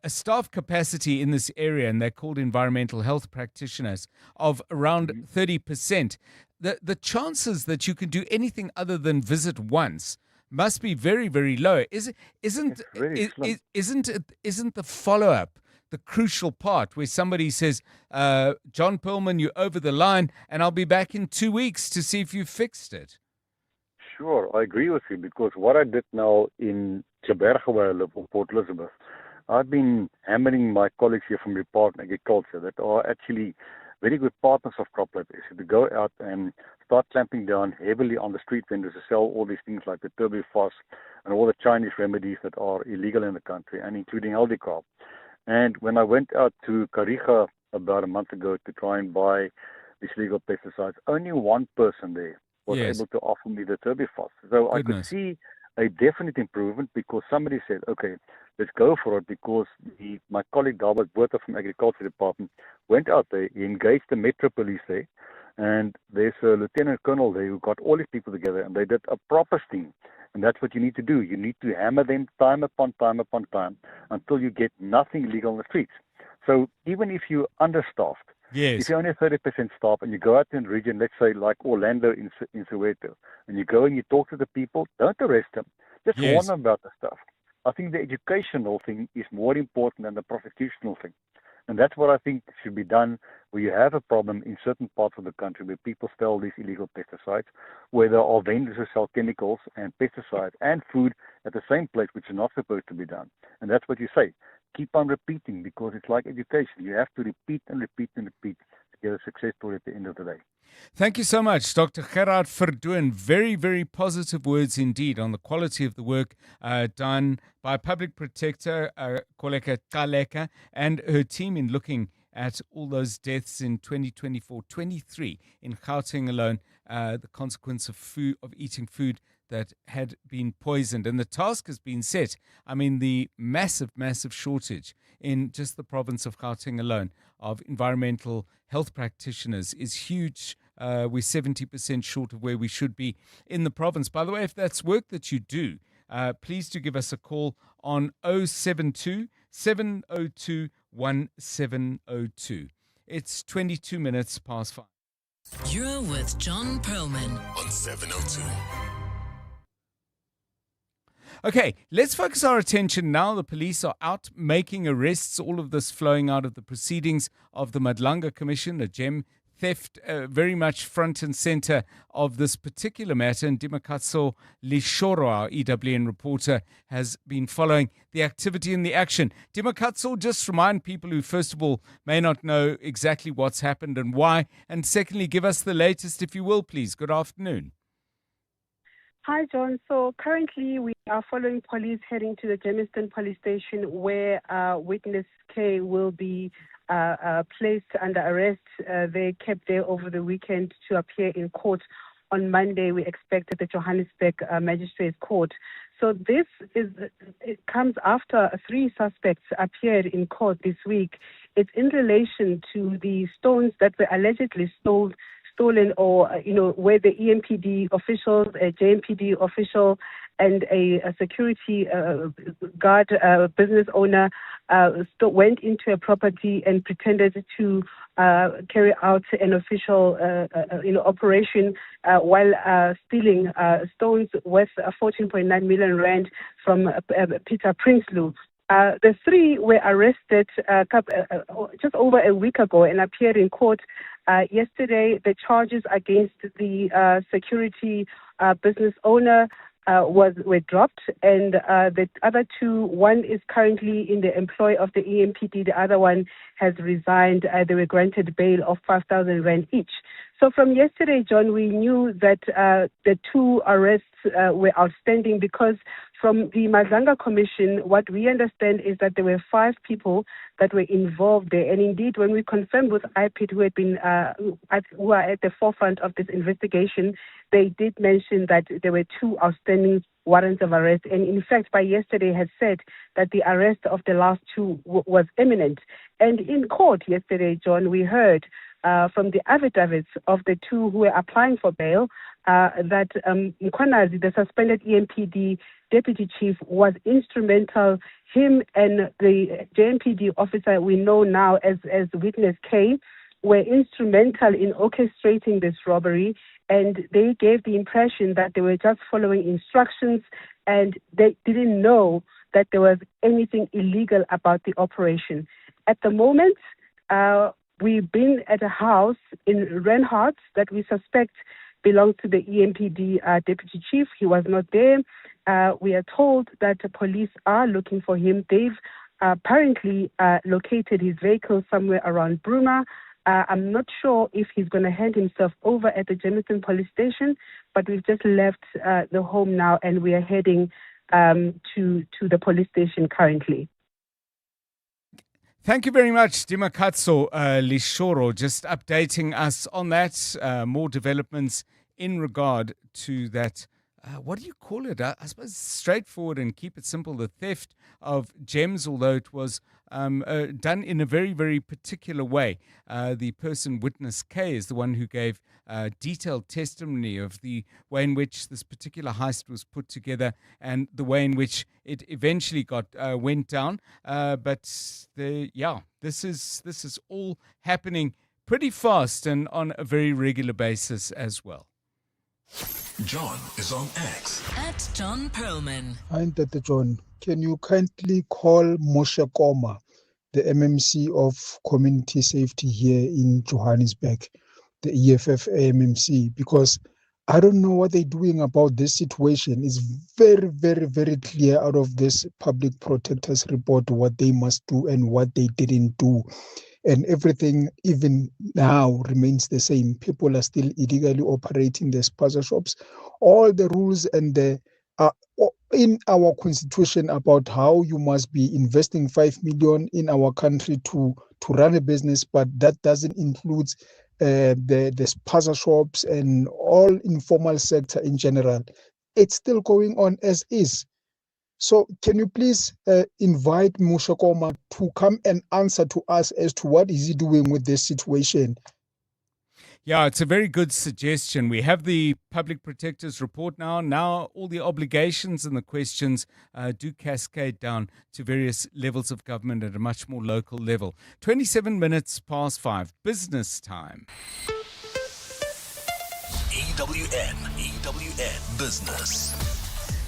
staff capacity in this area, and they're called environmental health practitioners, of around 30%, the chances that you can do anything other than visit once must be very, very low. Isn't the follow-up the crucial part where somebody says, John Perlman, you're over the line, and I'll be back in 2 weeks to see if you fixed it? Sure, I agree with you, because what I did now in Joburg, where I live, in Port Elizabeth, I've been hammering my colleagues here from the Department of Agriculture that are actually very good partners of CropLife to go out and start clamping down heavily on the street vendors to sell all these things like the turbifos and all the Chinese remedies that are illegal in the country, and including Aldicarb. And when I went out to Kariga about a month ago to try and buy these legal pesticides, only one person there was able to offer me the turbifos. So I could see a definite improvement, because somebody said, okay, let's go for it, because my colleague Dalbert Botha from Agriculture Department went out there, he engaged the Metro Police there, and there's a Lieutenant Colonel there who got all these people together, and they did a proper sting. And that's what you need to do. You need to hammer them time upon time upon time until you get nothing illegal on the streets. So even if you're understaffed, if you're only 30% staff and you go out in the region, let's say like Orlando in Soweto, and you go and you talk to the people, don't arrest them. Just warn them about the stuff. I think the educational thing is more important than the prosecutional thing. And that's what I think should be done where you have a problem in certain parts of the country where people sell these illegal pesticides, where there are vendors who sell chemicals and pesticides and food at the same place, which is not supposed to be done. And that's what you say. Keep on repeating, because it's like education. You have to repeat and repeat and repeat to get a success story at the end of the day. Thank you so much, Dr. Gerard Verdun. Very, very positive words indeed on the quality of the work done by Public Protector Koleka Kaleka and her team in looking at all those deaths in 2024-23 in Gauteng alone. the consequence of eating food that had been poisoned. And the task has been set. I mean, the massive shortage in just the province of Gauteng alone of environmental health practitioners is huge. We're 70% short of where we should be in the province. By the way, if that's work that you do, please do give us a call on 072 702 1702. It's 22 minutes past 5. You're with John Perlman on 702. Okay, let's focus our attention now. The police are out making arrests, all of this flowing out of the proceedings of the Madlanga Commission, a gem theft very much front and center of this particular matter. And Dimakatso Lishoro, our EWN reporter, has been following the activity and the action. Dimakatso, just remind people who, first of all, may not know exactly what's happened and why, and secondly, give us the latest, if you will, please. Good afternoon. Hi, John. So currently we are following police heading to the Germiston police station where witness K will be placed under arrest. They kept there over the weekend to appear in court. On Monday, we expect at the Johannesburg Magistrates Court. So it comes after 3 suspects appeared in court this week. It's in relation to the stones that were allegedly stolen or, where the EMPD officials, a JMPD official and a security guard business owner went into a property and pretended to carry out an official operation while stealing stones worth 14.9 million rand from Peter Prinsloo. The 3 were arrested just over a week ago and appeared in court yesterday. The charges against the security business owner were dropped, and the other 2, one is currently in the employ of the EMPD, the other one has resigned. They were granted bail of 5,000 rand each. So from yesterday, John, we knew that the 2 arrests were outstanding because from the Madlanga Commission, what we understand is that there were 5 people that were involved there. And indeed, when we confirmed with IPID, who are at the forefront of this investigation, they did mention that there were 2 outstanding warrants of arrest. And in fact, by yesterday had said that the arrest of the last 2 was imminent. And in court yesterday, John, we heard from the affidavits of the 2 who were applying for bail that Mkhwanazi, the suspended EMPD deputy chief, was instrumental. Him and the JMPD officer we know now as witness K were instrumental in orchestrating this robbery, and they gave the impression that they were just following instructions and they didn't know that there was anything illegal about the operation. At the moment, we've been at a house in Reinhardt that we suspect belongs to the EMPD deputy chief. He was not there. We are told that the police are looking for him. They've apparently located his vehicle somewhere around Bruma. I'm not sure if he's going to hand himself over at the Germiston police station, but we've just left the home now and we are heading to the police station currently. Thank you very much, Dimakatso Lishoro, just updating us on that. More developments in regard to that. What do you call it? I suppose straightforward and keep it simple. The theft of gems, although it was done in a very, very particular way. The person, witness K, is the one who gave detailed testimony of the way in which this particular heist was put together and the way in which it eventually went down. But this is all happening pretty fast and on a very regular basis as well. John is on X. At John Perlman. Hi, Tete John. Can you kindly call Moshe Koma, the MMC of Community Safety here in Johannesburg, the EFF AMMC, because I don't know what they're doing about this situation. It's very, very, very clear out of this public protector's report what they must do and what they didn't do. And everything, even now, remains the same. People are still illegally operating the spaza shops. All the rules and the in our constitution about how you must be investing 5 million in our country to run a business, but that doesn't include the spaza shops and all informal sector in general, it's still going on as is. So can you please invite Moshekoma to come and answer to us as to what is he doing with this situation? Yeah, it's a very good suggestion. We have the Public Protector's report now. Now all the obligations and the questions do cascade down to various levels of government at a much more local level. 27 minutes past 5, business time. EWN Business.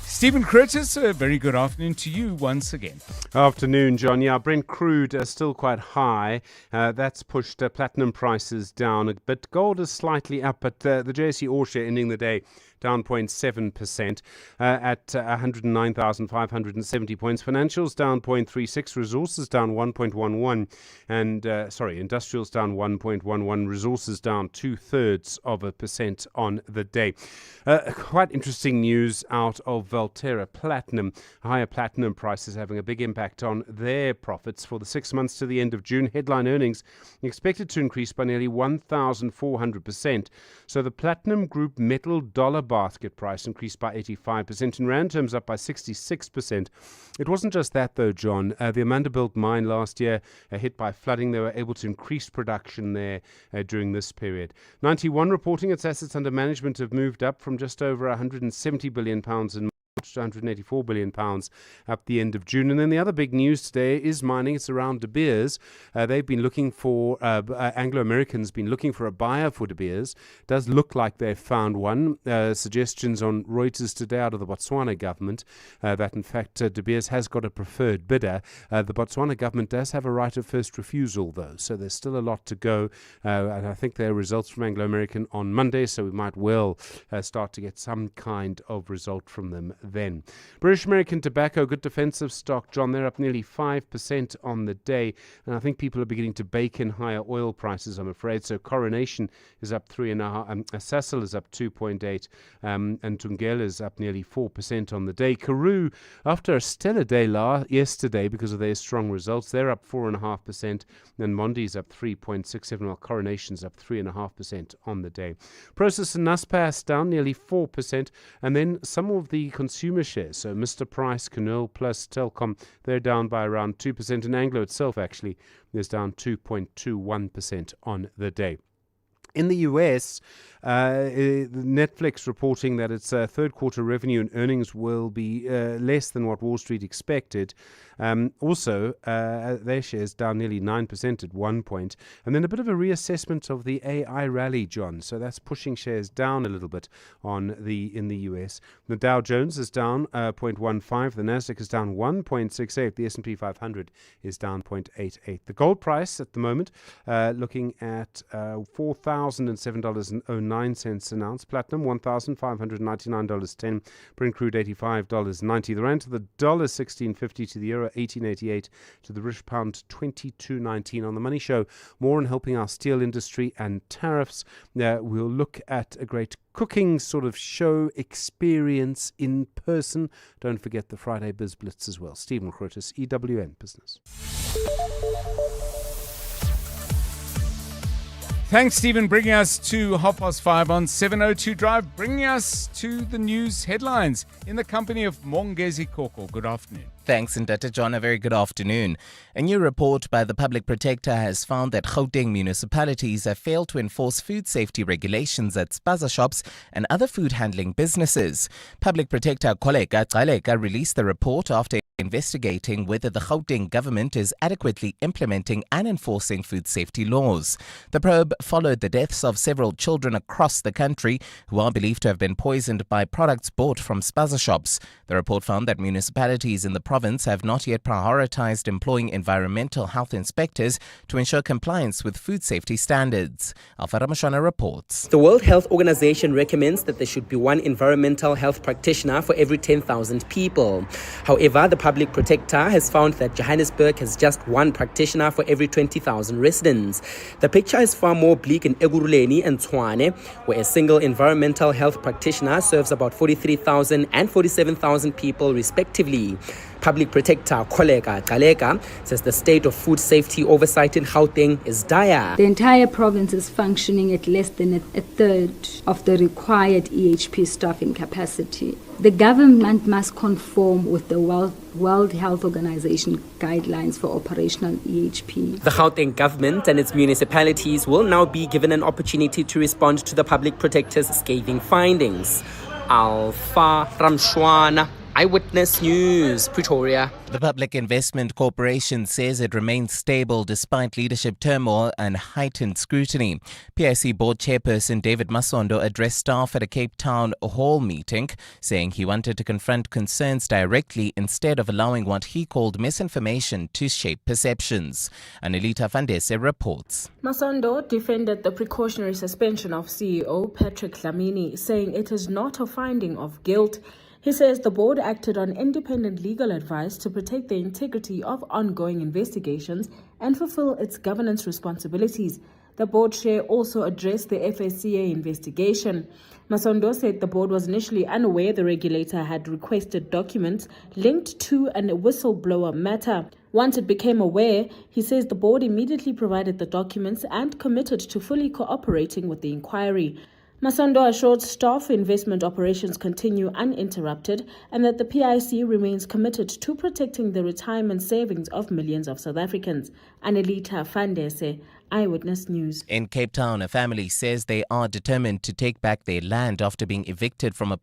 Stephen Curtis, a very good afternoon to you once again. Afternoon, John. Yeah, Brent crude is still quite high. That's pushed platinum prices down a bit. Gold is slightly up, but the JSE Ore share ending the day down 0.7% at 109,570 points. Financials down 0.36, resources down 1.11, and industrials down 1.11, resources down 0.2% on the day. Quite interesting news out of Valterra Platinum. Higher platinum prices having a big impact on their profits for the 6 months to the end of June. Headline earnings expected to increase by nearly 1,400%. So the Platinum Group metal dollar basket price increased by 85%. In rand terms, up by 66%. It wasn't just that, though, John. The Amandelbult mine last year hit by flooding. They were able to increase production there during this period. 91 reporting its assets under management have moved up from just over £170 billion in to £184 billion at the end of June. And then the other big news today is mining. It's around De Beers. They've been looking for, Anglo-Americans been looking for a buyer for De Beers. Does look like they've found one. Suggestions on Reuters today out of the Botswana government that in fact De Beers has got a preferred bidder. The Botswana government does have a right of first refusal though, so there's still a lot to go. And I think there are results from Anglo-American on Monday, so we might well start to get some kind of result from them then. British American Tobacco, good defensive stock, John. They're up nearly 5% on the day, and I think people are beginning to bake in higher oil prices, I'm afraid. So Coronation is up 3.5%, Sasol is up 2.8%, and Tungela is up nearly 4% on the day. Karoo, after a stellar day yesterday because of their strong results, they're up 4.5%, and Mondi's up 3.67%, while Coronation's up 3.5% on the day. Process and Naspers down nearly 4%, and then some of the consumer shares, so Mr. Price, Canal Plus, Telkom, they're down by around 2%, and Anglo itself actually is down 2.21% on the day. In the US, Netflix reporting that its third quarter revenue and earnings will be less than what Wall Street expected. Also, their shares down nearly 9% at one point. And then a bit of a reassessment of the AI rally, John. So that's pushing shares down a little bit in the US. The Dow Jones is down 0.15. The Nasdaq is down 1.68. The S&P 500 is down 0.88. The gold price at the moment looking at $4,007.09 an ounce. Platinum $1,599.10. Brent crude $85.90. The rand to the dollar $16.50, to the euro $18.88, to the British pound $22.19. On the Money Show, more on helping our steel industry and tariffs. We'll look at a great cooking sort of show experience in person. Don't forget the Friday Biz Blitz as well. Stephen Curtis, EWN Business. Thanks, Stephen, bringing us to 5:30 on 702 Drive, bringing us to the news headlines in the company of Mongezi Koko. Good afternoon. Thanks, Ndata John. A very good afternoon. A new report by the Public Protector has found that Gauteng municipalities have failed to enforce food safety regulations at spaza shops and other food handling businesses. Public Protector Koleka Gcaleka released the report after investigating whether the Gauteng government is adequately implementing and enforcing food safety laws. The probe followed the deaths of several children across the country who are believed to have been poisoned by products bought from spaza shops. The report found that municipalities in the province have not yet prioritized employing environmental health inspectors to ensure compliance with food safety standards. Alpha Ramashana reports. The World Health Organization recommends that there should be one environmental health practitioner for every 10,000 people. However, the Public Protector has found that Johannesburg has just one practitioner for every 20,000 residents. The picture is far more bleak in Eguruleni and Tshwane, where a single environmental health practitioner serves about 43,000 and 47,000 people respectively. Public Protector Koleka Galeka says the state of food safety oversight in Gauteng is dire. The entire province is functioning at less than a third of the required EHP staffing capacity. The government must conform with the World Health Organization guidelines for operational EHP. The Gauteng government and its municipalities will now be given an opportunity to respond to the Public Protector's scathing findings. Alpha Ramshwana, Eyewitness News, Pretoria. The Public Investment Corporation says it remains stable despite leadership turmoil and heightened scrutiny. PIC Board Chairperson David Masondo addressed staff at a Cape Town hall meeting, saying he wanted to confront concerns directly instead of allowing what he called misinformation to shape perceptions. Anelita Vandese reports. Masondo defended the precautionary suspension of CEO Patrick Dlamini, saying it is not a finding of guilt. He says the board acted on independent legal advice to protect the integrity of ongoing investigations and fulfill its governance responsibilities. The board chair also addressed the FSCA investigation. Masondo said the board was initially unaware the regulator had requested documents linked to a whistleblower matter. Once it became aware, he says the board immediately provided the documents and committed to fully cooperating with the inquiry. Masondo assured staff investment operations continue uninterrupted and that the PIC remains committed to protecting the retirement savings of millions of South Africans. Anelita Fandese, Eyewitness News. In Cape Town, a family says they are determined to take back their land after being evicted from a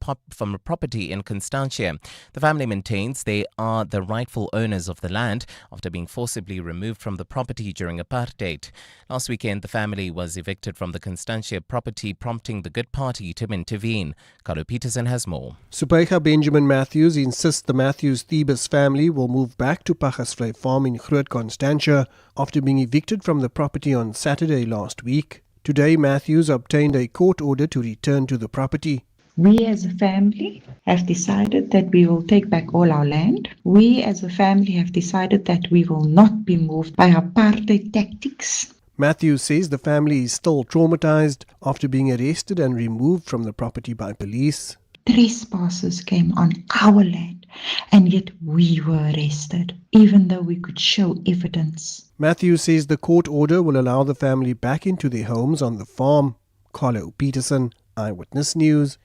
property in Constantia. The family maintains they are the rightful owners of the land after being forcibly removed from the property during apartheid. Last weekend, the family was evicted from the Constantia property, prompting the Good Party to intervene. Carlo Peterson has more. Supaika Benjamin Matthews insists the Matthews-Thebus family will move back to Pachasvlei Farm in Groot Constantia after being evicted from the property on Saturday last week. Today, Matthews obtained a court order to return to the property. We as a family have decided that we will take back all our land. We as a family have decided that we will not be moved by apartheid tactics. Matthews says the family is still traumatized after being arrested and removed from the property by police. Trespassers came on our land, and yet we were arrested, even though we could show evidence. Matthews says the court order will allow the family back into their homes on the farm. Carlo Peterson, Eyewitness News.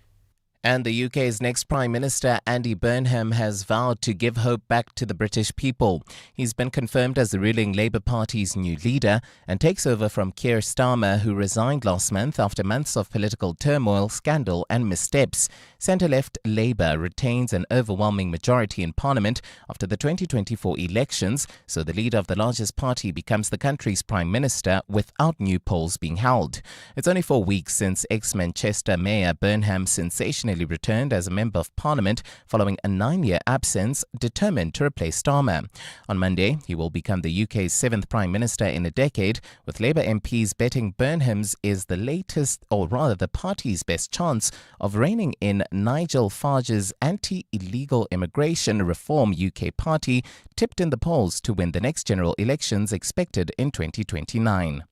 And the UK's next Prime Minister, Andy Burnham, has vowed to give hope back to the British people. He's been confirmed as the ruling Labour Party's new leader and takes over from Keir Starmer, who resigned last month after months of political turmoil, scandal and missteps. Centre-left Labour retains an overwhelming majority in Parliament after the 2024 elections, so the leader of the largest party becomes the country's Prime Minister without new polls being held. It's only 4 weeks since ex-Manchester Mayor Burnham sensationally returned as a Member of Parliament following a 9-year absence, determined to replace Starmer. On Monday, he will become the UK's 7th Prime Minister in a decade, with Labour MPs betting Burnham's is the latest, or rather the party's best chance of reining in Nigel Farage's anti-illegal immigration reform UK party, tipped in the polls to win the next general elections expected in 2029.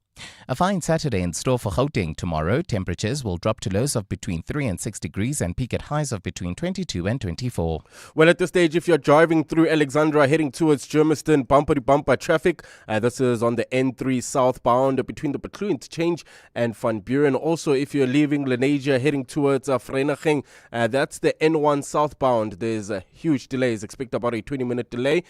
A fine Saturday in store for Gauteng tomorrow. Temperatures will drop to lows of between 3 and 6 degrees and peak at highs of between 22 and 24. Well, at this stage, if you're driving through Alexandra heading towards Germiston, bumper-to-bumper traffic. This is on the N3 southbound between the Petlu interchange and Van Buren. Also, if you're leaving Lenasia heading towards Vereeniging, that's the N1 southbound. There's huge delays. Expect about a 20-minute delay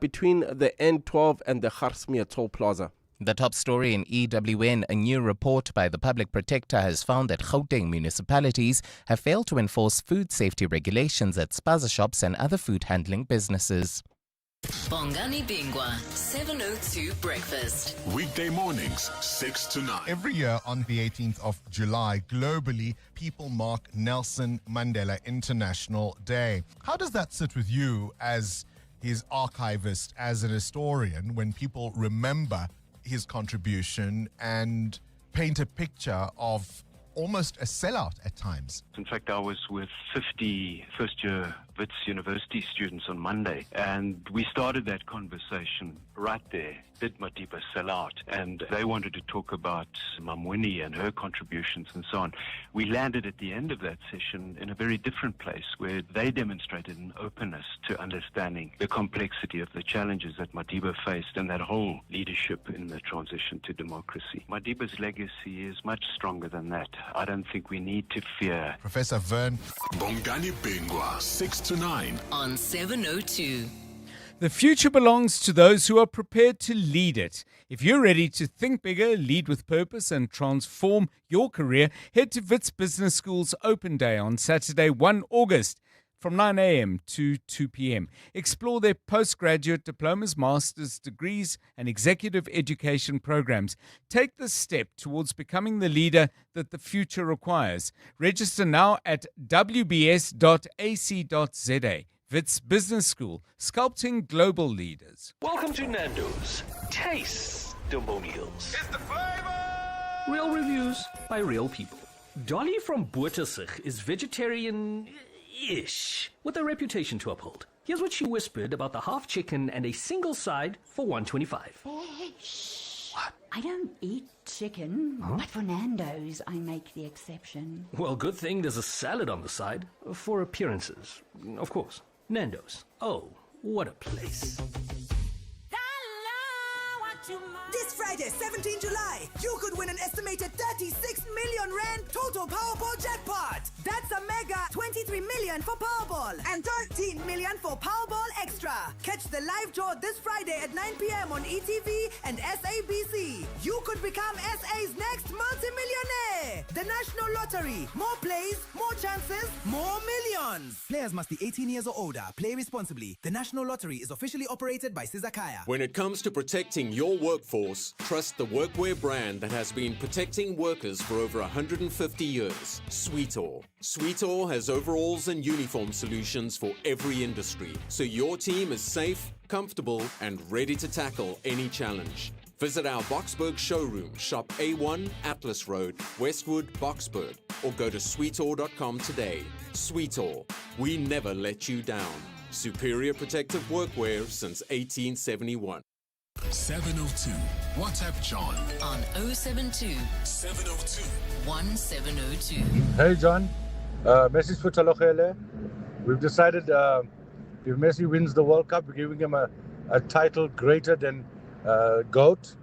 between the N12 and the Garsmeer toll plaza. The top story in EWN, a new report by the Public Protector has found that Gauteng municipalities have failed to enforce food safety regulations at spaza shops and other food handling businesses. Bongani Bingwa, 702 Breakfast. Weekday mornings, 6 to 9. Every year on the 18th of July, globally, people mark Nelson Mandela International Day. How does that sit with you as his archivist, as an historian, when people remember his contribution and paint a picture of almost a sellout at times? In fact, I was with 50 first-year Wits University students on Monday, and we started that conversation right there. Did Madiba sell out? And they wanted to talk about Mamwini and her contributions and so on. We landed at the end of that session in a very different place, where they demonstrated an openness to understanding the complexity of the challenges that Madiba faced and that whole leadership in the transition to democracy. Madiba's legacy is much stronger than that. I don't think we need to fear. Professor Vern. Bongani Bengwa, 6 to 9 on 702. The future belongs to those who are prepared to lead it. If you're ready to think bigger, lead with purpose, and transform your career, head to Wits Business School's Open Day on Saturday, 1 August. From 9 a.m. to 2 p.m. Explore their postgraduate diplomas, master's degrees, and executive education programs. Take the step towards becoming the leader that the future requires. Register now at wbs.ac.za. Wits Business School, sculpting global leaders. Welcome to Nando's. Taste the meals. It's the flavor! Real reviews by real people. Dolly from Boertesig is vegetarian-ish, with a reputation to uphold. Here's what she whispered about the half chicken and a single side for $1.25. What? I don't eat chicken, but for Nando's, I make the exception. Well, good thing there's a salad on the side for appearances. Of course. Nando's. Oh, what a place. This Friday, 17 July, you could win an estimated 36 million rand total Powerball jackpot. That's a mega 23 million for Powerball and 13 million for Powerball Extra. Catch the live draw this Friday at 9 p.m. on ETV and SABC. You could become SA's next multi-millionaire. The National Lottery. More plays, more chances, more millions. Players must be 18 years or older. Play responsibly. The National Lottery is officially operated by Sizakaya. When it comes to protecting your workforce, trust the workwear brand that has been protecting workers for over 150 years, Sweetall. Sweetall has overalls and uniform solutions for every industry, so your team is safe, comfortable, and ready to tackle any challenge. Visit our Boksburg showroom, shop A1 Atlas Road, Westwood, Boksburg, or go to sweetall.com today. Sweetall, we never let you down. Superior protective workwear since 1871. 702. WhatsApp John on 072 702 1702. Hey John, message for Talogele. We've decided if Messi wins the World Cup, we're giving him a title greater than GOAT.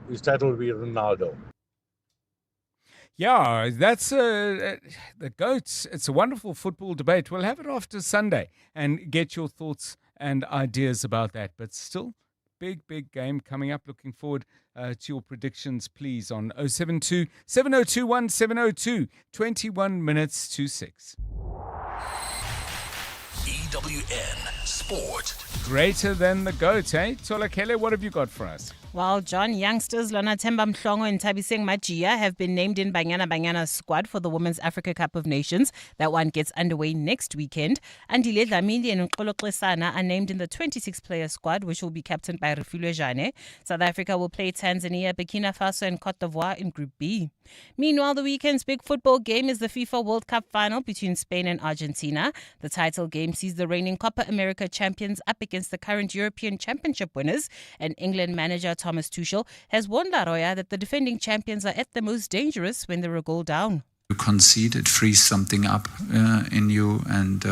His title will be Ronaldo. Yeah, that's the GOAT. It's a wonderful football debate. We'll have it after Sunday and get your thoughts and ideas about that. But still, big game coming up. Looking forward to your predictions, please, on 072 7021 702, 21 minutes to 6. EWN Sport. Greater than the GOAT, eh? Tola Kele, what have you got for us? Well, John, youngsters Lona Themba Mhlongo and Tabiseng Majia have been named in Banyana squad for the Women's Africa Cup of Nations. That one gets underway next weekend. Andile Dlamini and Nkolo Xesana are named in the 26-player squad, which will be captained by Refilwe Jane. South Africa will play Tanzania, Burkina Faso and Cote d'Ivoire in Group B. Meanwhile, the weekend's big football game is the FIFA World Cup final between Spain and Argentina. The title game sees the reigning Copa America champions up against the current European Championship winners, and England manager Thomas Tuchel has warned La Roya that the defending champions are at their most dangerous when they're a goal down. You concede, it frees something up in you, and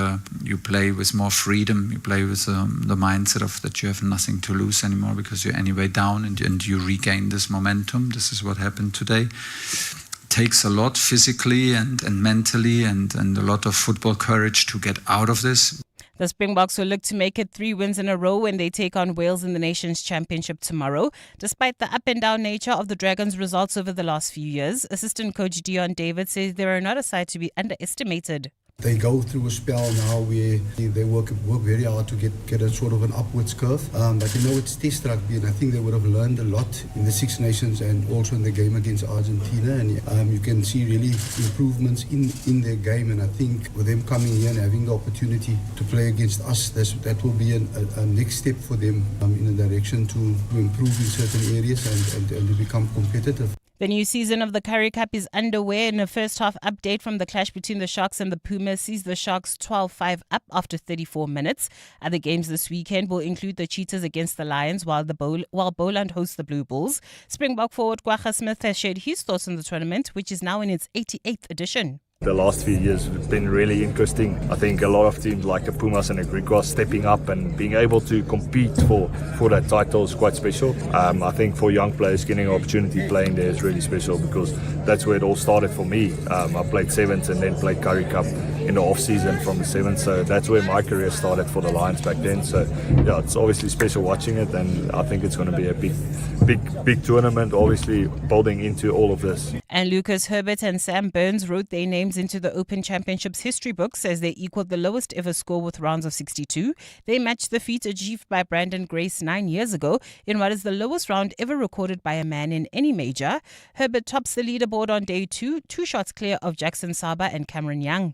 you play with more freedom. You play with the mindset of that you have nothing to lose anymore because you're anyway down, and you regain this momentum. This is what happened today. It takes a lot physically and mentally and a lot of football courage to get out of this. The Springboks will look to make it 3 wins in a row when they take on Wales in the Nations Championship tomorrow. Despite the up and down nature of the Dragons' results over the last few years, assistant coach Dion David says they are not a side to be underestimated. They go through a spell now where they work very hard to get a sort of an upwards curve. But it's test rugby, and I think they would have learned a lot in the Six Nations and also in the game against Argentina. And you can see really improvements in their game. And I think with them coming here and having the opportunity to play against us, that will be a next step for them in a direction to improve in certain areas and to become competitive. The new season of the Currie Cup is underway, and a first-half update from the clash between the Sharks and the Pumas sees the Sharks 12-5 up after 34 minutes. Other games this weekend will include the Cheetahs against the Lions, while Boland hosts the Blue Bulls. Springbok forward Kwagga Smith has shared his thoughts on the tournament, which is now in its 88th edition. The last few years have been really interesting. I think a lot of teams like the Pumas and the Griquas stepping up and being able to compete for that title is quite special. I think for young players getting an opportunity playing there is really special because that's where it all started for me. I played sevens and then played Currie Cup in the off season from the sevens, so that's where my career started for the Lions back then. So yeah, it's obviously special watching it, and I think it's going to be a big tournament, obviously building into all of this. And Lucas Herbert and Sam Burns wrote their names into the Open Championships history books as they equaled the lowest ever score with rounds of 62. They matched the feat achieved by Brandon Grace 9 years ago in what is the lowest round ever recorded by a man in any major. Herbert tops the leaderboard on day 2, 2 shots clear of Jackson Saba and Cameron Young.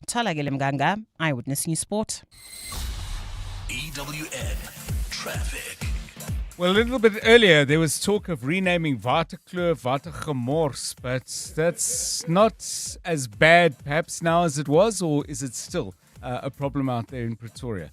Thalagele Mganga, Eyewitness News Sport. EWN Traffic. Well, a little bit earlier, there was talk of renaming Waterkloof Watergemors, but that's not as bad perhaps now as it was, or is it still a problem out there in Pretoria?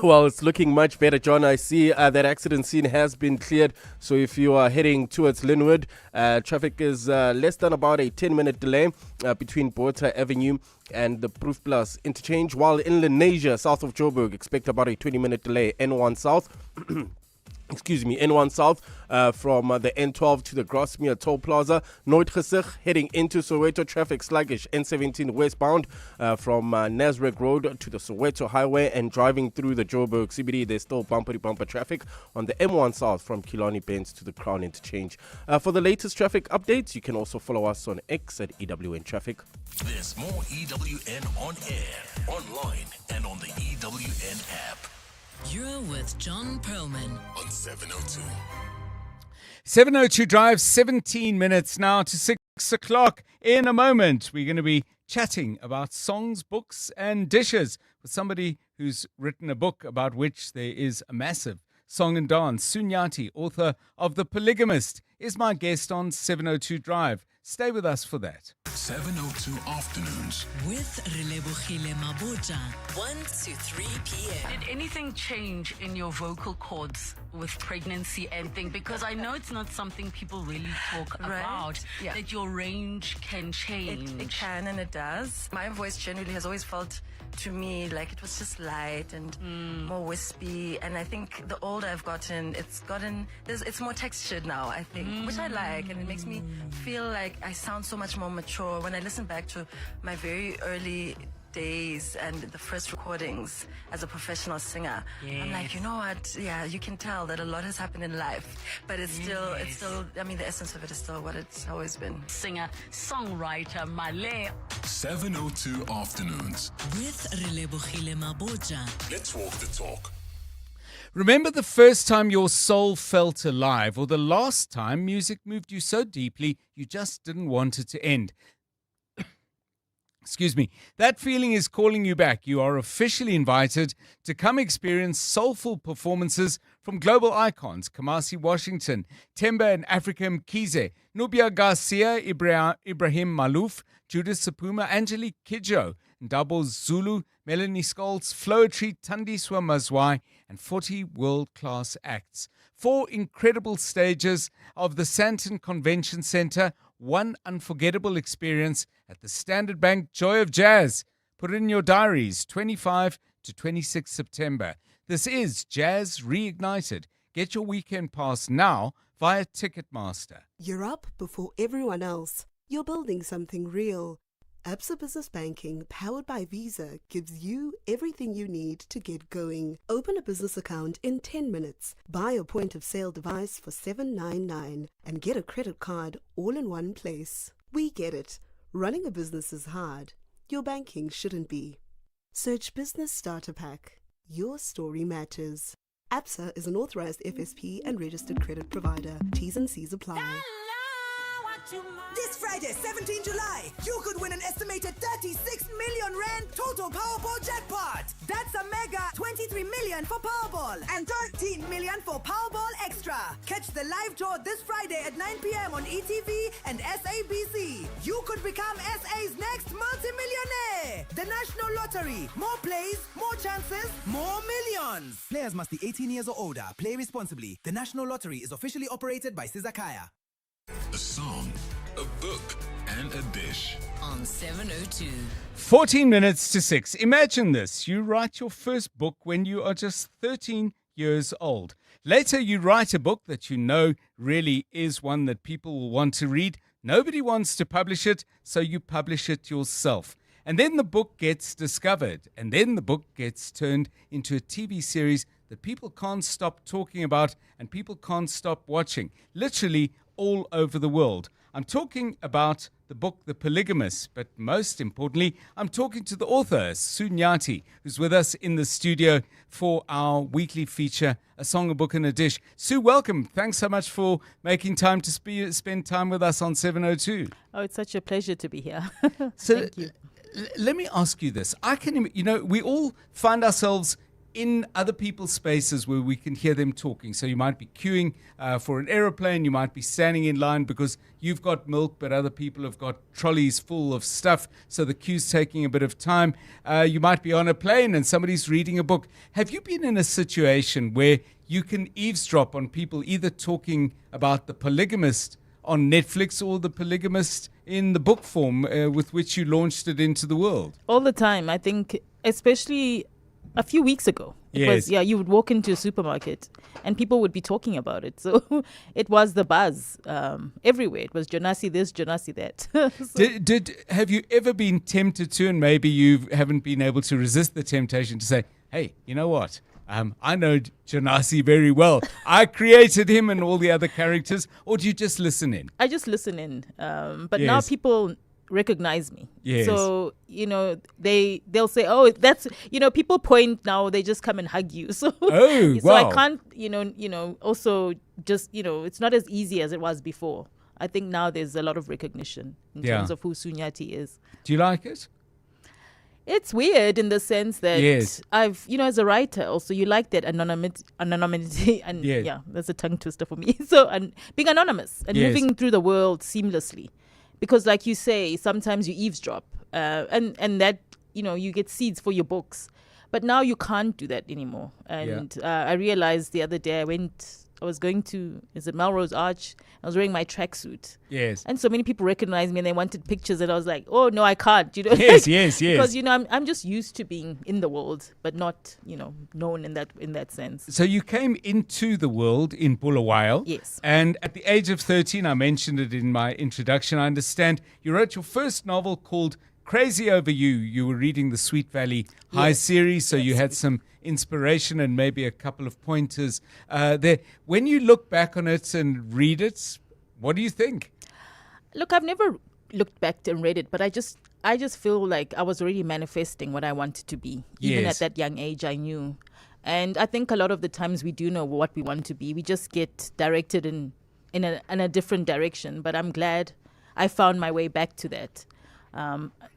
Well, it's looking much better, John. I see that accident scene has been cleared. So if you are heading towards Linwood, traffic is less than about a 10-minute delay between Botha Avenue and the Proof Plus interchange. While in Lenasia, south of Joburg, expect about a 20-minute delay. N1 South. N1 South from the N12 to the Grasmere Toll Plaza. Noordgesig heading into Soweto, traffic sluggish. N17 westbound from Nasrec Road to the Soweto Highway, and driving through the Joburg CBD, there's still bumper traffic on the M1 South from Killarney Bends to the Crown Interchange. For the latest traffic updates, you can also follow us on X at EWN Traffic. There's more EWN on air, online, and on the EWN app. You're with John Perlman on 702. 702 Drive, 17 minutes now to 6 o'clock. In a moment, we're going to be chatting about songs, books, and dishes with somebody who's written a book about which there is a massive song and dance. Sunyati, author of The Polygamist, is my guest on 702 Drive. Stay with us for that. 702 Afternoons with Relebohile Maboja, 1 to 3 p.m. Did anything change in your vocal cords with pregnancy and thing? Because I know it's not something people really talk about, that your range can change. It can, and it does. My voice generally has always felt to me like it was just light and more wispy, and I think the older I've gotten, it's more textured now, I think, which I like, and it makes me feel like I sound so much more mature when I listen back to my very early days and the first recordings as a professional singer. I'm like, you know what, you can tell that a lot has happened in life, but it's still, I mean, the essence of it is still what it's always been. Singer, songwriter, Malay. 702 Afternoons with Relebohile Maboja. Let's walk the talk. Remember the first time your soul felt alive, or the last time music moved you so deeply you just didn't want it to end. Excuse me. That feeling is calling you back. You are officially invited to come experience soulful performances from global icons Kamasi Washington, Temba and Africa Mkhize, Nubia Garcia, Ibrahim Malouf, Judith Sapuma, Angelique Kidjo, Ndabo Zulu, Melanie Scholz, Floetry, Tandiswa Mazwai, and 40 world-class acts. 4 incredible stages of the Sandton Convention Centre, one unforgettable experience at the Standard Bank Joy of Jazz. Put it in your diaries, 25 to 26 September. This is Jazz Reignited. Get your weekend pass now via Ticketmaster. You're up before everyone else. You're building something real. Absa Business Banking, powered by Visa, gives you everything you need to get going. Open a business account in 10 minutes. Buy a point-of-sale device for $7.99 and get a credit card all in one place. We get it. Running a business is hard. Your banking shouldn't be. Search Business Starter Pack. Your story matters. Absa is an authorized FSP and registered credit provider. T's and C's apply. This Friday, 17 July, you could win an estimated 36 million rand total Powerball jackpot. That's a mega 23 million for Powerball and 13 million for Powerball Extra. Catch the live draw this Friday at 9 p.m. on ETV and SABC. You could become SA's next multi-millionaire. The National Lottery. More plays, more chances, more millions. Players must be 18 years or older. Play responsibly. The National Lottery is officially operated by Sizakaya. A song, a book, and a dish. On 702. 14 minutes to 6. Imagine this. You write your first book when you are just 13 years old. Later, you write a book that you know really is one that people will want to read. Nobody wants to publish it, so you publish it yourself. And then the book gets discovered. And then the book gets turned into a TV series that people can't stop talking about and people can't stop watching. Literally all over the world. I'm talking about the book The Polygamist, but most importantly, I'm talking to the author, Sunyati, who's with us in the studio for our weekly feature, A Song, a Book, and a Dish. Sue, welcome. Thanks so much for making time to spend time with us on 702. Oh, it's such a pleasure to be here. So, Thank you. Let me ask you this. We all find ourselves in other people's spaces where we can hear them talking. So you might be queuing for an aeroplane, you might be standing in line because you've got milk, but other people have got trolleys full of stuff, so the queue's taking a bit of time. You might be on a plane and somebody's reading a book. Have you been in a situation where you can eavesdrop on people either talking about The Polygamist on Netflix or The Polygamist in the book form with which you launched it into the world? All the time. I think, especially a few weeks ago, you would walk into a supermarket and people would be talking about it. So it was the buzz everywhere. It was Jonasi this, Jonasi that. Have you ever been tempted to, and maybe you haven't been able to resist the temptation to say, hey, you know what? I know Jonasi very well. I created him and all the other characters. Or do you just listen in? I just listen in. But now people recognize me. Yes. So, they'll say, oh, that's, people point now, they just come and hug you. So, so I can't, also just, it's not as easy as it was before. I think now there's a lot of recognition in terms of who Sunyati is. Do you like it? It's weird in the sense that I've, as a writer also, you like that anonymity and that's a tongue twister for me. So, and being anonymous and moving through the world seamlessly. Because like you say, sometimes you eavesdrop and that, you get seeds for your books. But now you can't do that anymore. And I realized the other day I was going to, Melrose Arch? I was wearing my tracksuit. Yes. And so many people recognized me and they wanted pictures and I was like, oh, no, I can't. Yes. Because, I'm just used to being in the world, but not, known in that sense. So you came into the world in Bulawayo. Yes. And at the age of 13, I mentioned it in my introduction, I understand, you wrote your first novel called Crazy Over You. You were reading the Sweet Valley High series, so you had some inspiration and maybe a couple of pointers there. When you look back on it and read it, what do you think? Look, I've never looked back and read it, but I just feel like I was already manifesting what I wanted to be. Even at that young age, I knew. And I think a lot of the times we do know what we want to be. We just get directed in a different direction. But I'm glad I found my way back to that.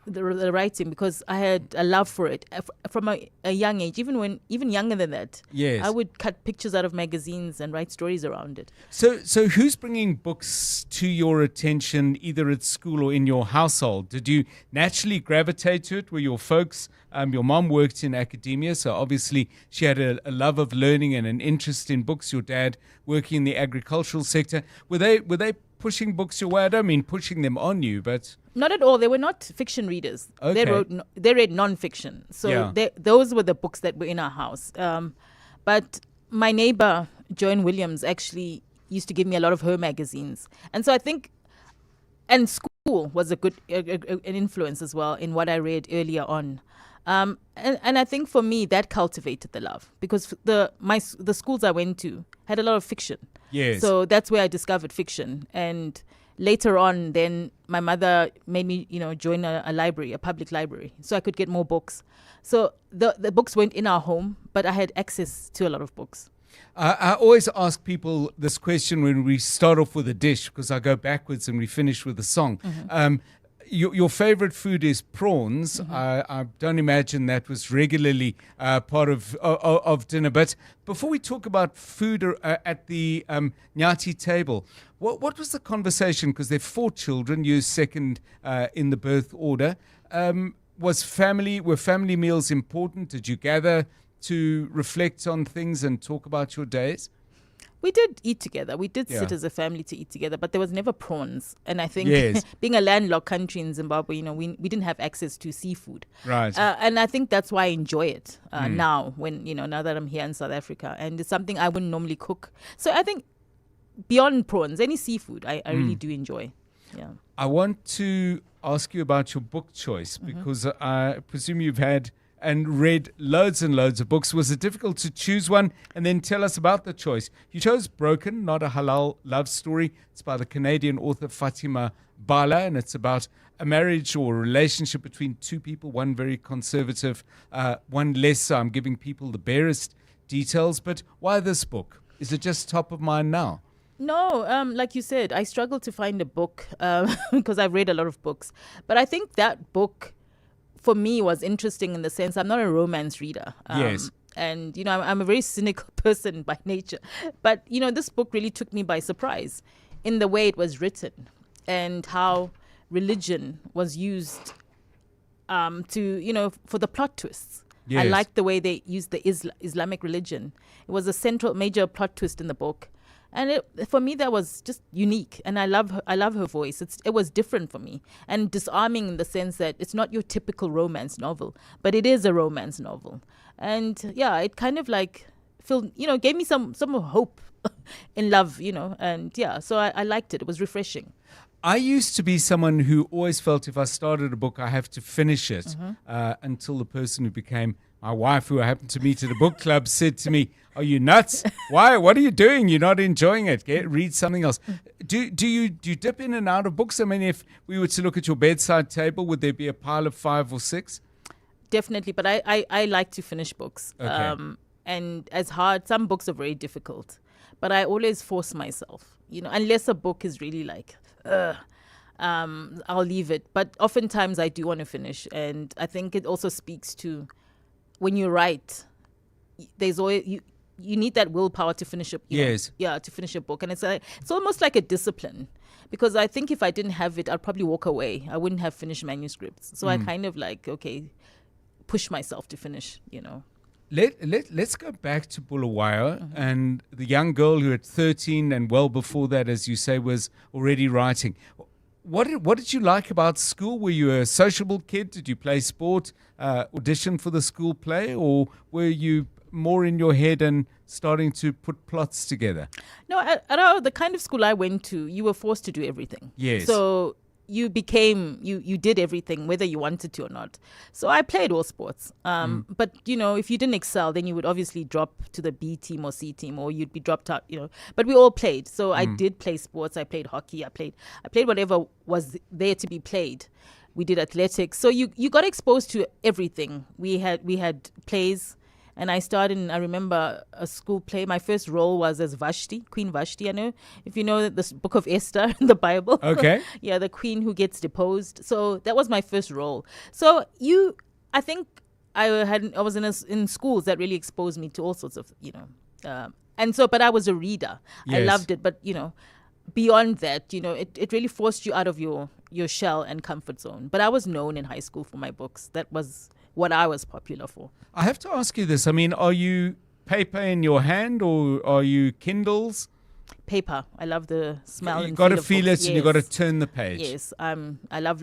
The writing, because I had a love for it from a young age, even younger than that. Yes. I would cut pictures out of magazines and write stories around it. So who's bringing books to your attention, either at school or in your household? Did you naturally gravitate to it? Were your folks, your mom worked in academia, so obviously she had a love of learning and an interest in books. Your dad working in the agricultural sector. Were they pushing books your way? I don't mean pushing them on you, but... Not at all. They were not fiction readers. Okay. They read non-fiction. So those were the books that were in our house. But my neighbor, Joan Williams, actually used to give me a lot of her magazines. And so I think... And school was a good an influence as well in what I read earlier on. And I think for me, that cultivated the love. Because the schools I went to had a lot of fiction. Yes. So that's where I discovered fiction. And later on, then my mother made me, join a library, a public library, so I could get more books. So the books weren't in our home, but I had access to a lot of books. I always ask people this question when we start off with a dish, because I go backwards and we finish with a song. Your favorite food is prawns. I don't imagine that was regularly part of dinner. But before we talk about food at the Nyati table, what was the conversation? Because there are 4 children, you're second in the birth order. Were family meals important? Did you gather to reflect on things and talk about your days? We did eat together. We did sit Yeah. as a family to eat together, but there was never prawns. And I think being a landlocked country in Zimbabwe, we didn't have access to seafood. Right. And I think that's why I enjoy it now now that I'm here in South Africa. And it's something I wouldn't normally cook. So I think beyond prawns, any seafood, I really do enjoy. Yeah. I want to ask you about your book choice, because I presume you've had and read loads and loads of books. Was it difficult to choose one? And then tell us about the choice. You chose Broken, Not a Halal Love Story. It's by the Canadian author Fatima Bala, and it's about a marriage or a relationship between 2 people, one very conservative, one less so. I'm giving people the barest details. But why this book? Is it just top of mind now? No, like you said, I struggled to find a book because I've read a lot of books. But I think that book, for me, was interesting in the sense I'm not a romance reader. Yes. And, I'm a very cynical person by nature. But, this book really took me by surprise in the way it was written and how religion was used for the plot twists. Yes. I liked the way they used the Islamic religion. It was a major plot twist in the book. And for me, that was just unique. And I love her voice. It was different for me and disarming in the sense that it's not your typical romance novel, but it is a romance novel. And yeah, it kind of gave me some hope in love, and yeah, so I liked it. It was refreshing. I used to be someone who always felt if I started a book, I have to finish it until the person who became my wife, who I happened to meet at a book club, said to me, "Are you nuts? Why? What are you doing? You're not enjoying it. Read something else." Do you dip in and out of books? I mean, if we were to look at your bedside table, would there be a pile of 5 or 6? Definitely, but I like to finish books. Okay. And as hard, some books are very difficult, but I always force myself, unless a book is really I'll leave it. But oftentimes I do want to finish. And I think it also speaks to when you write, there's always, you need that willpower to finish to finish a book. And it's almost like a discipline, because I think if I didn't have it, I'd probably walk away. I wouldn't have finished manuscripts. So I kind of push myself to finish, Let's go back to Bulawayo and the young girl who at 13 and well before that, as you say, was already writing. What did you like about school? Were you a sociable kid? Did you play sport, audition for the school play, or were you more in your head and starting to put plots together? No, at the kind of school I went to, you were forced to do everything. Yes. So you did everything, whether you wanted to or not. So I played all sports. But, if you didn't excel, then you would obviously drop to the B team or C team, or you'd be dropped out, But we all played. So I did play sports. I played hockey. I played whatever was there to be played. We did athletics. So you got exposed to everything. We had plays. And I remember a school play. My first role was as Vashti, Queen Vashti. I know if you know the book of Esther in the Bible. Okay. Yeah, the queen who gets deposed. So that was my first role. So I think I was in schools that really exposed me to all sorts of, but I was a reader. Yes. I loved it. But, beyond that, it really forced you out of your shell and comfort zone. But I was known in high school for my books. That was what I was popular for. I have to ask you this. I mean, are you paper in your hand or are you Kindles? Paper. I love the smell. You got to feel books. it, and you got to turn the page. Yes. I love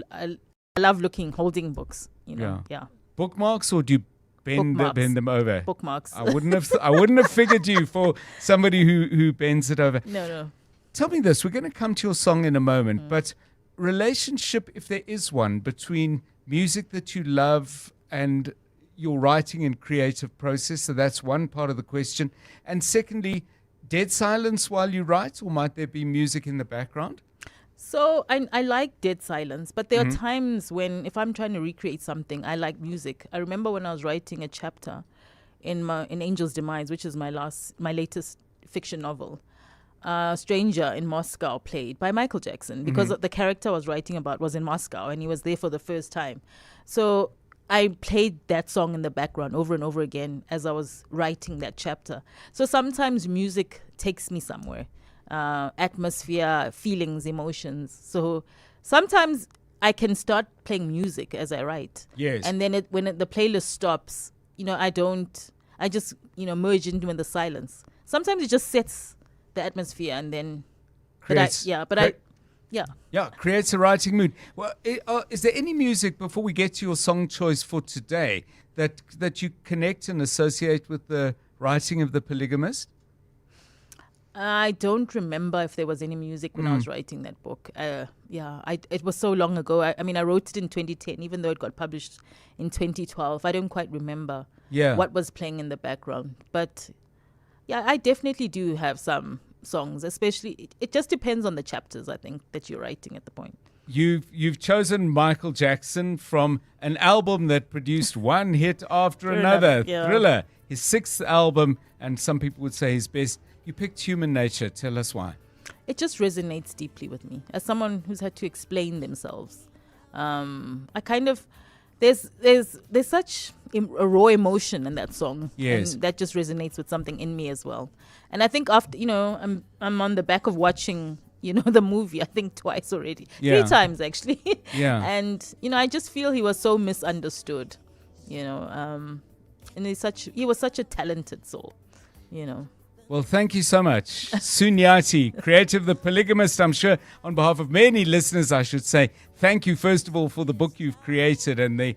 holding books. Yeah. Bookmarks, or do you bend them over? Bookmarks. I wouldn't have figured you for somebody who bends it over. No. Tell me this. We're going to come to your song in a moment, but relationship, if there is one, between music that you love and your writing and creative process. So that's one part of the question. And secondly, dead silence while you write, or might there be music in the background? So I like dead silence, but there are times when if I'm trying to recreate something, I like music. I remember when I was writing a chapter, in Angel's Demise, which is my latest fiction novel. Stranger in Moscow, played by Michael Jackson, because the character I was writing about was in Moscow and he was there for the first time. So I played that song in the background over and over again as I was writing that chapter. So sometimes music takes me somewhere, atmosphere, feelings, emotions. So sometimes I can start playing music as I write. Yes. And then when the playlist stops, I just, merge into the silence. Sometimes it just sets the atmosphere and then, creates I don't remember if there was any music when I was writing that book. It was so long ago. I wrote it in 2010, even though it got published in 2012. I don't quite remember what was playing in the background. But yeah, I definitely do have some songs, especially, it just depends on the chapters, I think, that you're writing at the point. You've chosen Michael Jackson from an album that produced one hit after another. Thriller, his 6th album, and some people would say his best. You picked Human Nature. Tell us why. It just resonates deeply with me. As someone who's had to explain themselves, there's such a raw emotion in that song. Yes. And that just resonates with something in me as well. And I think after, I'm on the back of watching, the movie, I think twice already. 3 times, actually. Yeah. And, I just feel he was so misunderstood, and he was such a talented soul, Well, thank you so much. Sunyati, creative The Polygamist. I'm sure on behalf of many listeners, I should say, thank you, first of all, for the book you've created and the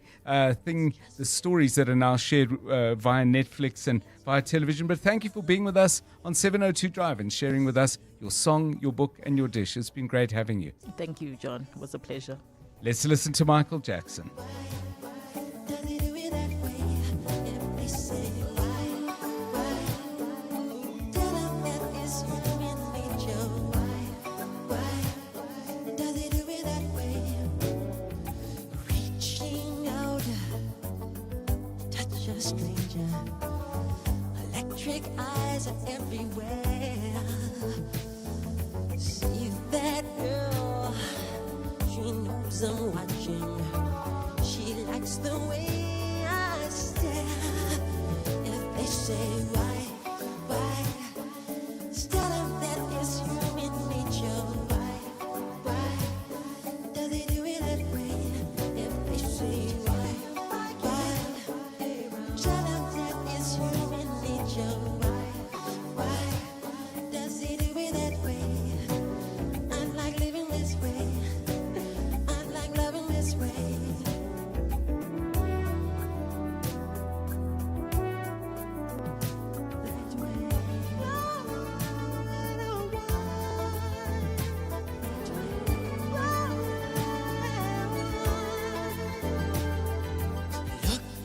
stories that are now shared via Netflix and via television. But thank you for being with us on 702 Drive and sharing with us your song, your book, and your dish. It's been great having you. Thank you, John. It was a pleasure. Let's listen to Michael Jackson. Electric eyes are everywhere. See that girl? She knows I'm watching. She likes the way I stare. If they say why, instead of that is human nature. Why does he do it that way? If they say why, instead of that is human nature. Why does he do it that way? I like living this way. I like loving this way.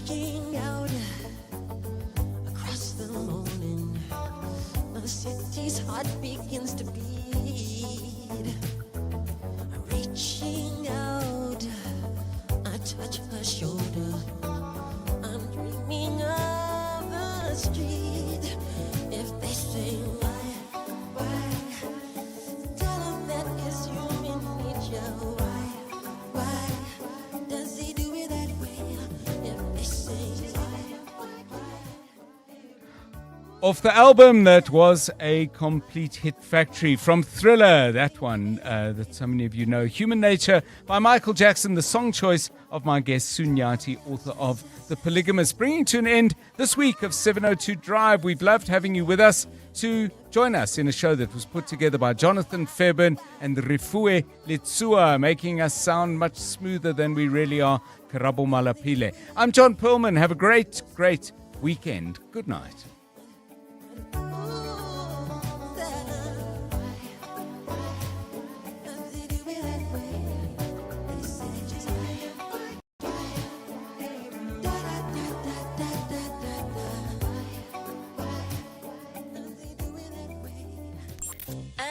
Looking out across the morning, the city's heart begins to bleed. Reaching out, I touch her shoulder. I'm dreaming of the street. If they say why, tell them that is human nature. Why does he do it that way? If they say Off the album that was a complete hit factory, from Thriller, that one that so many of you know, Human Nature by Michael Jackson, the song choice of my guest Sunyati, author of The Polygamist, bringing to an end this week of 702 Drive. We've loved having you with us to join us in a show that was put together by Jonathan Fairburn and Rifue Litsua, making us sound much smoother than we really are. Karabo Malapile. I'm John Perlman. Have a great, great weekend. Good night.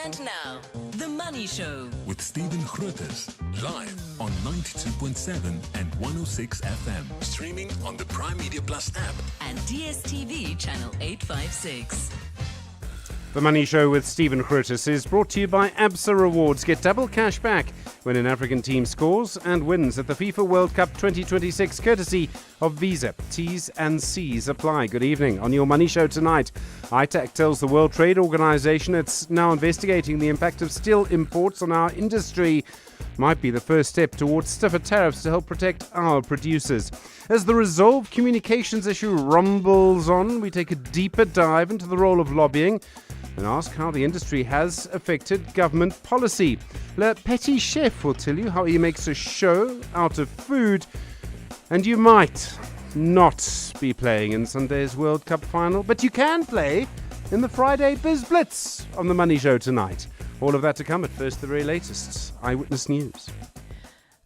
And now, The Money Show with Stephen Grootes, live on 92.7 and 106 FM. Streaming on the Prime Media Plus app and DSTV channel 856. The Money Show with Stephen Grootes is brought to you by ABSA Rewards. Get double cash back when an African team scores and wins at the FIFA World Cup 2026, courtesy of Visa. T's and C's apply. Good evening. On your Money Show tonight, ITAC tells the World Trade Organization it's now investigating the impact of steel imports on our industry. Might be the first step towards stiffer tariffs to help protect our producers. As the Resolve communications issue rumbles on, we take a deeper dive into the role of lobbying and ask how the industry has affected government policy. Le Petit Chef will tell you how he makes a show out of food. And you might not be playing in Sunday's World Cup final, but you can play in the Friday Biz Blitz on the Money Show tonight. All of that to come, at first the very latest Eyewitness News.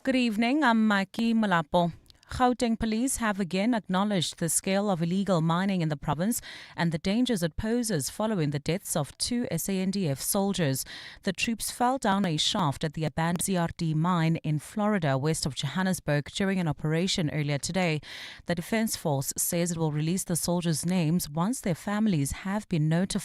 Good evening, I'm Maki Malapo. Gauteng police have again acknowledged the scale of illegal mining in the province and the dangers it poses following the deaths of 2 SANDF soldiers. The troops fell down a shaft at the abandoned CRD mine in Florida, west of Johannesburg, during an operation earlier today. The Defence Force says it will release the soldiers' names once their families have been notified.